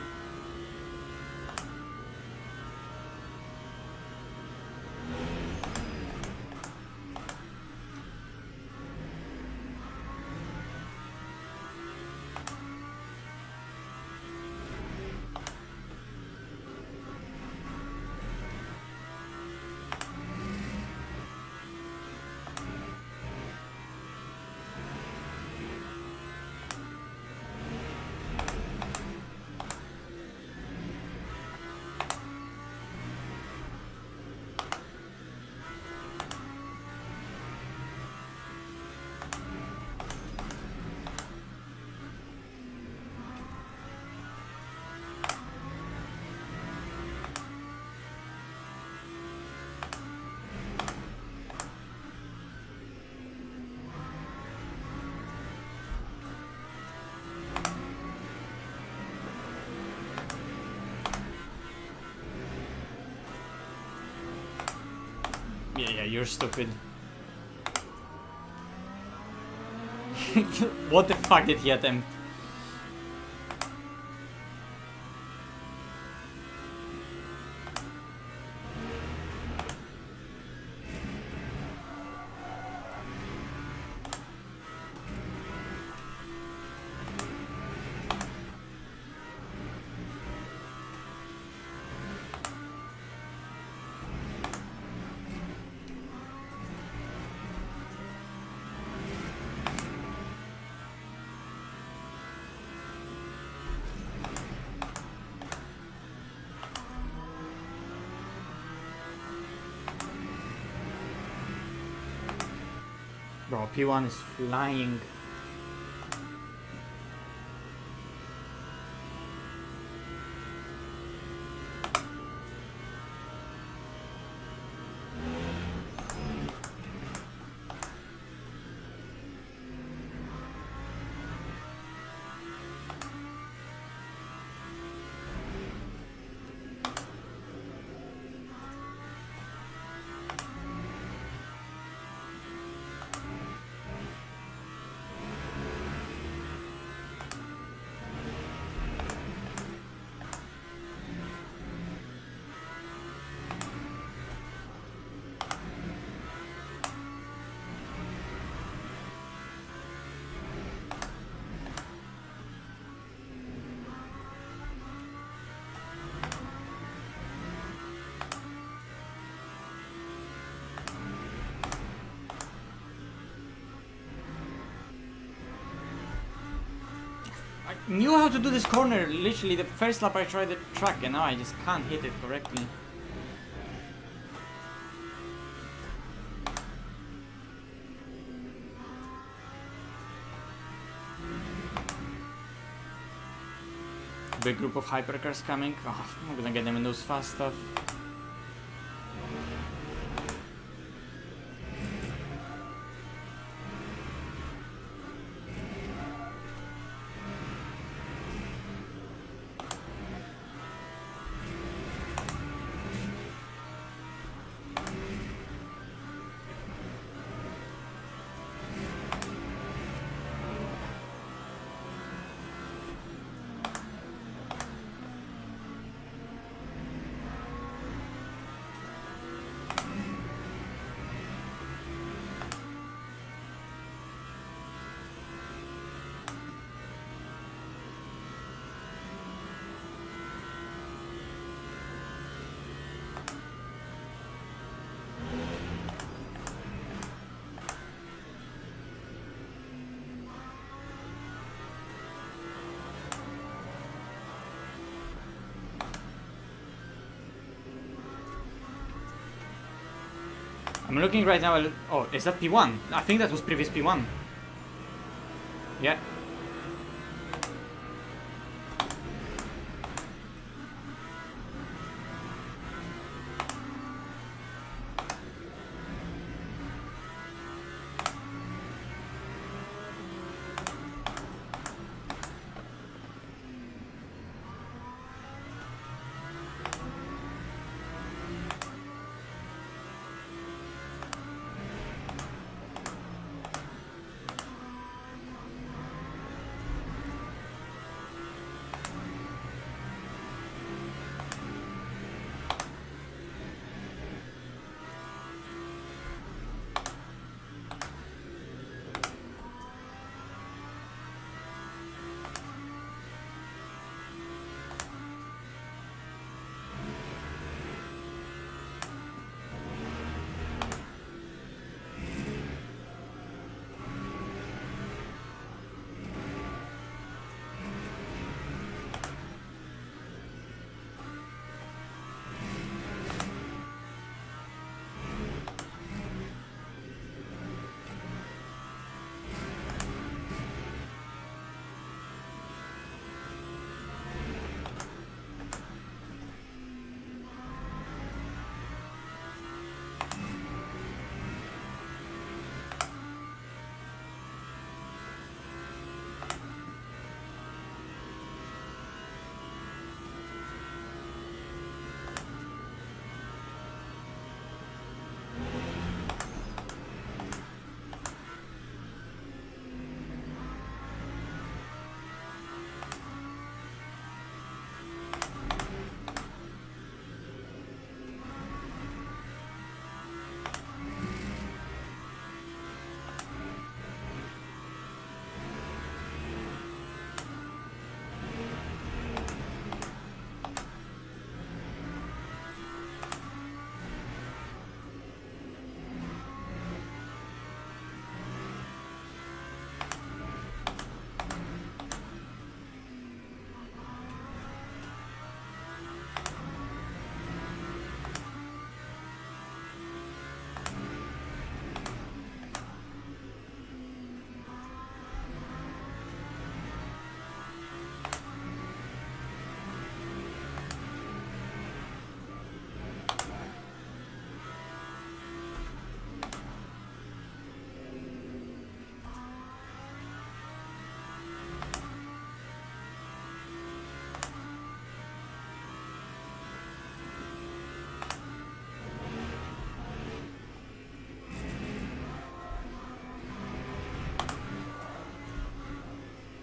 [SPEAKER 2] Yeah, you're stupid. What the fuck did he attempt? Bro, P1 is flying. I knew how to do this corner, literally the first lap I tried the track, and now I just can't hit it correctly. Big group of hypercars coming. Oh, I'm gonna get them in those fast stuff. I'm looking right now. Oh, is that P1? I think that was previous P1. Yeah.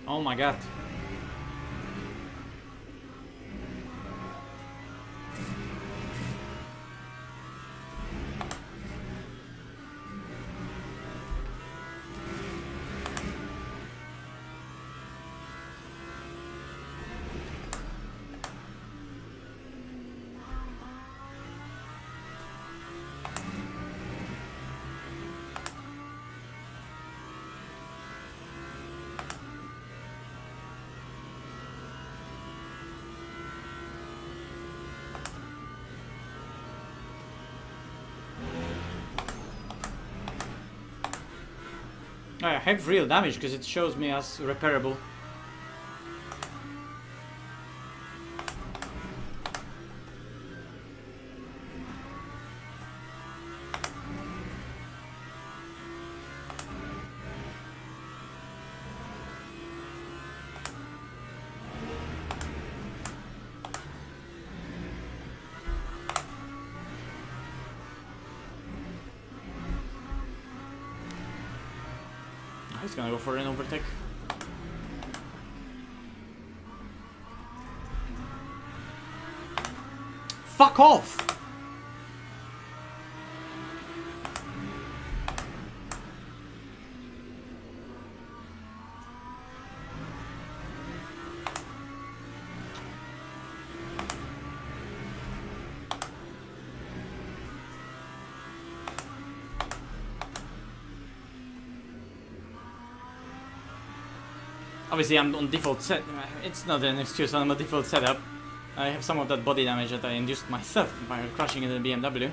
[SPEAKER 2] Oh my god. I have real damage because it shows me as repairable. He's gonna go for an overtake. Fuck off! Obviously I'm on default set. It's not an excuse, I'm on default setup. I have some of that body damage that I induced myself by crashing into the BMW.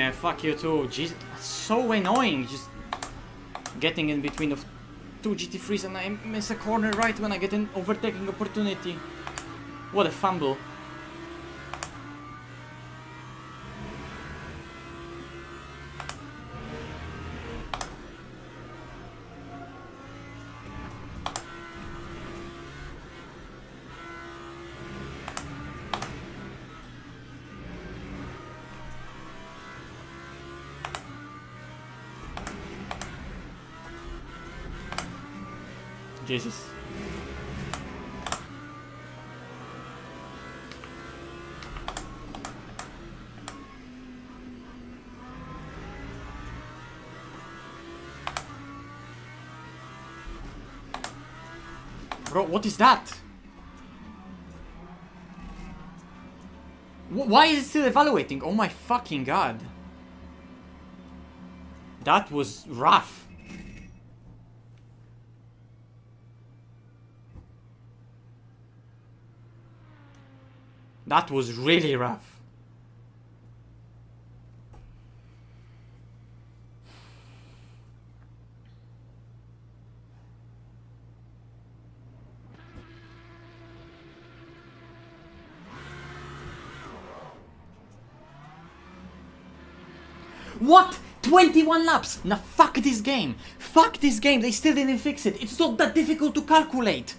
[SPEAKER 2] Yeah, fuck you too. Jesus, so annoying. Just getting in between of two GT3s and I miss a corner right when I get an overtaking opportunity. What a fumble. Jesus. Bro, what is that? Why is it still evaluating? Oh my fucking god. That was rough. That was really rough. What? 21 laps? Nah, fuck this game. Fuck this game. They still didn't fix it. It's not that difficult to calculate.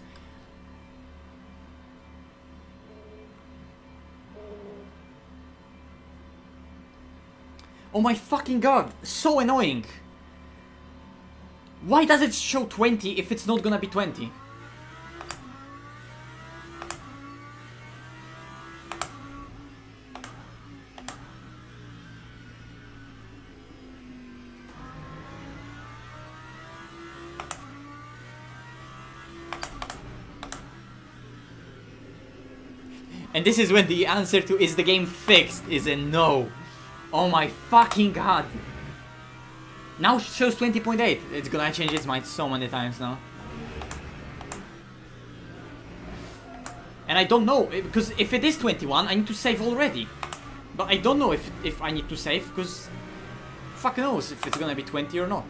[SPEAKER 2] Oh my fucking god. So annoying. Why does it show 20 if it's not gonna be 20? And this is when the answer to is the game fixed is a no. Oh my fucking god. Now it shows 20.8. It's gonna change its mind so many times now. And I don't know, because if it is 21, I need to save already. But I don't know if I need to save, because fuck knows if it's gonna be 20 or not.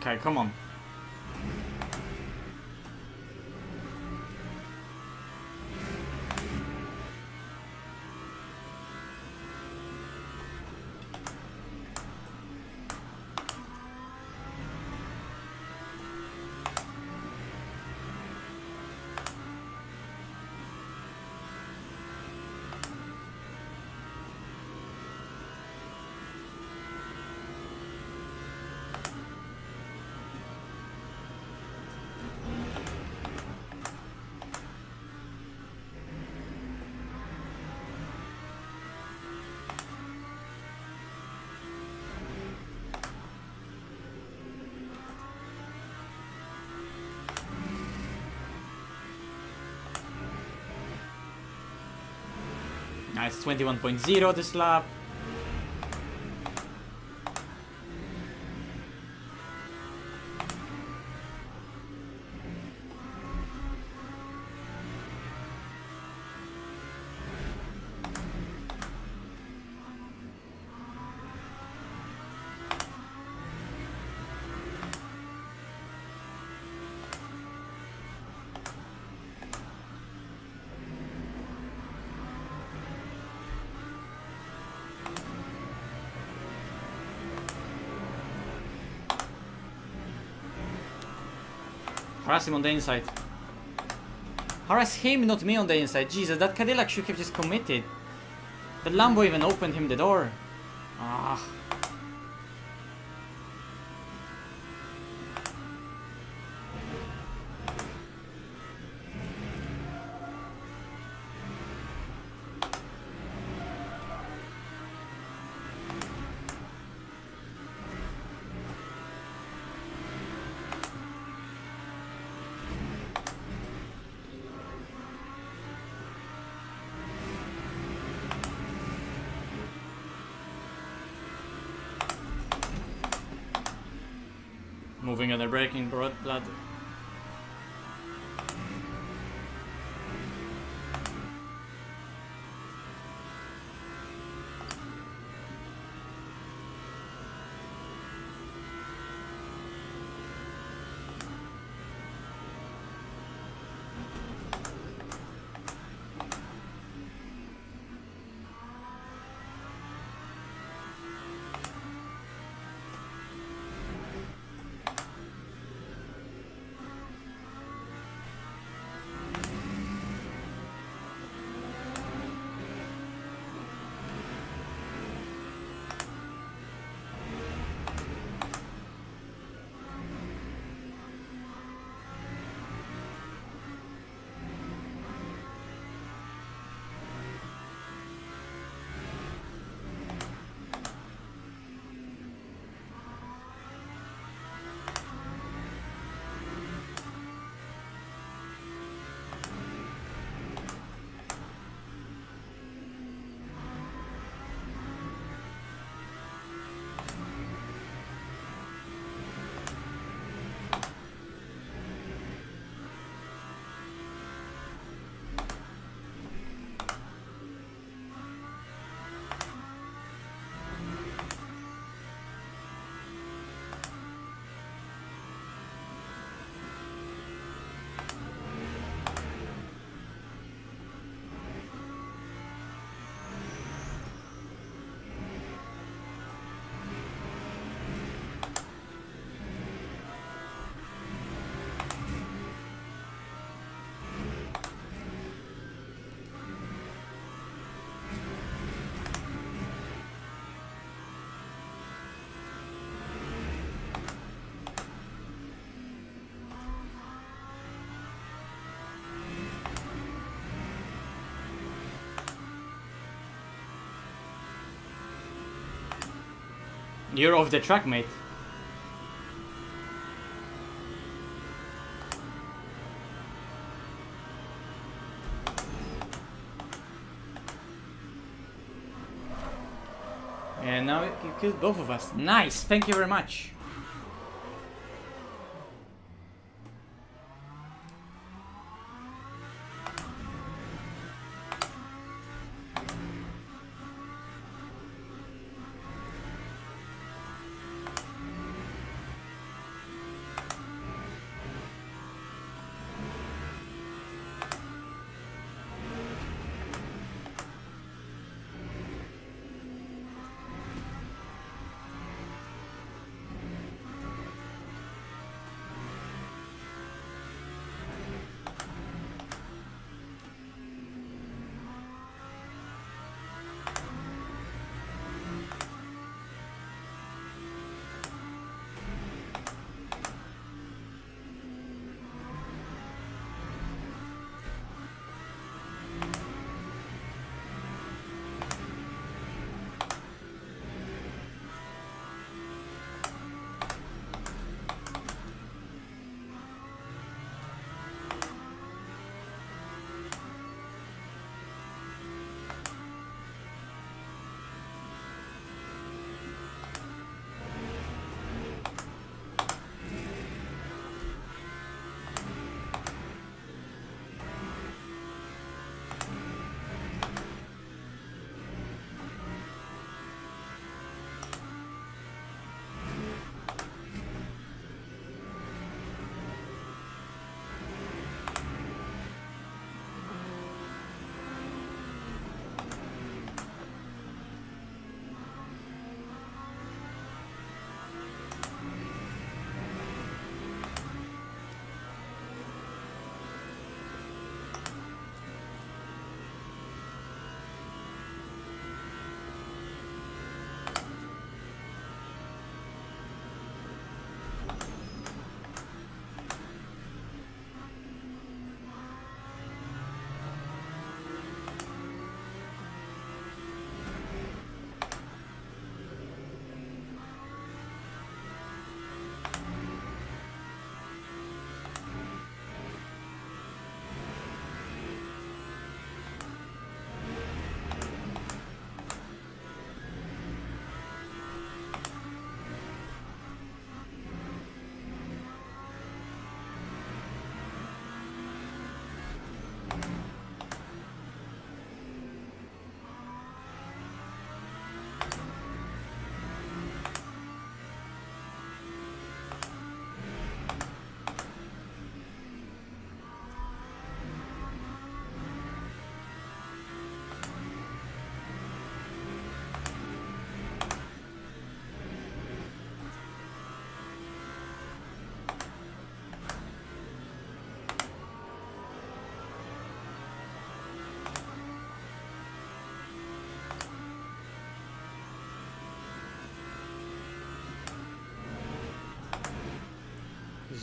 [SPEAKER 2] Okay, come on. Nice, 21.0 this lap. Harass him on the inside. Harass him, not me on the inside. Jesus, that Cadillac should have just committed. The Lambo even opened him the door. Ah. Moving on the braking blood. You're off the track, mate. And now you killed both of us. Nice, thank you very much.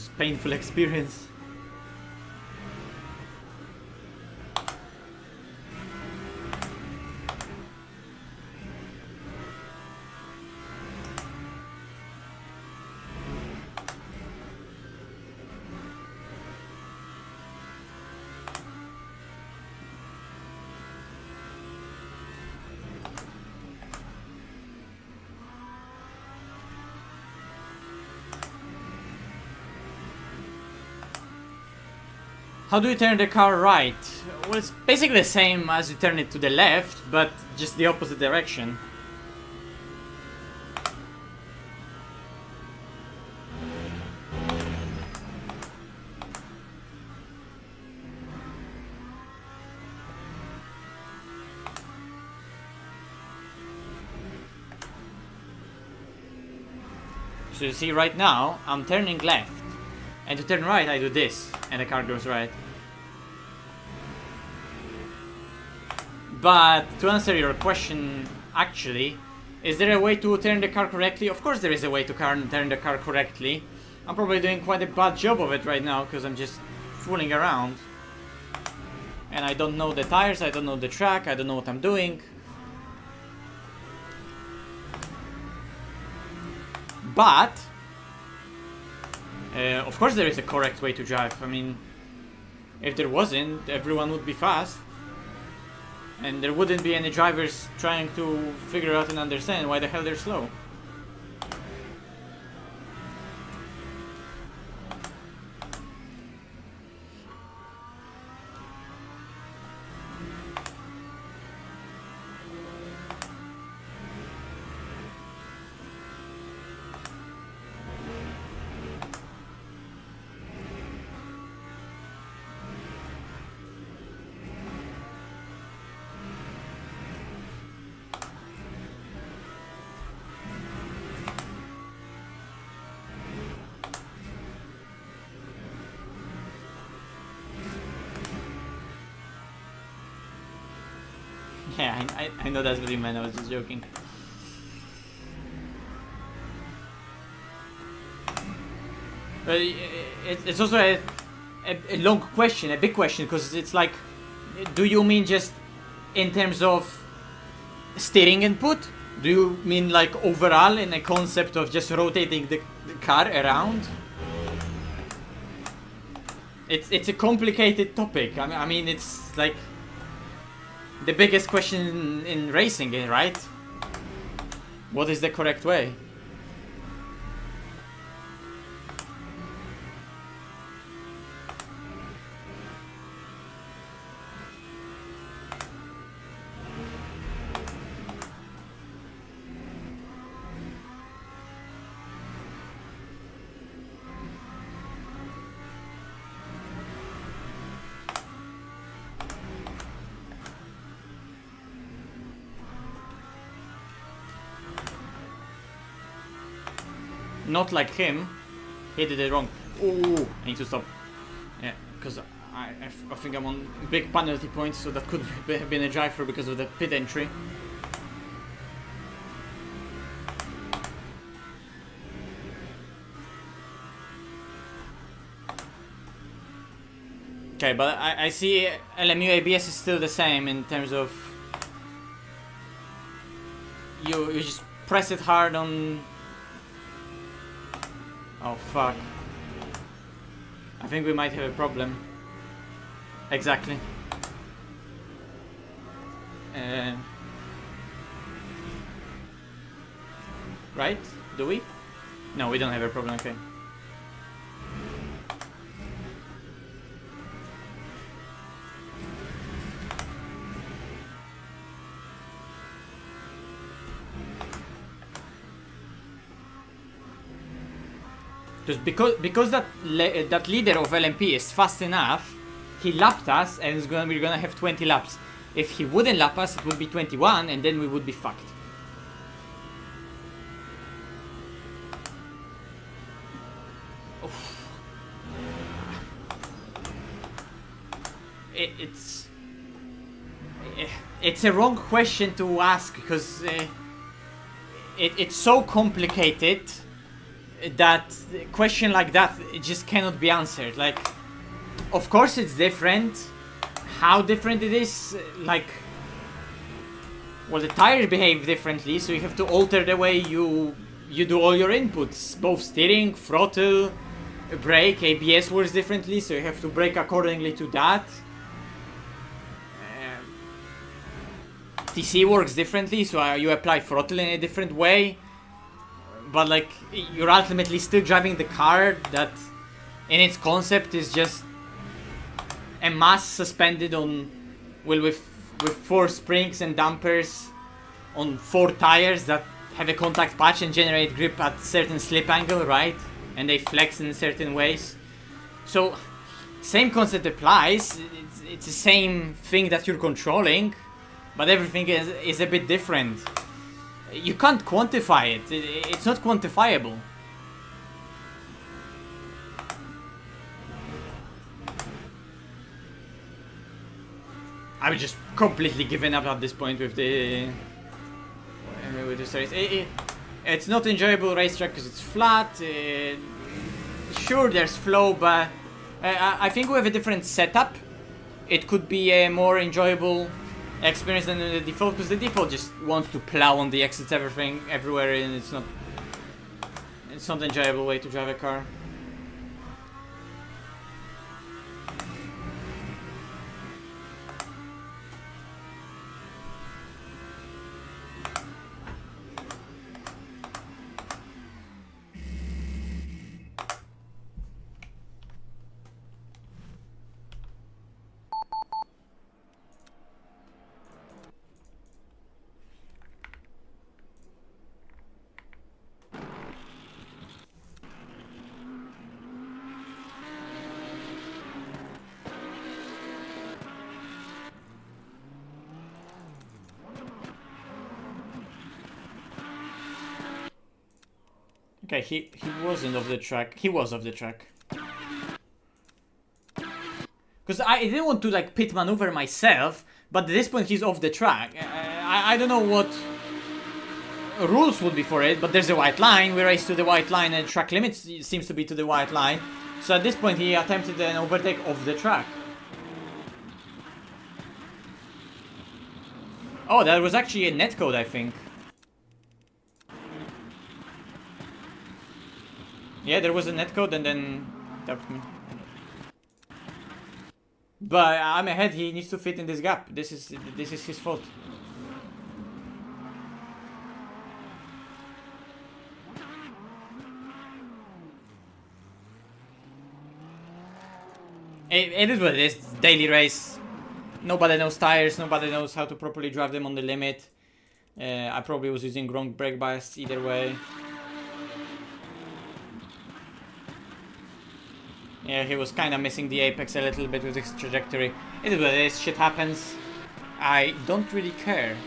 [SPEAKER 2] most painful experience. How do you turn the car right? Well, it's basically the same as you turn it to the left, but just the opposite direction. So you see right now, I'm turning left. And to turn right, I do this, and the car goes right. But to answer your question, actually, is there a way to turn the car correctly? Of course there is a way to turn the car correctly. I'm probably doing quite a bad job of it right now, because I'm just fooling around. And I don't know the tires, I don't know the track, I don't know what I'm doing. But of course there is a correct way to drive. I mean, if there wasn't, everyone would be fast. And there wouldn't be any drivers trying to figure out and understand why the hell they're slow. Yeah, I know that's what you meant, I was just joking. But it's also a long question, a big question, because it's like, do you mean just in terms of steering input? Do you mean like overall in a concept of just rotating the car around? It's a complicated topic. I mean, it's like the biggest question in racing, right? What is the correct way? Not like him. He did it wrong. Oh, I need to stop. Yeah, because I think I'm on big penalty points, so that could have been a drive-through because of the pit entry. Okay, but I see LMU ABS is still the same in terms of you just press it hard on. Oh fuck. I think we might have a problem. Exactly. Right? Do we? No, we don't have a problem, okay. Just because that leader of LMP is fast enough, he lapped us, and we're gonna have 20 laps. If he wouldn't lap us, it would be 21, and then we would be fucked. Oof. It's a wrong question to ask because it's so complicated. that question like that, it just cannot be answered. Like, of course it's different. How different it is, like, well, the tires behave differently, so you have to alter the way you do all your inputs. Both steering, throttle, brake, ABS works differently, so you have to brake accordingly to that. TC works differently, so you apply throttle in a different way. But like, you're ultimately still driving the car that in its concept is just a mass suspended on, well, with 4 springs and dampers on 4 tires that have a contact patch and generate grip at certain slip angle, right? And they flex in certain ways. So, same concept applies. It's the same thing that you're controlling, but everything is a bit different. You can't quantify it. It's not quantifiable. I was just completely given up at this point with the race. It's not enjoyable racetrack because it's flat. Sure, there's flow, but I think with a different setup, it could be a more enjoyable experience than the default, because the default just wants to plow on the exits everywhere, and it's not an enjoyable way to drive a car. Okay, he wasn't off the track. He was off the track. Because I didn't want to like pit maneuver myself, but at this point he's off the track. I don't know what rules would be for it, but there's a white line. We race to the white line and track limit seems to be to the white line. So at this point he attempted an overtake off the track. Oh, that was actually a netcode, I think. Yeah, there was a netcode and then tapped me. But I'm ahead, he needs to fit in this gap. This is his fault. It is what it is. It's a daily race. Nobody knows tires, nobody knows how to properly drive them on the limit. I probably was using wrong brake bias either way. Yeah, he was kind of missing the apex a little bit with his trajectory. It is what it is, shit happens. I don't really care.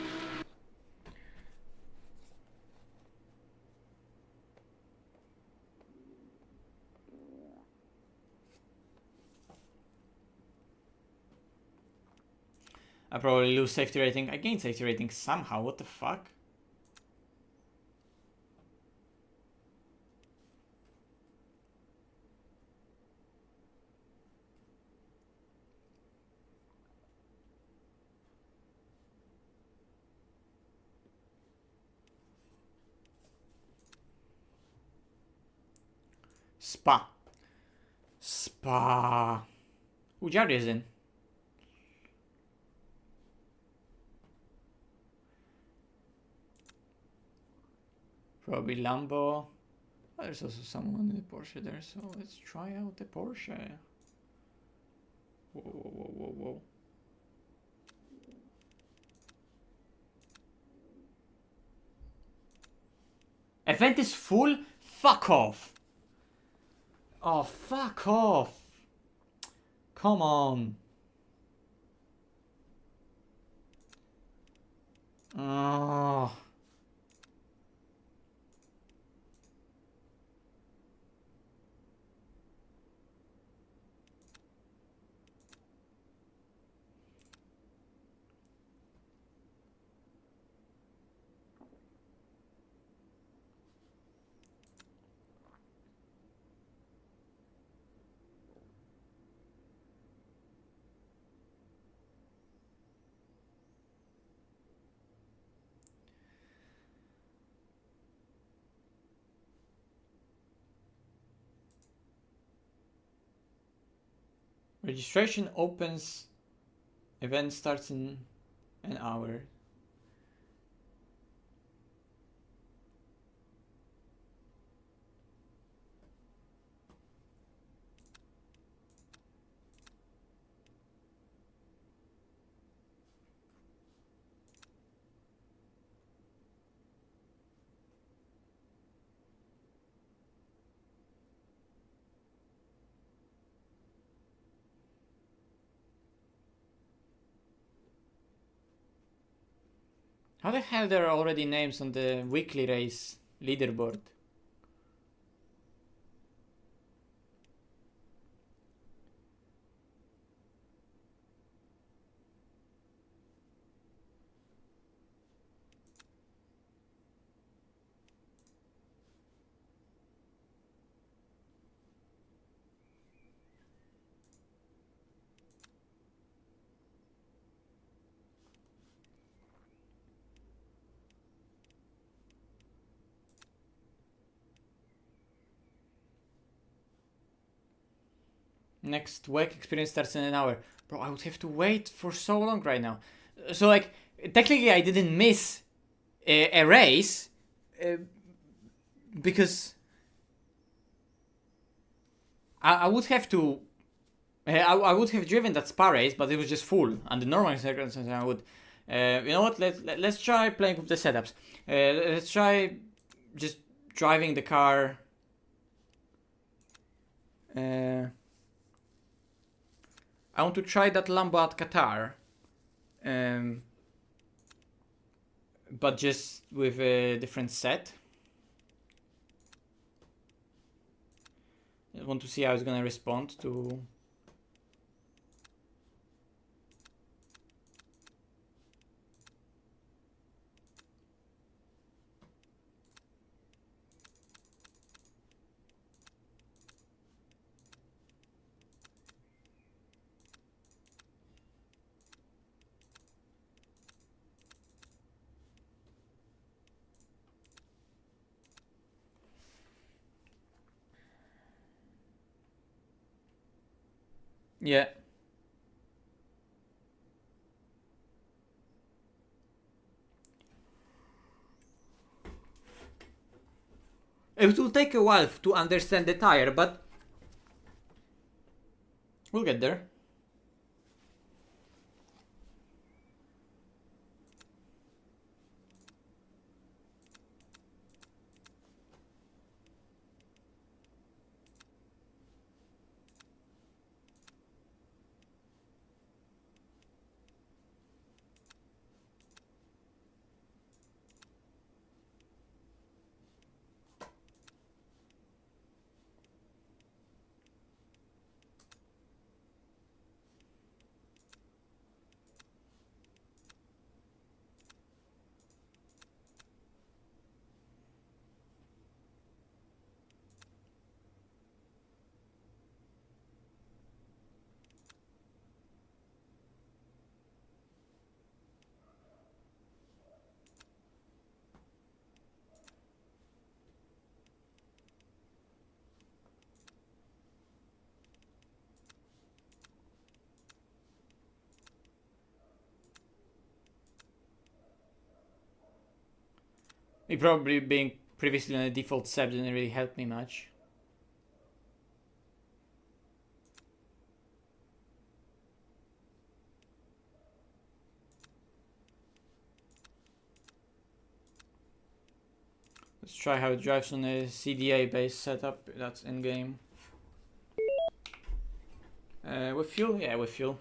[SPEAKER 2] I probably lose safety rating. I gained safety rating somehow, what the fuck? Spa. Ucar yazın. Probably Lambo. Oh, there's also someone in the Porsche there, so let's try out the Porsche. Whoa, whoa, whoa, whoa, whoa. Event is full? Fuck off. Oh, fuck off. Come on. Oh. Registration opens. Event starts in an hour. How the hell there are already names on the weekly race leaderboard? Next work experience starts in an hour. Bro, I would have to wait for so long right now. So like, technically I didn't miss a race because I would have to. I would have driven that Spa race, but it was just full. Under normal circumstances, I would. You know what? Let's try playing with the setups. Let's try just driving the car. I want to try that Lambo at Qatar, but just with a different set. I want to see how it's gonna respond to. Yeah. It will take a while to understand the tire, but we'll get there. It probably being previously on a default set didn't really help me much. Let's try how it drives on a CDA based setup that's in game. With fuel? Yeah, with fuel.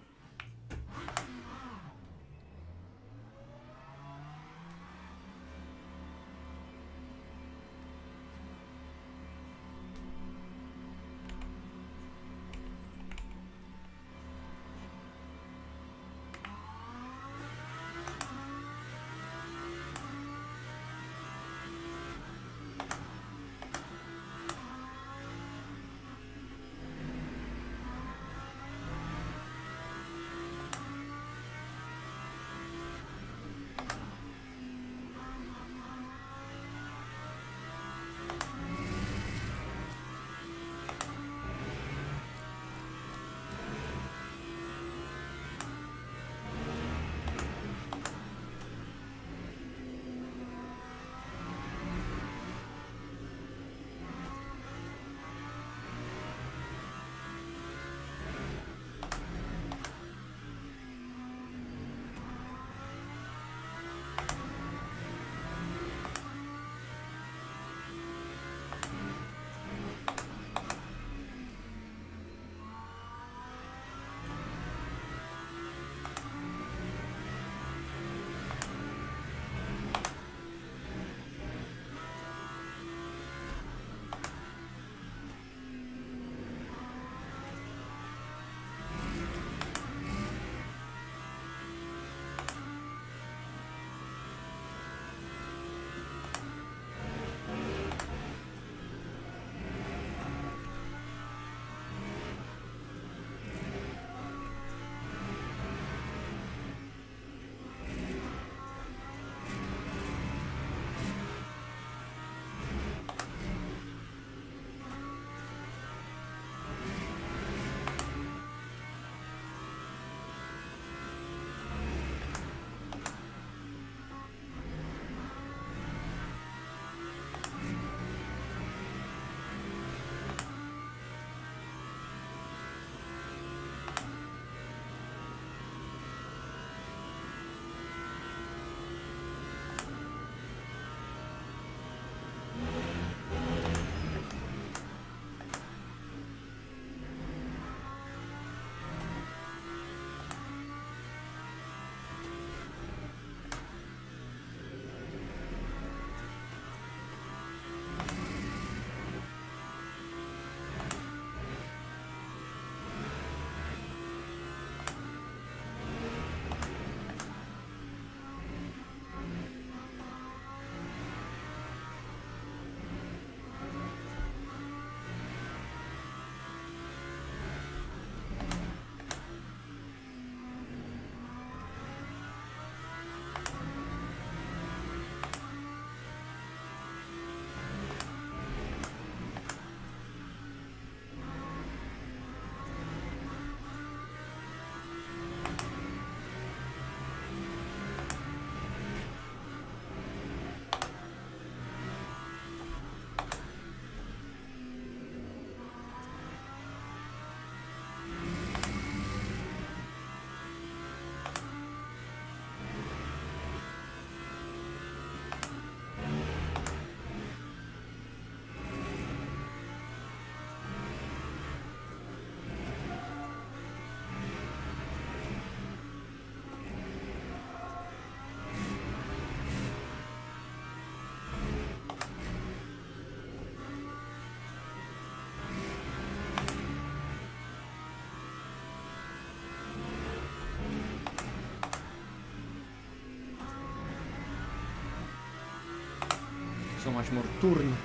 [SPEAKER 2] much more turn.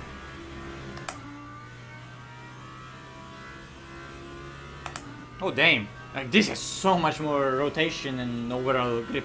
[SPEAKER 2] Oh damn, like this has so much more rotation and overall grip.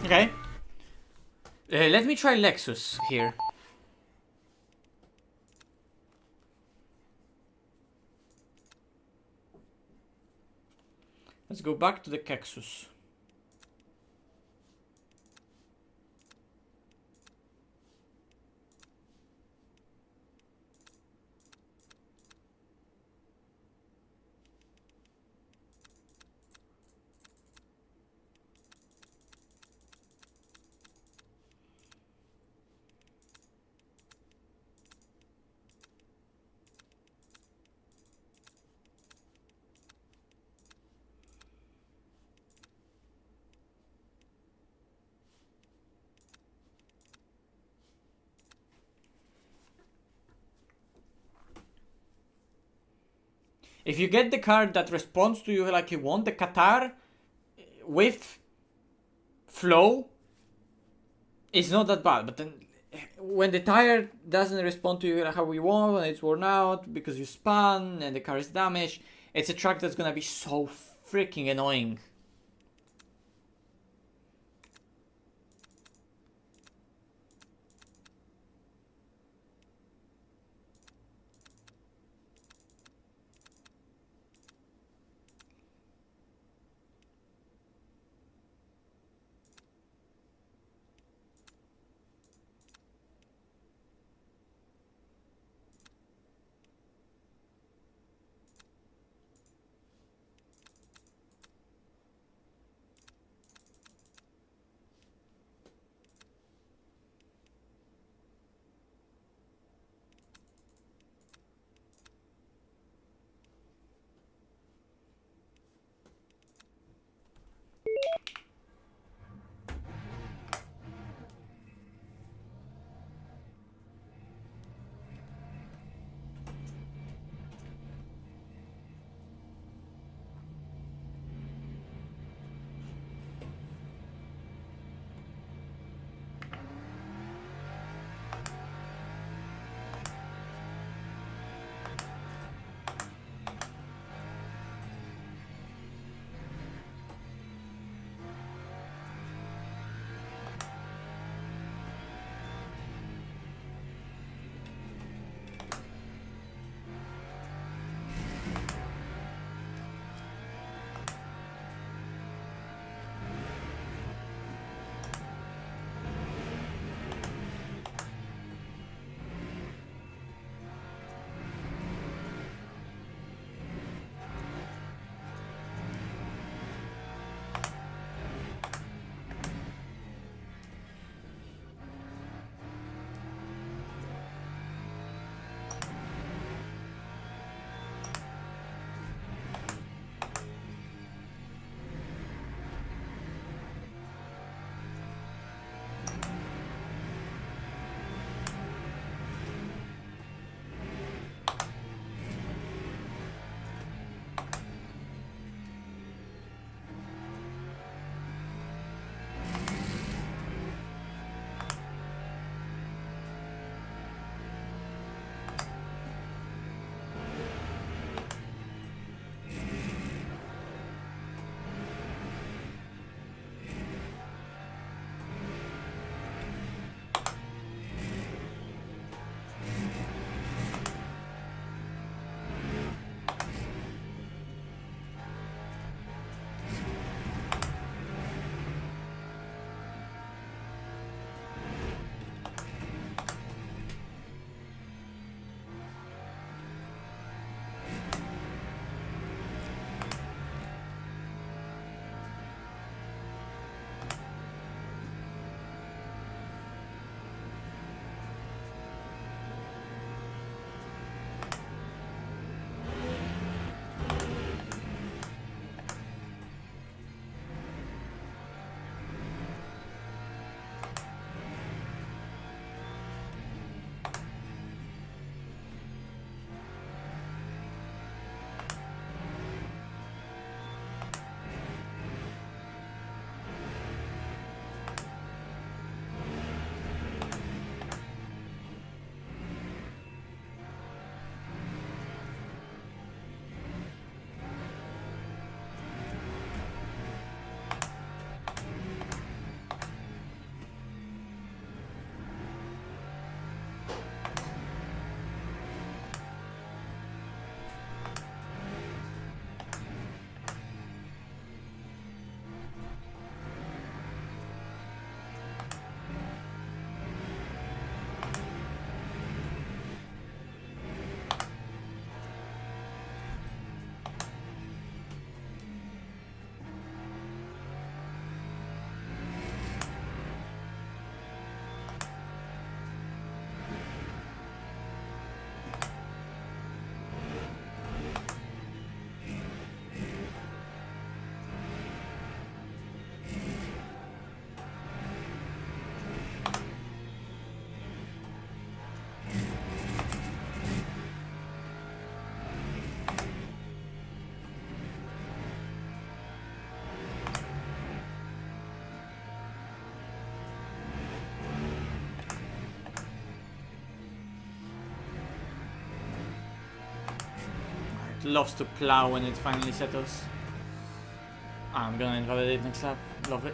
[SPEAKER 2] Okay. Let me try Lexus here. Let's go back to the Lexus. If you get the car that responds to you like you want, the Qatar with flow is not that bad. But then when the tire doesn't respond to you how we want, when it's worn out because you spun and the car is damaged, it's a track that's gonna be so freaking annoying. loves to plow when it finally settles. I'm gonna invalidate next lap. Lovely.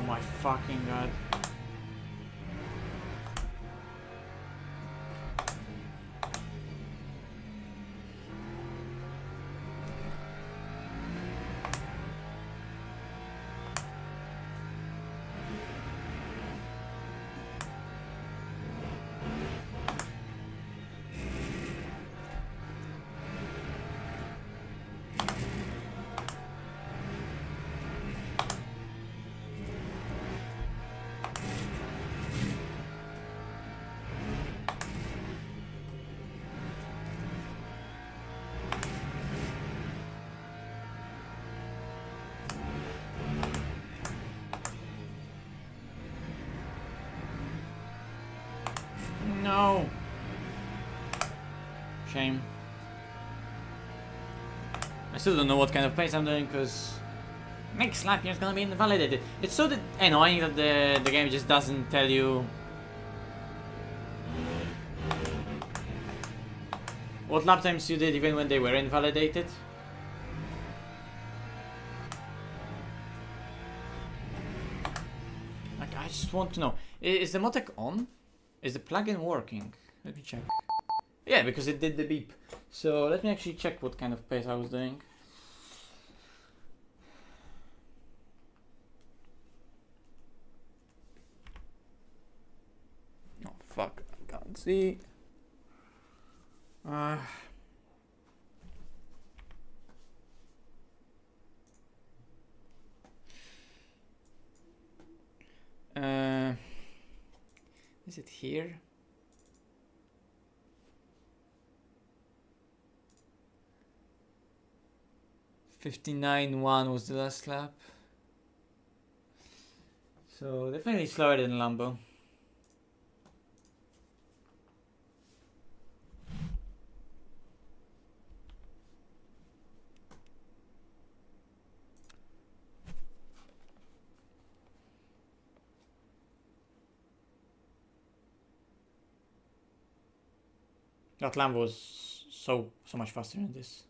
[SPEAKER 2] my fucking god. No. Shame. I still don't know what kind of pace I'm doing because next lap you're gonna be invalidated. It's so annoying that the game just doesn't tell you what lap times you did even when they were invalidated. Like, I just want to know, is the modec on? Is the plugin working? Let me check. Yeah, because it did the beep. So let me actually check what kind of pace I was doing. Oh fuck, I can't see. 'Is it here? $59.1 was the last lap. So definitely slower than Lambo. That Lambo was so much faster than this.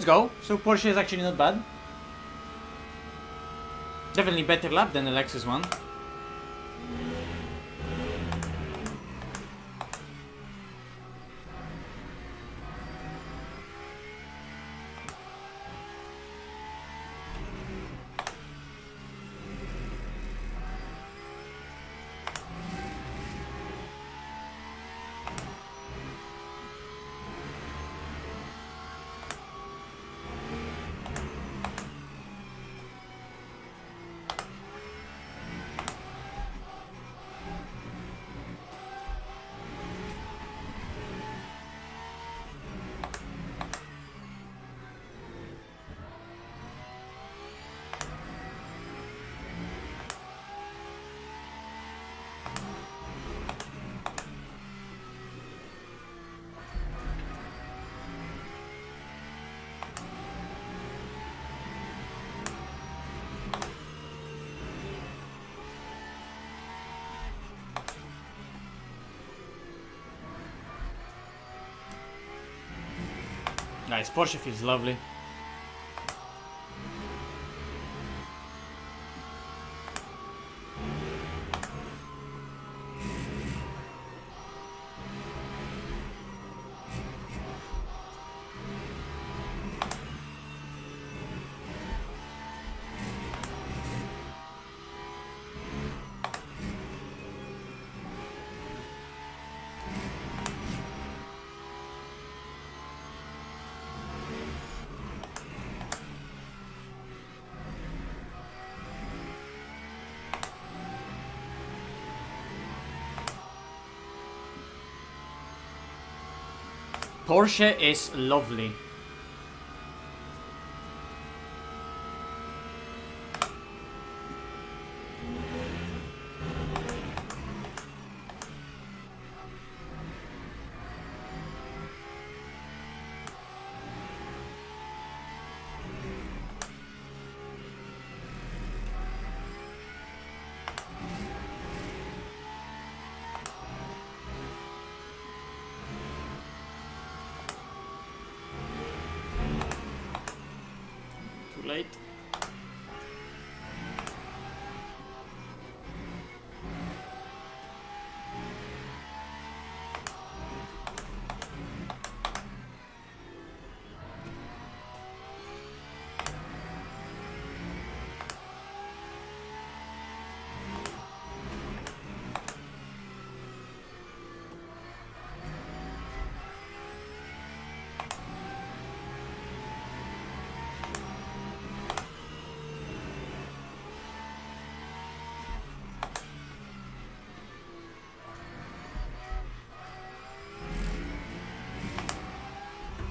[SPEAKER 2] Let's go. So Porsche is actually not bad. Definitely better lap than the Lexus one. Nice, Porsche feels lovely. Porsche is lovely. Too late.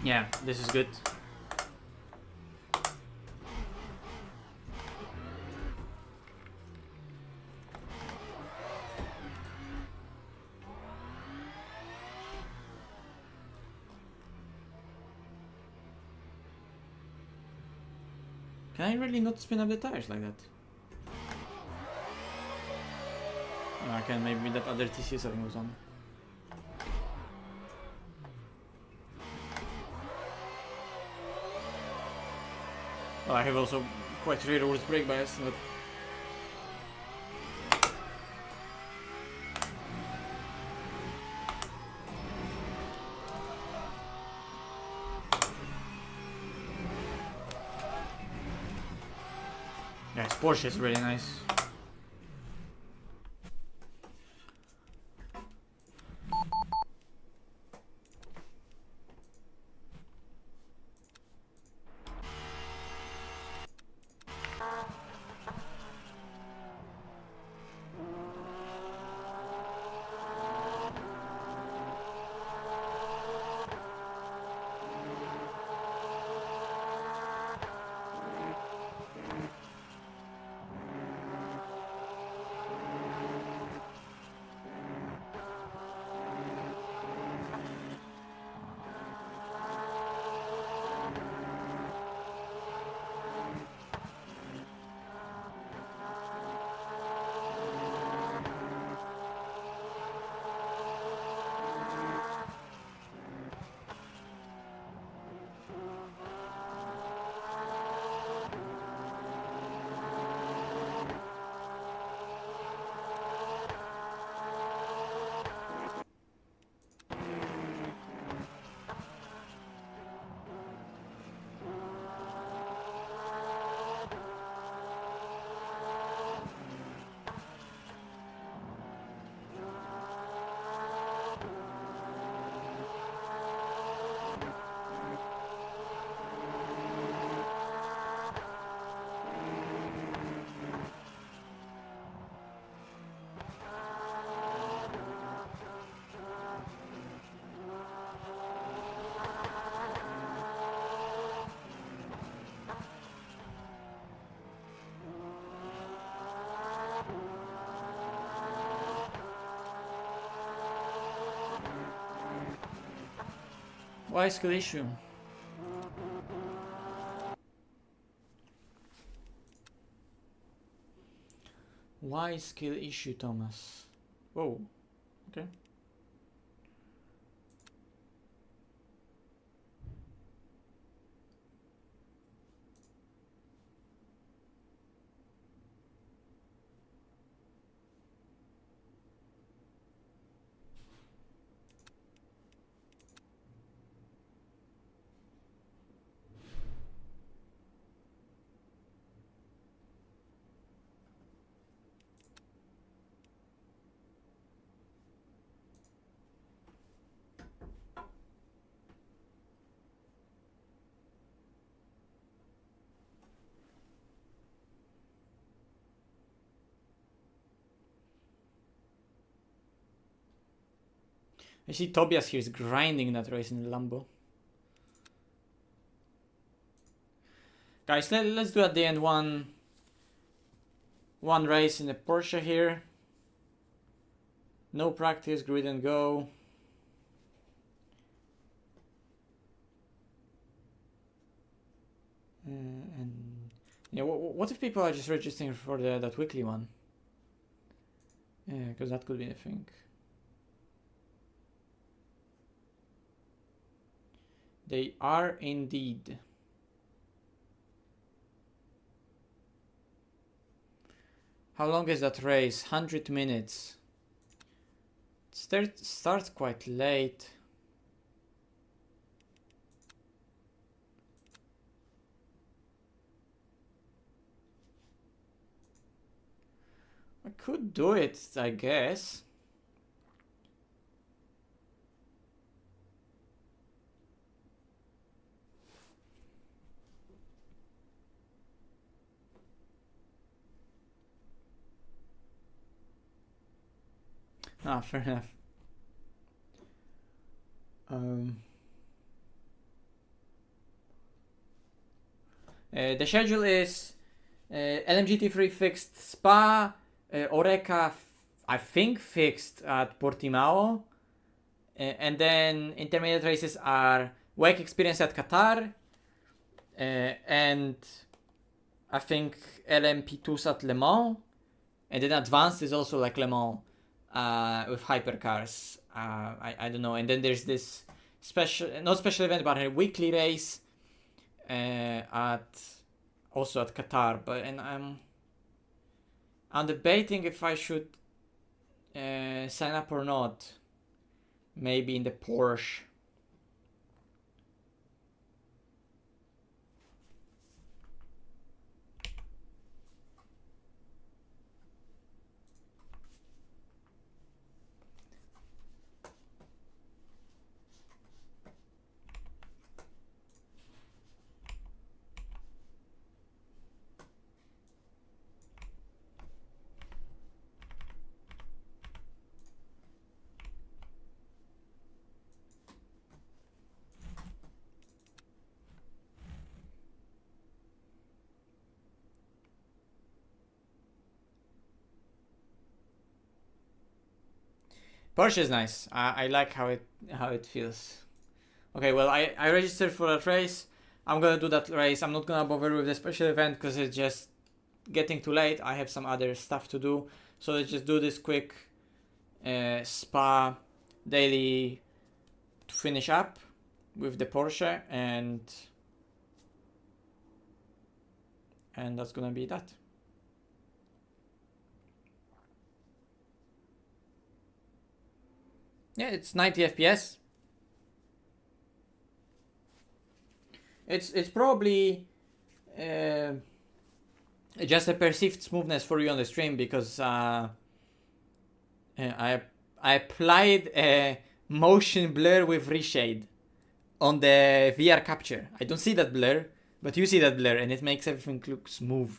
[SPEAKER 2] Yeah, this is good. Can I really not spin up the tires like that? Oh, I can, maybe that other TC setting was on. Well, I have also quite rearwards brake bias, but... Yes, Porsche is really nice.
[SPEAKER 1] Why skill issue? Why skill issue, Thomas? Whoa. Okay. I see Tobias here is grinding that race in the Lambo. Guys, let's do at the end one race in the Porsche here. No practice, grid and go. And yeah, what if people are just registering for that weekly one? Yeah, because that could be a thing. They are indeed. How long is that race? 100 minutes. It starts quite late. I could do it, I guess. Ah, fair enough. The schedule is LMGT3 fixed Spa, Oreca, I think fixed at Portimao, and then intermediate races are Wake Experience at Qatar, and I think LMP2s at Le Mans, and then advanced is also like Le Mans with hypercars. I don't know, and then there's this not special event, but a weekly race also at Qatar. But I'm debating if I should sign up or not. Maybe in the Porsche. Porsche is nice. I like how it feels. Okay, well I registered for that race. I'm gonna do that race. I'm not gonna bother with the special event because it's just getting too late. I have some other stuff to do. So let's just do this quick Spa daily to finish up with the Porsche, and that's gonna be that. Yeah, it's 90 FPS. It's probably just a perceived smoothness for you on the stream because I applied a motion blur with reshade on the VR capture. I don't see that blur, but you see that blur, and it makes everything look smooth.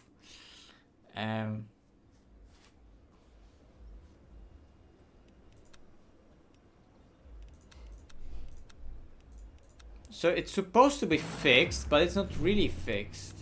[SPEAKER 1] So it's supposed to be fixed, but it's not really fixed.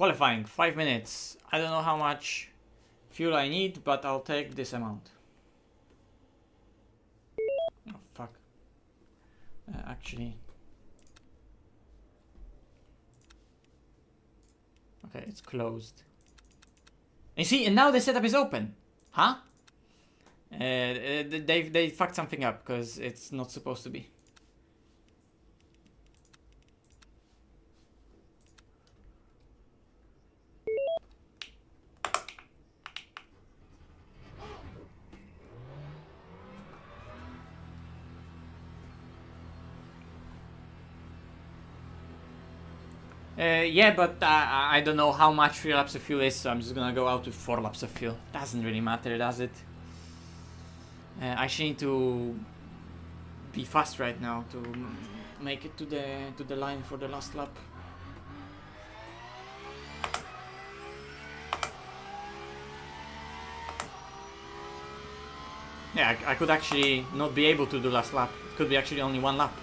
[SPEAKER 2] Qualifying, 5 minutes. I don't know how much fuel I need, but I'll take this amount. Oh, fuck. Actually. Okay, it's closed. And see, and now the setup is open. Huh? They fucked something up because it's not supposed to be. Yeah, but I don't know how much 3 laps of fuel is, so I'm just gonna go out with 4 laps of fuel. Doesn't really matter, does it? I actually need to be fast right now to make it to the line for the last lap. Yeah, I could actually not be able to do last lap. It could be actually only 1 lap.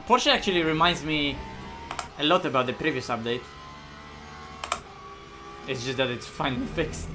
[SPEAKER 2] Porsche actually reminds me a lot about the previous update. It's just that it's finally fixed.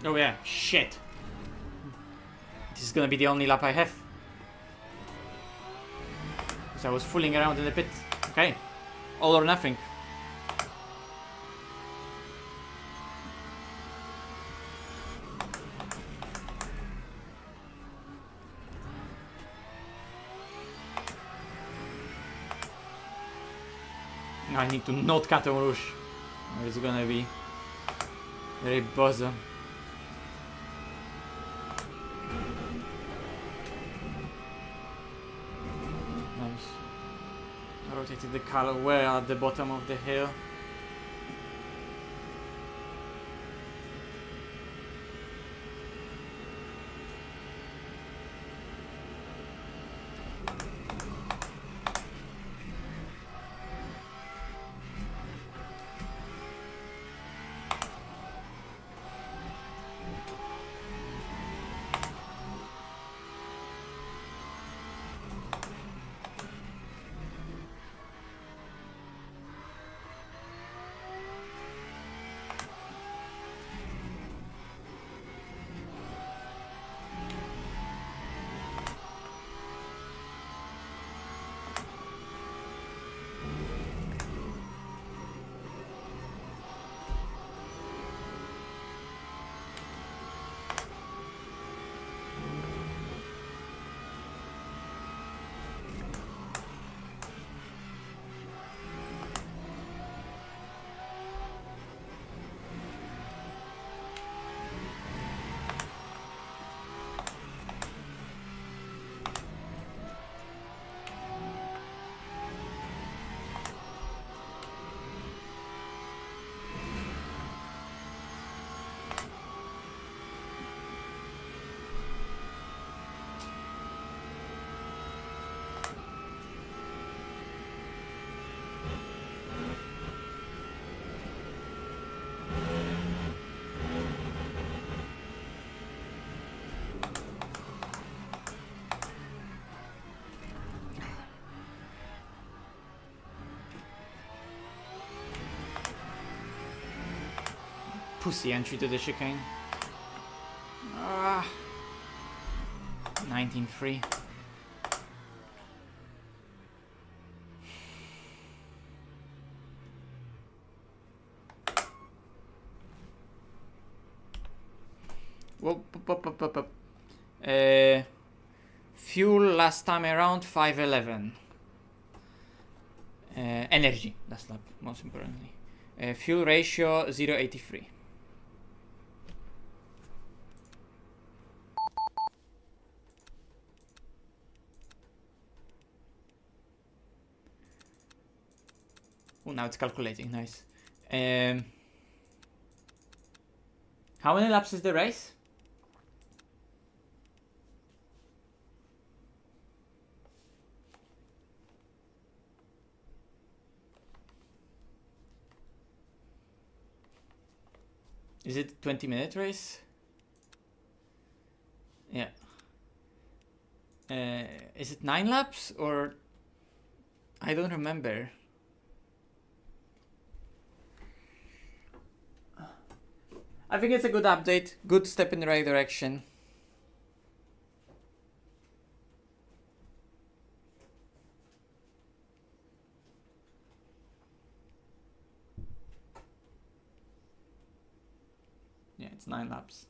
[SPEAKER 2] Oh yeah, shit. This is gonna be the only lap I have. Because I was fooling around in the pit. Okay. All or nothing. I need to not cut on Rouge. Or it's gonna be very bozo. Rotated the color way at the bottom of the hill. pussy entry to the chicane. 19-3. Whoop, whoop, whoop, whoop, whoop. Fuel last time around 511. Energy last lap, most importantly. Fuel ratio 0.83. Oh, now it's calculating. Nice. How many laps is the race? Is it 20-minute race? Yeah. Is it 9 laps or I don't remember. I think it's a good update, good step in the right direction. Yeah, it's 9 laps.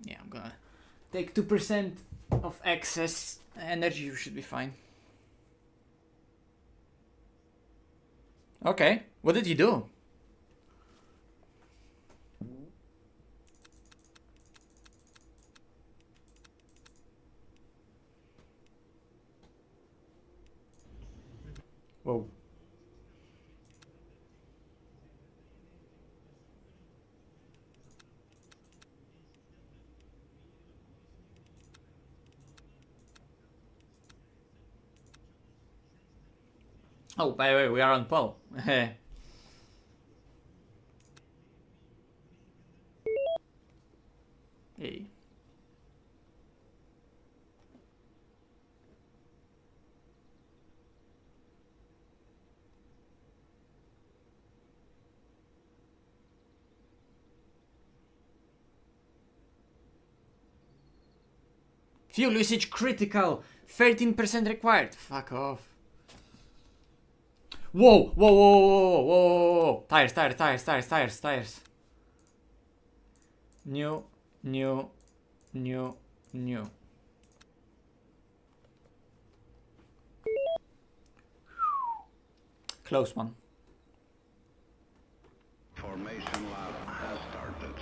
[SPEAKER 2] Yeah, I'm gonna take 2% of excess energy, you should be fine. Okay, what did you do? Whoa. Oh, by the way, we are on pole. Hey. Fuel usage critical. 13% required. Fuck off. Whoa, whoa, whoa, whoa, whoa, whoa, whoa. Tires, tires, tires, tires, tires, tires. New. Close one.
[SPEAKER 3] Formation lab has started.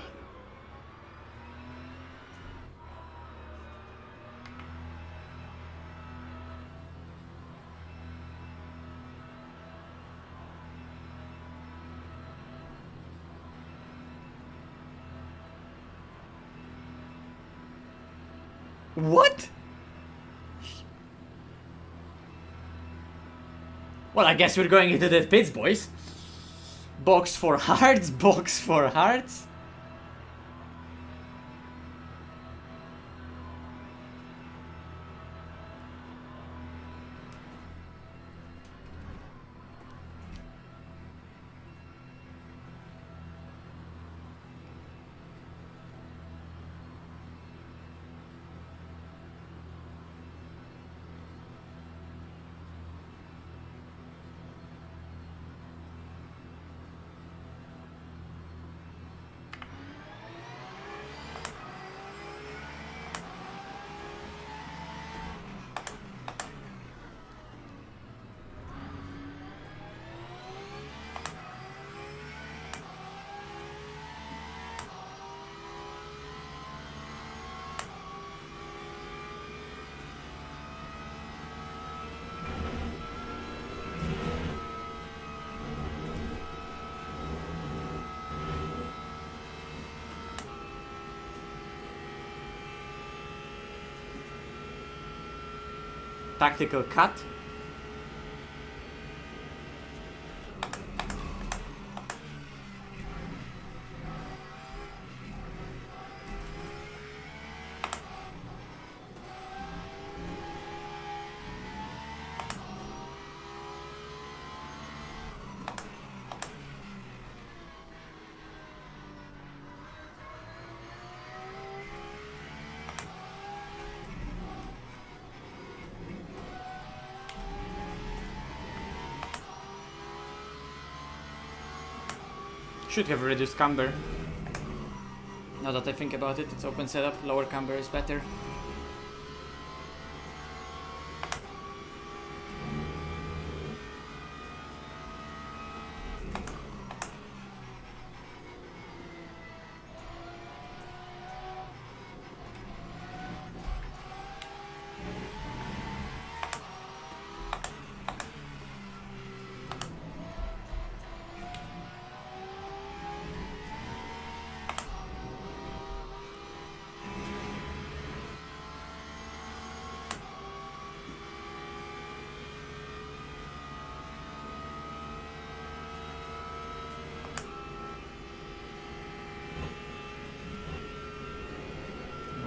[SPEAKER 2] What? Well, I guess we're going into the pits, boys. Box for hearts, box for hearts. tactical cut. Should have reduced camber. Now that I think about it, it's open setup, lower camber is better.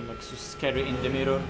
[SPEAKER 2] Lexus scary in the mirror.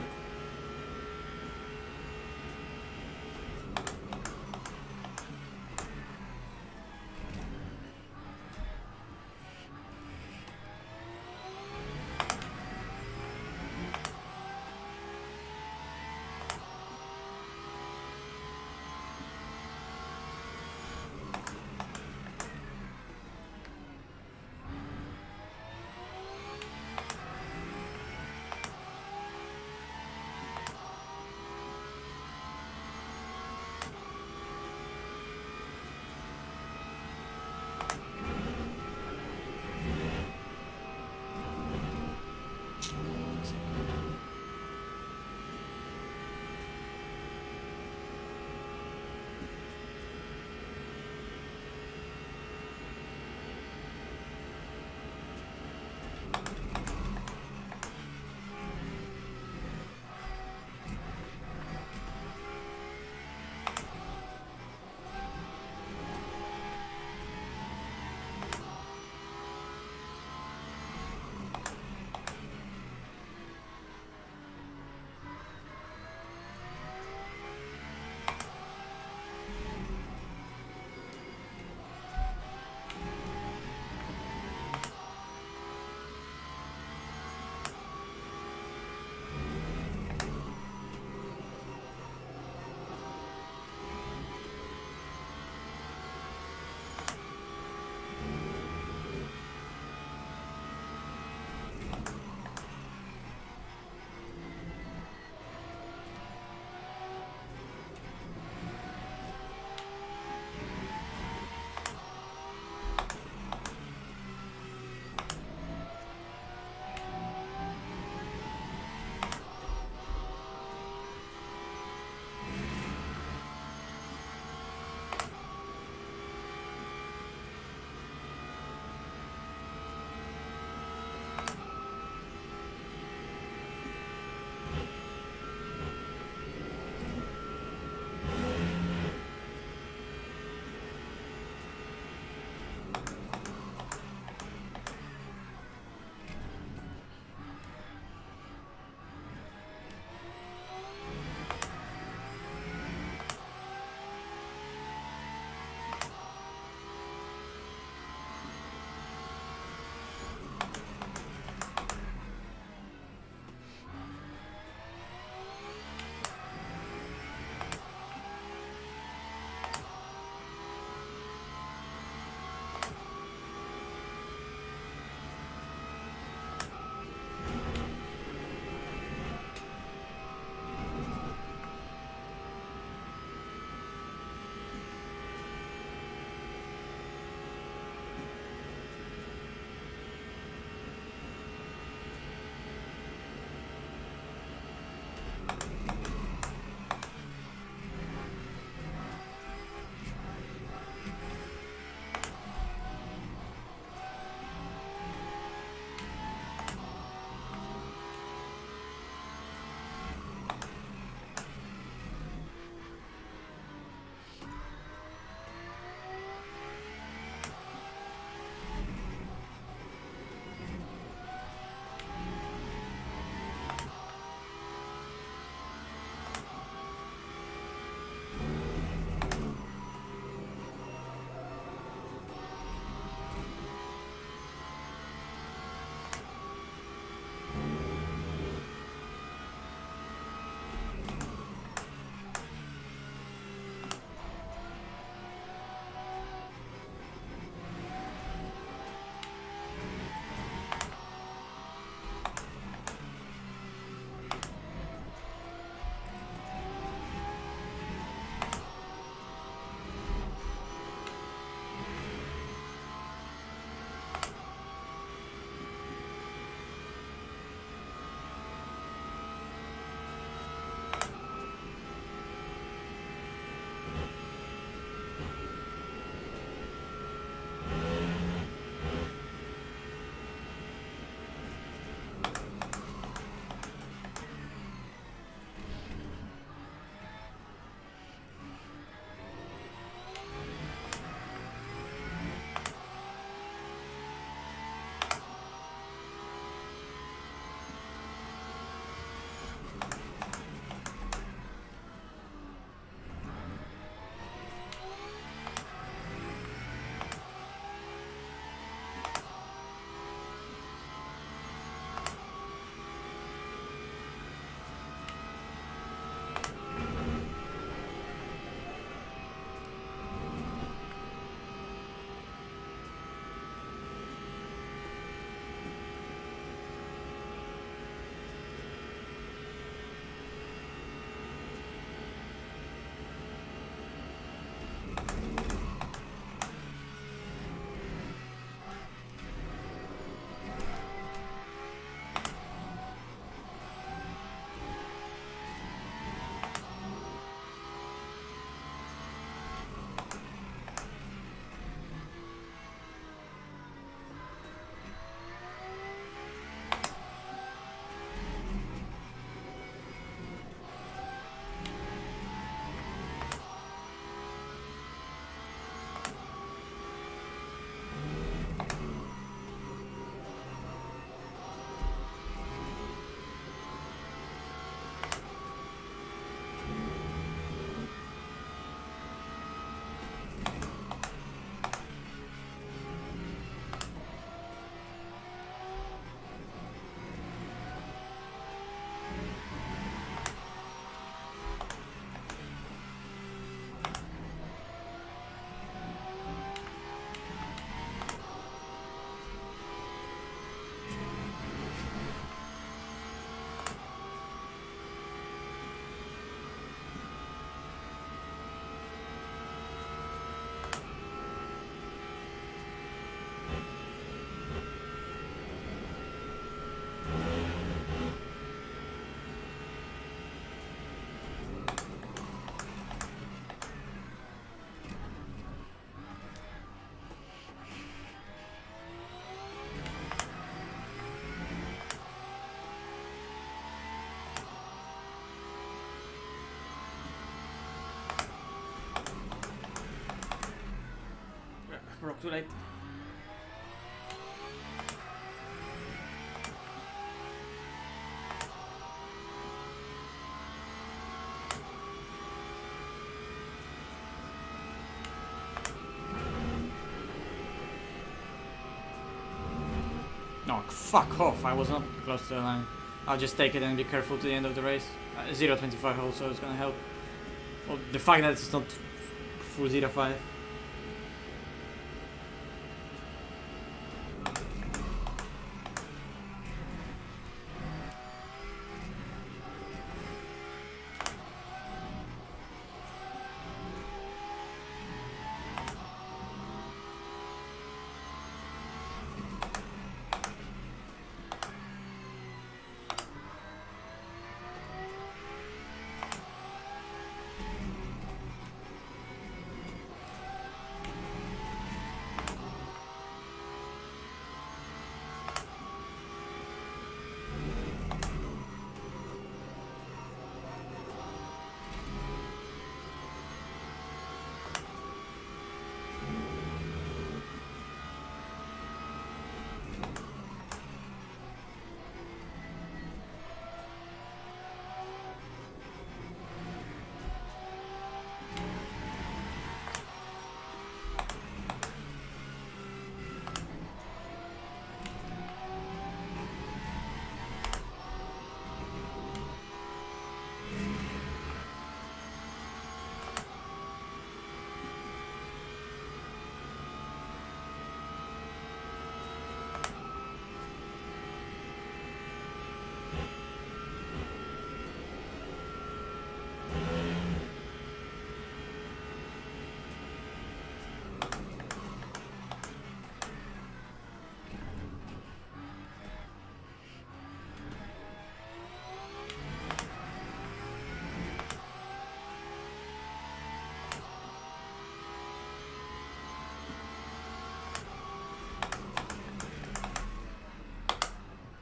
[SPEAKER 1] too late.
[SPEAKER 2] No, fuck off, I was not close to the line. I'll just take it and be careful to the end of the race. 0.25 also is gonna help. Well, the fact that it's not full 0.5.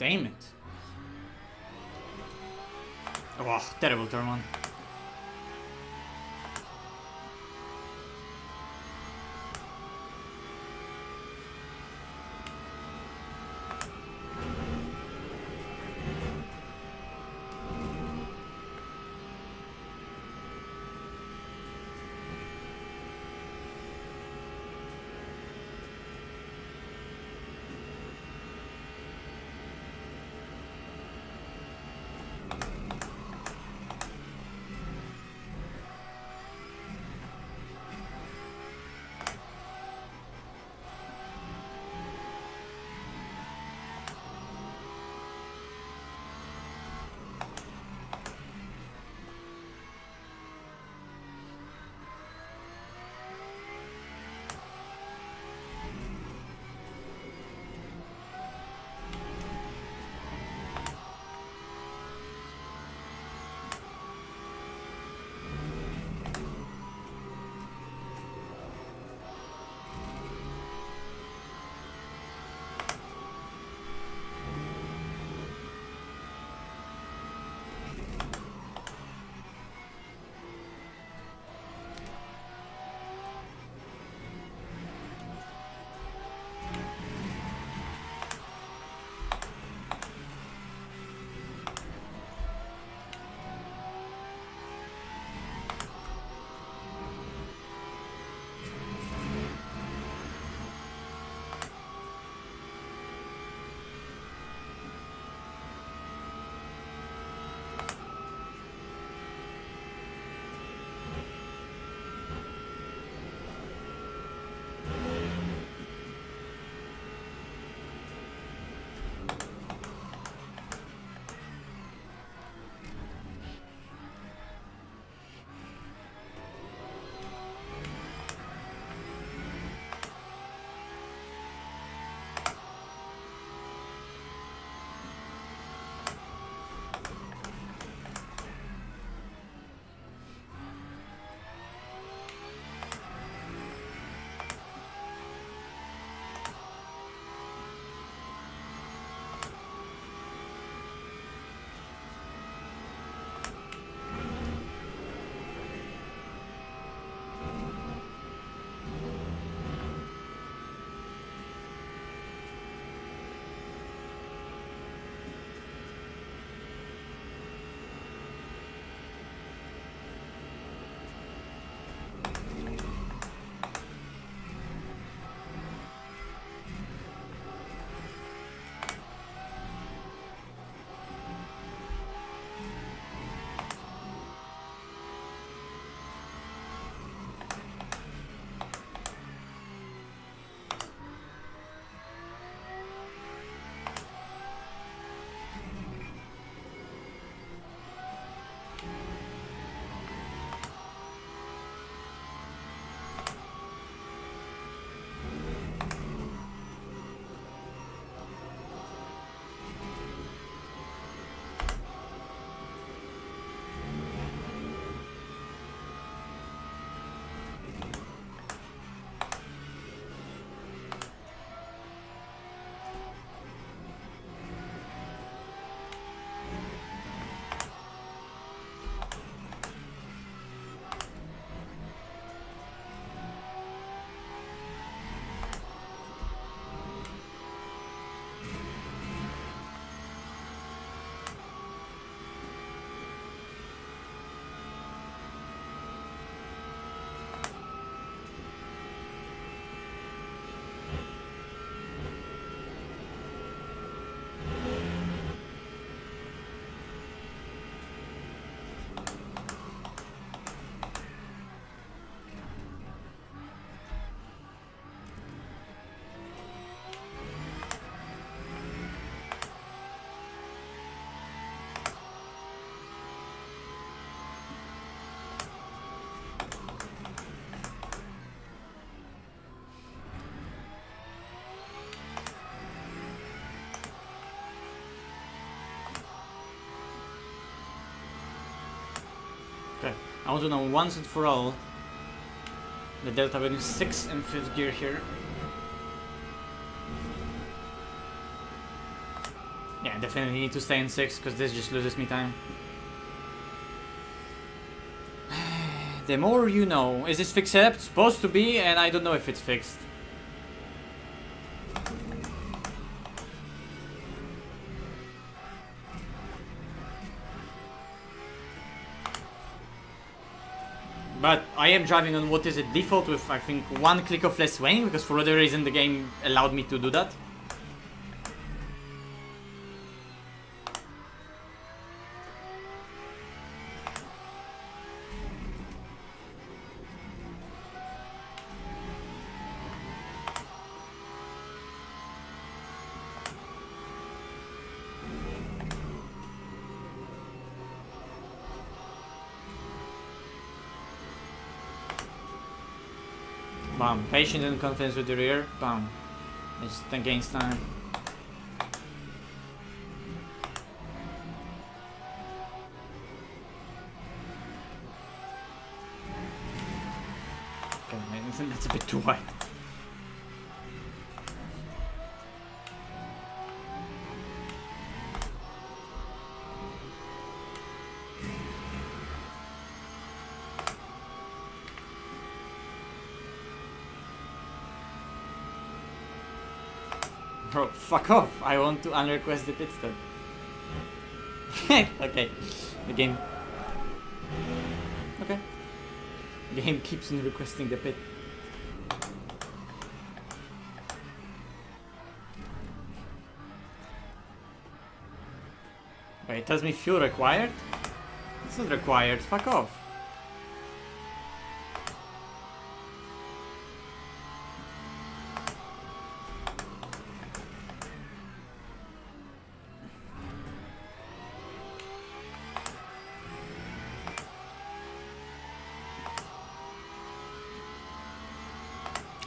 [SPEAKER 2] Damn it. Oh, terrible turn one. I want to know once and for all the delta between 6th and 5th gear here. Yeah, definitely need to stay in 6th because this just loses me time. The more you know. Is this fixed setup? It's supposed to be, and I don't know if it's fixed. But I am driving on what is it, default with I think 1 click of less swaying, because for whatever reason the game allowed me to do that. Bam. Patience and confidence with the rear. Bam. Just against time. Okay, I think that's a bit too wide. Bro, fuck off. I want to unrequest the pit stop. Okay. The game. Okay. The game keeps on requesting the pit. Wait, it tells me fuel required? It's not required. Fuck off.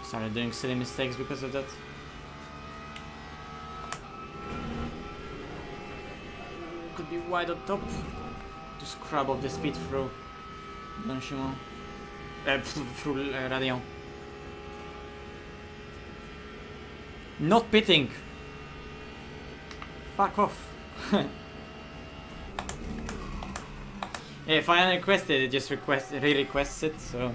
[SPEAKER 2] Started doing silly mistakes because of that. Could be wide on top to scrub off the speed through Blanchiment. Through Radion. Not pitting. Fuck off. Yeah, if I unrequested it, just re-requests it, so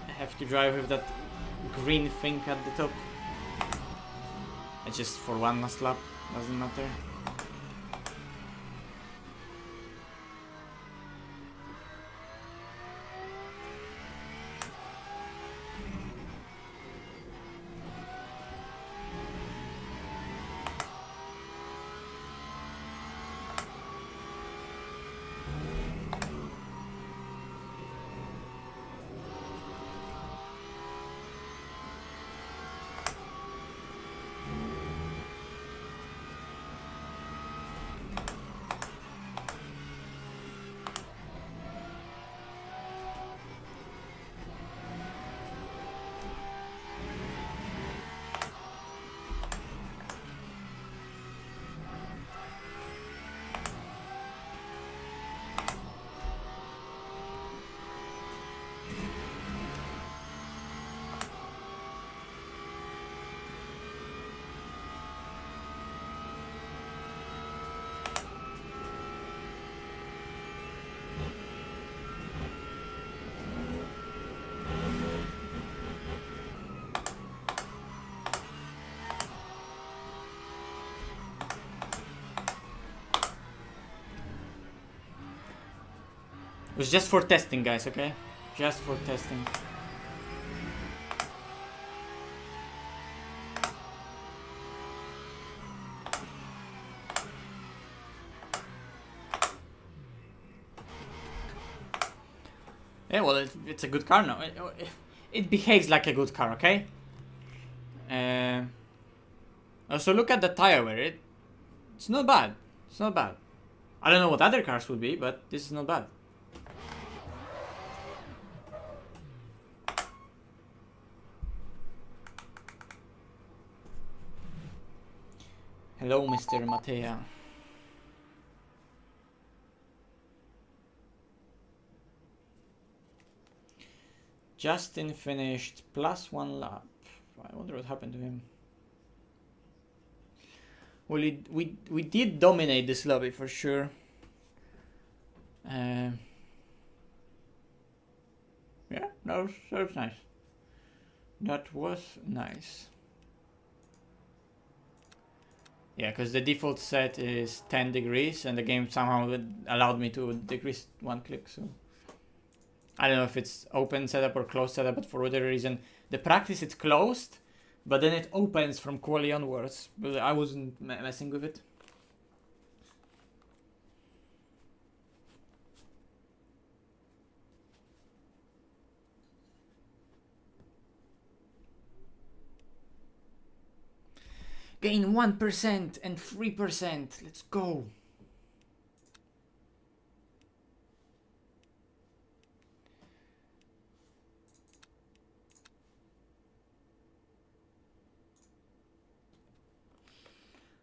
[SPEAKER 2] I have to drive with that green thing at the top. It's just for one last lap, doesn't matter. It was just for testing, guys, okay? Just for testing. Yeah, well, it's a good car now. It behaves like a good car, okay? Also, look at the tire wear. It's not bad. It's not bad. I don't know what other cars would be, but this is not bad. Hello, Mr. Matea. Justin finished +1 lap. I wonder what happened to him. Well, we did dominate this lobby for sure. Yeah, that was nice. That was nice. Yeah, because the default set is 10 degrees and the game somehow allowed me to decrease 1 click, so I don't know if it's open setup or closed setup, but for whatever reason, the practice it's closed, but then it opens from quali onwards, but I wasn't messing with it. Gain 1% and 3%. Let's go.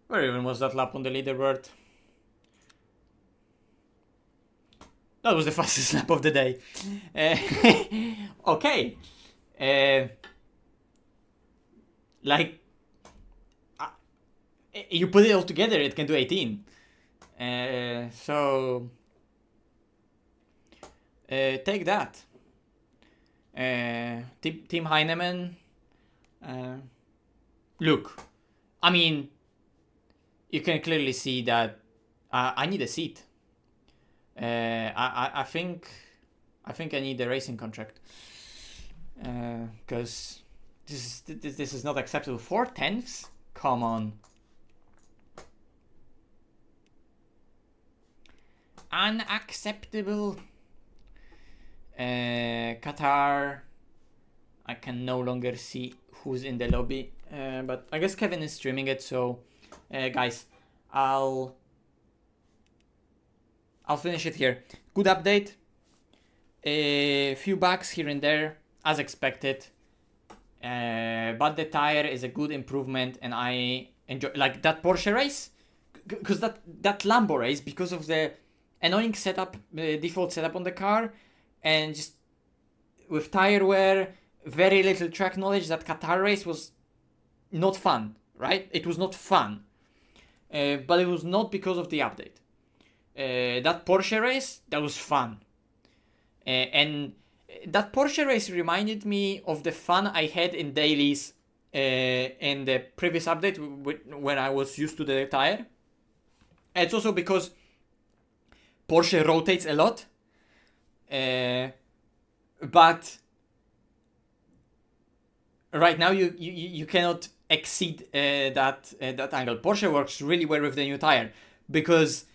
[SPEAKER 2] Where even was that lap on the leaderboard? That was the fastest lap of the day. Okay. Like, you put it all together, it can do 18. So take that. Team Heinemann. Look, I mean, you can clearly see that I need a seat. I think I need a racing contract, because this is not acceptable. 4/10? Come on. Unacceptable. Qatar. I can no longer see who's in the lobby, but I guess Kevin is streaming it, so guys, I'll finish it here. Good update. A few bugs here and there, as expected, but the tire is a good improvement, and I enjoy like that Porsche race, because that Lambo race, because of the annoying setup, default setup on the car, and just with tire wear, very little track knowledge, that Qatar race was not fun, right? It was not fun, but it was not because of the update. That Porsche race, that was fun, and that Porsche race reminded me of the fun I had in dailies in the previous update when I was used to the tire. And it's also because Porsche rotates a lot, but right now you cannot exceed that angle. Porsche works really well with the new tire because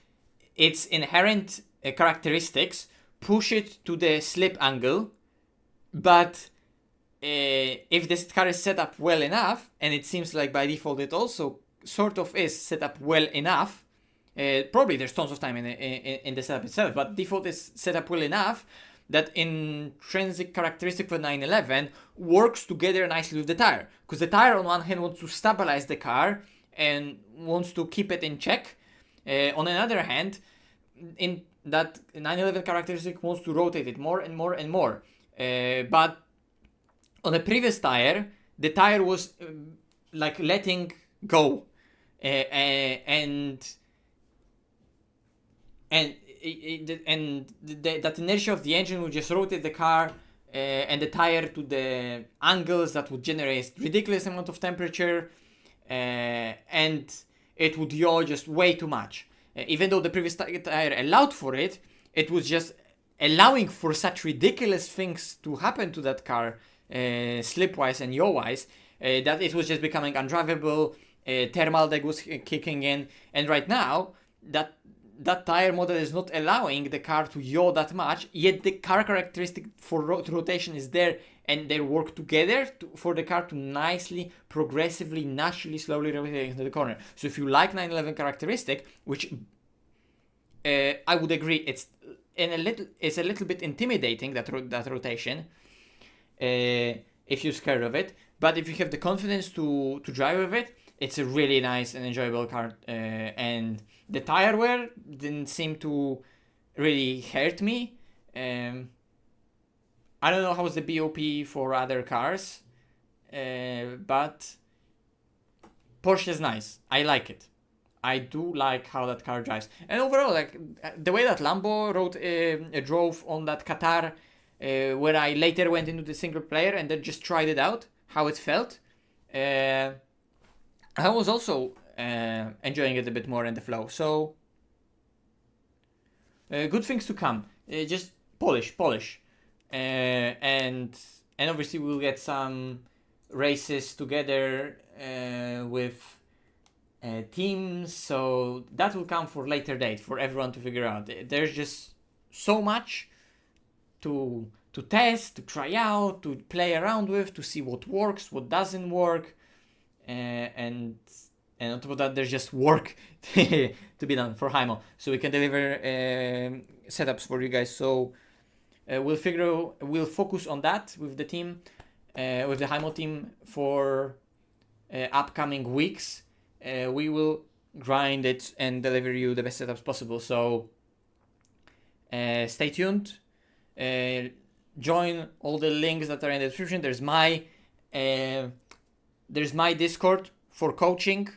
[SPEAKER 2] its inherent characteristics push it to the slip angle, but if this car is set up well enough, and it seems like by default it also sort of is set up well enough. Probably there's tons of time in the setup itself, but default is set up well enough that intrinsic characteristic for 911 works together nicely with the tire. Because the tire on one hand wants to stabilize the car and wants to keep it in check. On another hand, in that 911 characteristic wants to rotate it more and more and more. But on the previous tire, the tire was like letting go, and that inertia of the engine would just rotate the car and the tire to the angles that would generate ridiculous amount of temperature, and it would yaw just way too much. Even though the previous tire allowed for it, it was just allowing for such ridiculous things to happen to that car, slip-wise and yaw-wise, that it was just becoming undrivable. Thermal deck was kicking in, and right now that tire model is not allowing the car to yaw that much, yet the car characteristic for rotation is there, and they work together for the car to nicely, progressively, naturally, slowly rotate into the corner. So if you like 911 characteristic, which I would agree, it's a little bit intimidating, that rotation, if you're scared of it. But if you have the confidence to drive with it, it's a really nice and enjoyable car, and the tire wear didn't seem to really hurt me. I don't know how's the BOP for other cars, but Porsche is nice. I like it. I do like how that car drives. And overall, like the way that Lambo drove on that Qatar, where I later went into the single player and then just tried it out, how it felt. I was also enjoying it a bit more in the flow. So good things to come. Just polish, and obviously we'll get some races together with teams. So that will come for later date for everyone to figure out. There's just so much to test, to try out, to play around with, to see what works, what doesn't work, and on top of that, there's just work to be done for Heimo, so we can deliver setups for you guys. So we'll focus on that with the team, with the Heimo team for upcoming weeks. We will grind it and deliver you the best setups possible. So stay tuned. Join all the links that are in the description. There's my Discord for coaching.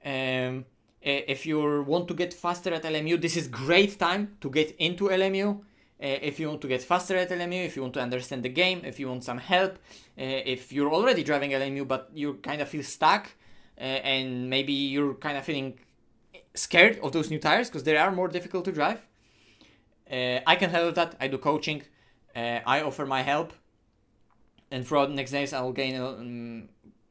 [SPEAKER 2] If you want to get faster at LMU, this is great time to get into LMU. If you want to get faster at LMU, if you want to understand the game, if you want some help, if you're already driving LMU but you kind of feel stuck, and maybe you're kind of feeling scared of those new tires because they are more difficult to drive, I can help with that. I do coaching. I offer my help, and throughout the next days I will gain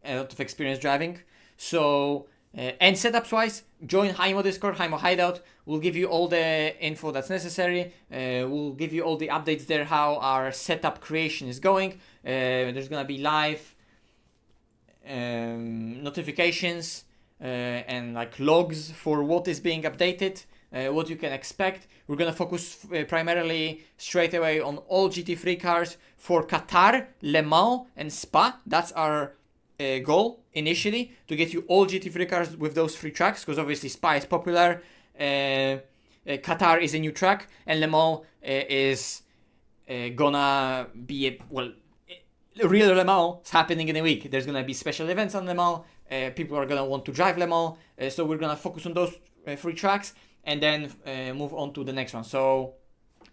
[SPEAKER 2] a lot of experience driving. So and setups wise, join Heimo Discord, Heimo Hideout. We'll give you all the info that's necessary. We'll give you all the updates there, how our setup creation is going. There's gonna be live notifications and like logs for what is being updated, what you can expect. We're gonna focus primarily straight away on all GT3 cars for Qatar, Le Mans, and Spa. That's our goal initially, to get you all GT3 cars with those 3 tracks, because obviously Spa is popular, Qatar is a new track, and Le Mans is gonna be real Le Mans is happening in a week. There's gonna be special events on Le Mans. People are gonna want to drive Le Mans, so we're gonna focus on those 3 tracks and then move on to the next one. So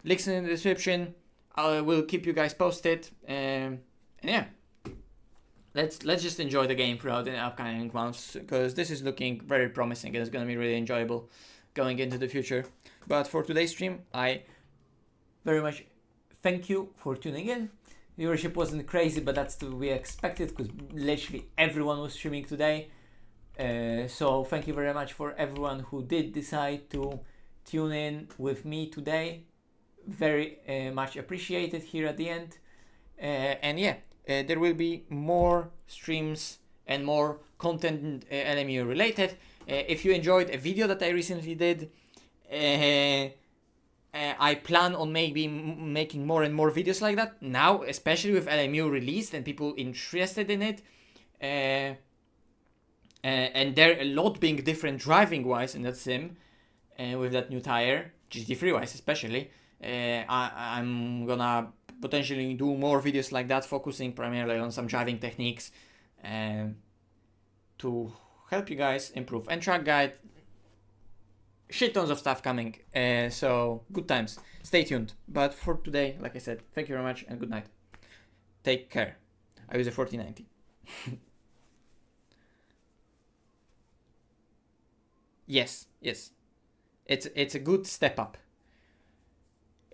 [SPEAKER 2] links in the description. I will keep you guys posted, and yeah. Let's just enjoy the game throughout the upcoming months, because this is looking very promising and it's going to be really enjoyable going into the future. But for today's stream, I very much thank you for tuning in. Viewership wasn't crazy, but that's to be expected because literally everyone was streaming today. So thank you very much for everyone who did decide to tune in with me today. Very much appreciated here at the end. And yeah. There will be more streams and more content LMU related. If you enjoyed a video that I recently did, I plan on maybe making more and more videos like that now, especially with LMU released and people interested in it. And there a lot being different driving wise in that sim, with that new tire, GT3 wise especially. I'm gonna potentially do more videos like that, focusing primarily on some driving techniques to help you guys improve. And track guide, shit tons of stuff coming, so good times. Stay tuned. But for today, like I said, thank you very much and good night. Take care. I use a 4090. Yes, it's a good step up.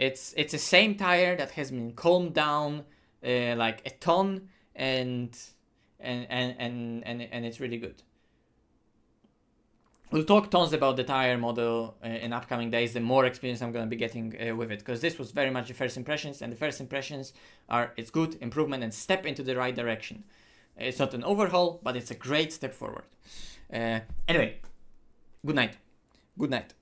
[SPEAKER 2] It's the same tire that has been calmed down like a ton, and it's really good. We'll talk tons about the tire model in upcoming days, the more experience I'm going to be getting with it, because this was very much the first impressions, and the first impressions are it's good, improvement, and step into the right direction. It's not an overhaul, but it's a great step forward. Anyway, good night. Good night.